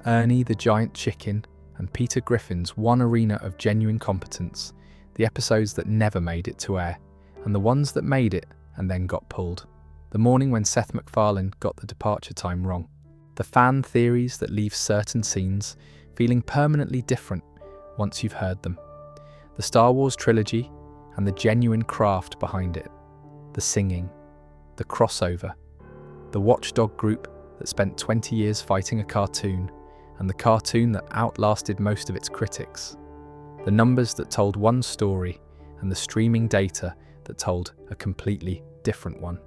Ernie the giant chicken, and Peter Griffin's one arena of genuine competence, the episodes that never made it to air, and the ones that made it and then got pulled. The morning when Seth MacFarlane got the departure time wrong. The fan theories that leave certain scenes feeling permanently different once you've heard them. The Star Wars trilogy and the genuine craft behind it. the singing, the crossover, the watchdog group that spent 20 years fighting a cartoon, and the cartoon that outlasted most of its critics, the numbers that told one story and the streaming data that told a completely different one.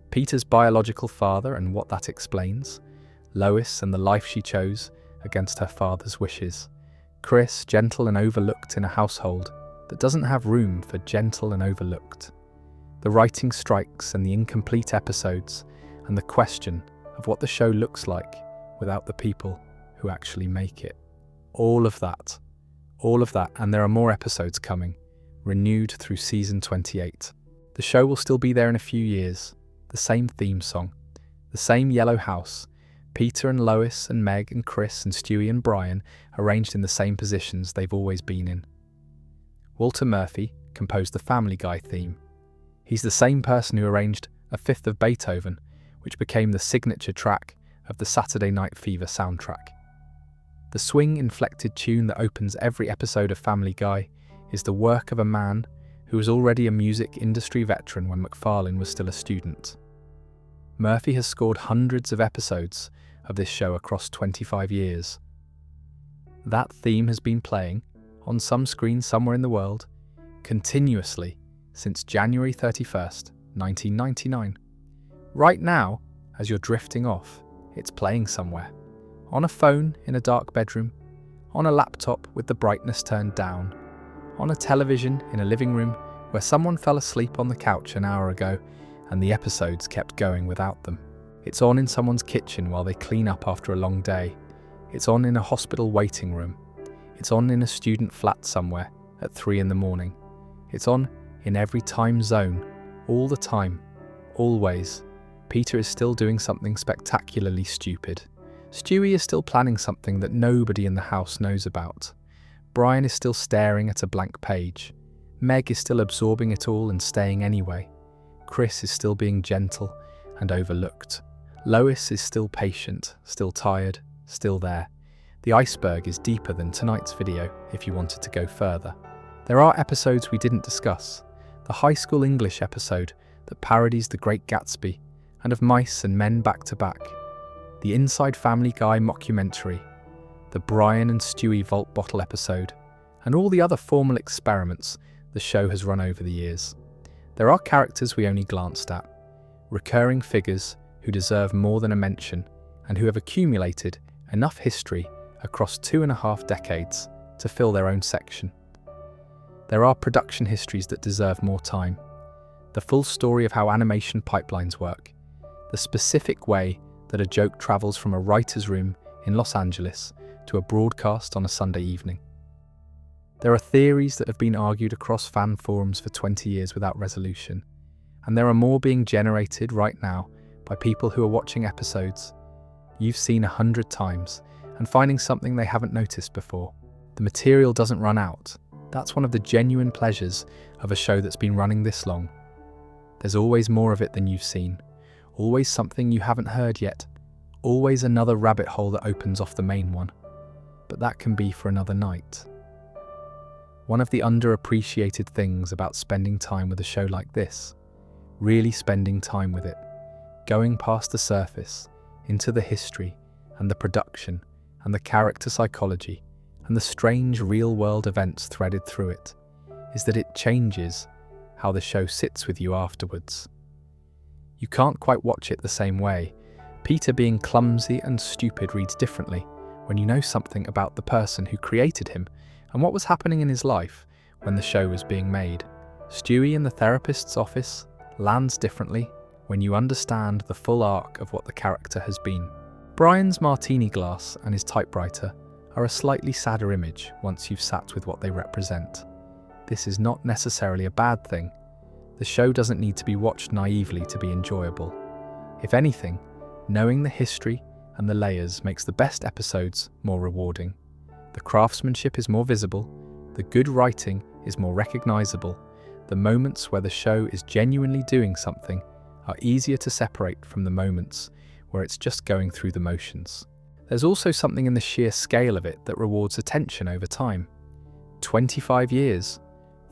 Peter's biological father and what that explains, Lois and the life she chose against her father's wishes, Chris, gentle and overlooked in a household that doesn't have room for gentle and overlooked, the writing strikes and the incomplete episodes, and the question of what the show looks like without the people who actually make it. All of that, and there are more episodes coming, renewed through season 28. The show will still be there in a few years, the same theme song, the same yellow house, Peter and Lois and Meg and Chris and Stewie and Brian arranged in the same positions they've always been in. Walter Murphy composed the Family Guy theme. He's the same person who arranged A Fifth of Beethoven, which became the signature track of the Saturday Night Fever soundtrack. The swing-inflected tune that opens every episode of Family Guy is the work of a man who was already a music industry veteran when MacFarlane was still a student. Murphy has scored hundreds of episodes of this show across 25 years. That theme has been playing, on some screen somewhere in the world, continuously since January 31st, 1999. Right now, as you're drifting off, it's playing somewhere. On a phone in a dark bedroom, on a laptop with the brightness turned down, on a television in a living room where someone fell asleep on the couch an hour ago and the episodes kept going without them. It's on in someone's kitchen while they clean up after a long day. It's on in a hospital waiting room. It's on in a student flat somewhere at 3 a.m. It's on in every time zone, all the time, always. Peter is still doing something spectacularly stupid. Stewie is still planning something that nobody in the house knows about. Brian is still staring at a blank page. Meg is still absorbing it all and staying anyway. Chris is still being gentle and overlooked. Lois is still patient, still tired, still there. The iceberg is deeper than tonight's video if you wanted to go further. There are episodes we didn't discuss. The high school English episode that parodies The Great Gatsby and of mice and men back to back. The Inside Family Guy mockumentary, the Brian and Stewie Vault Bottle episode, and all the other formal experiments the show has run over the years. There are characters we only glanced at, recurring figures who deserve more than a mention and who have accumulated enough history across 2.5 decades to fill their own section. There are production histories that deserve more time, the full story of how animation pipelines work, the specific way that a joke travels from a writer's room in Los Angeles to a broadcast on a Sunday evening. There are theories that have been argued across fan forums for 20 years without resolution, and there are more being generated right now by people who are watching episodes you've seen 100 times and finding something they haven't noticed before. The material doesn't run out. That's one of the genuine pleasures of a show that's been running this long. There's always more of it than you've seen, always something you haven't heard yet, always another rabbit hole that opens off the main one. But that can be for another night. One of the underappreciated things about spending time with a show like this, really spending time with it, going past the surface, into the history and the production and the character psychology and the strange real-world events threaded through it, is that it changes how the show sits with you afterwards. You can't quite watch it the same way. Peter being clumsy and stupid reads differently when you know something about the person who created him and what was happening in his life when the show was being made. Stewie in the therapist's office lands differently when you understand the full arc of what the character has been. Brian's martini glass and his typewriter are a slightly sadder image once you've sat with what they represent. This is not necessarily a bad thing. The show doesn't need to be watched naively to be enjoyable. If anything, knowing the history and the layers makes the best episodes more rewarding. The craftsmanship is more visible, the good writing is more recognizable, the moments where the show is genuinely doing something are easier to separate from the moments where it's just going through the motions. There's also something in the sheer scale of it that rewards attention over time. 25 years,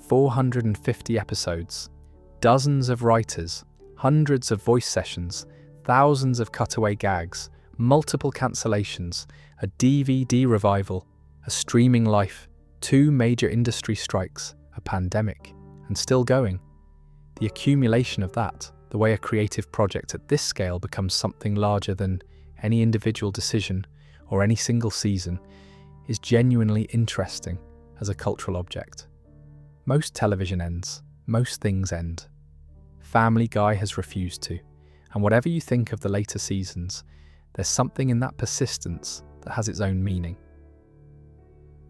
450 episodes, Dozens of writers, hundreds of voice sessions, thousands of cutaway gags, multiple cancellations, a DVD revival, a streaming life, 2 major industry strikes, a pandemic, and still going. The accumulation of that, the way a creative project at this scale becomes something larger than any individual decision or any single season, is genuinely interesting as a cultural object. Most television ends, most things end. Family Guy has refused to, and whatever you think of the later seasons, there's something in that persistence that has its own meaning.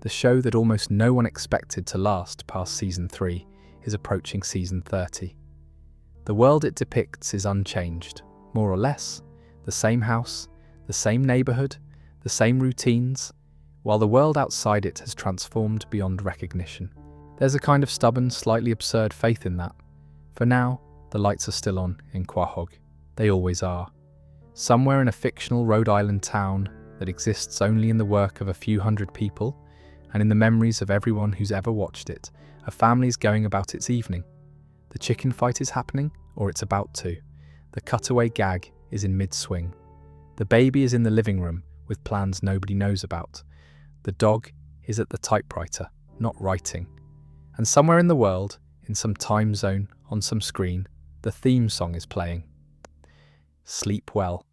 The show that almost no one expected to last past season 3 is approaching season 30. The world it depicts is unchanged, more or less, the same house, the same neighbourhood, the same routines, while the world outside it has transformed beyond recognition. There's a kind of stubborn, slightly absurd faith in that. For now, the lights are still on in Quahog. They always are. Somewhere in a fictional Rhode Island town that exists only in the work of a few hundred people, and in the memories of everyone who's ever watched it, a family's going about its evening. The chicken fight is happening, or it's about to. The cutaway gag is in mid-swing. The baby is in the living room with plans nobody knows about. The dog is at the typewriter, not writing. And somewhere in the world, in some time zone, on some screen, the theme song is playing. Sleep well.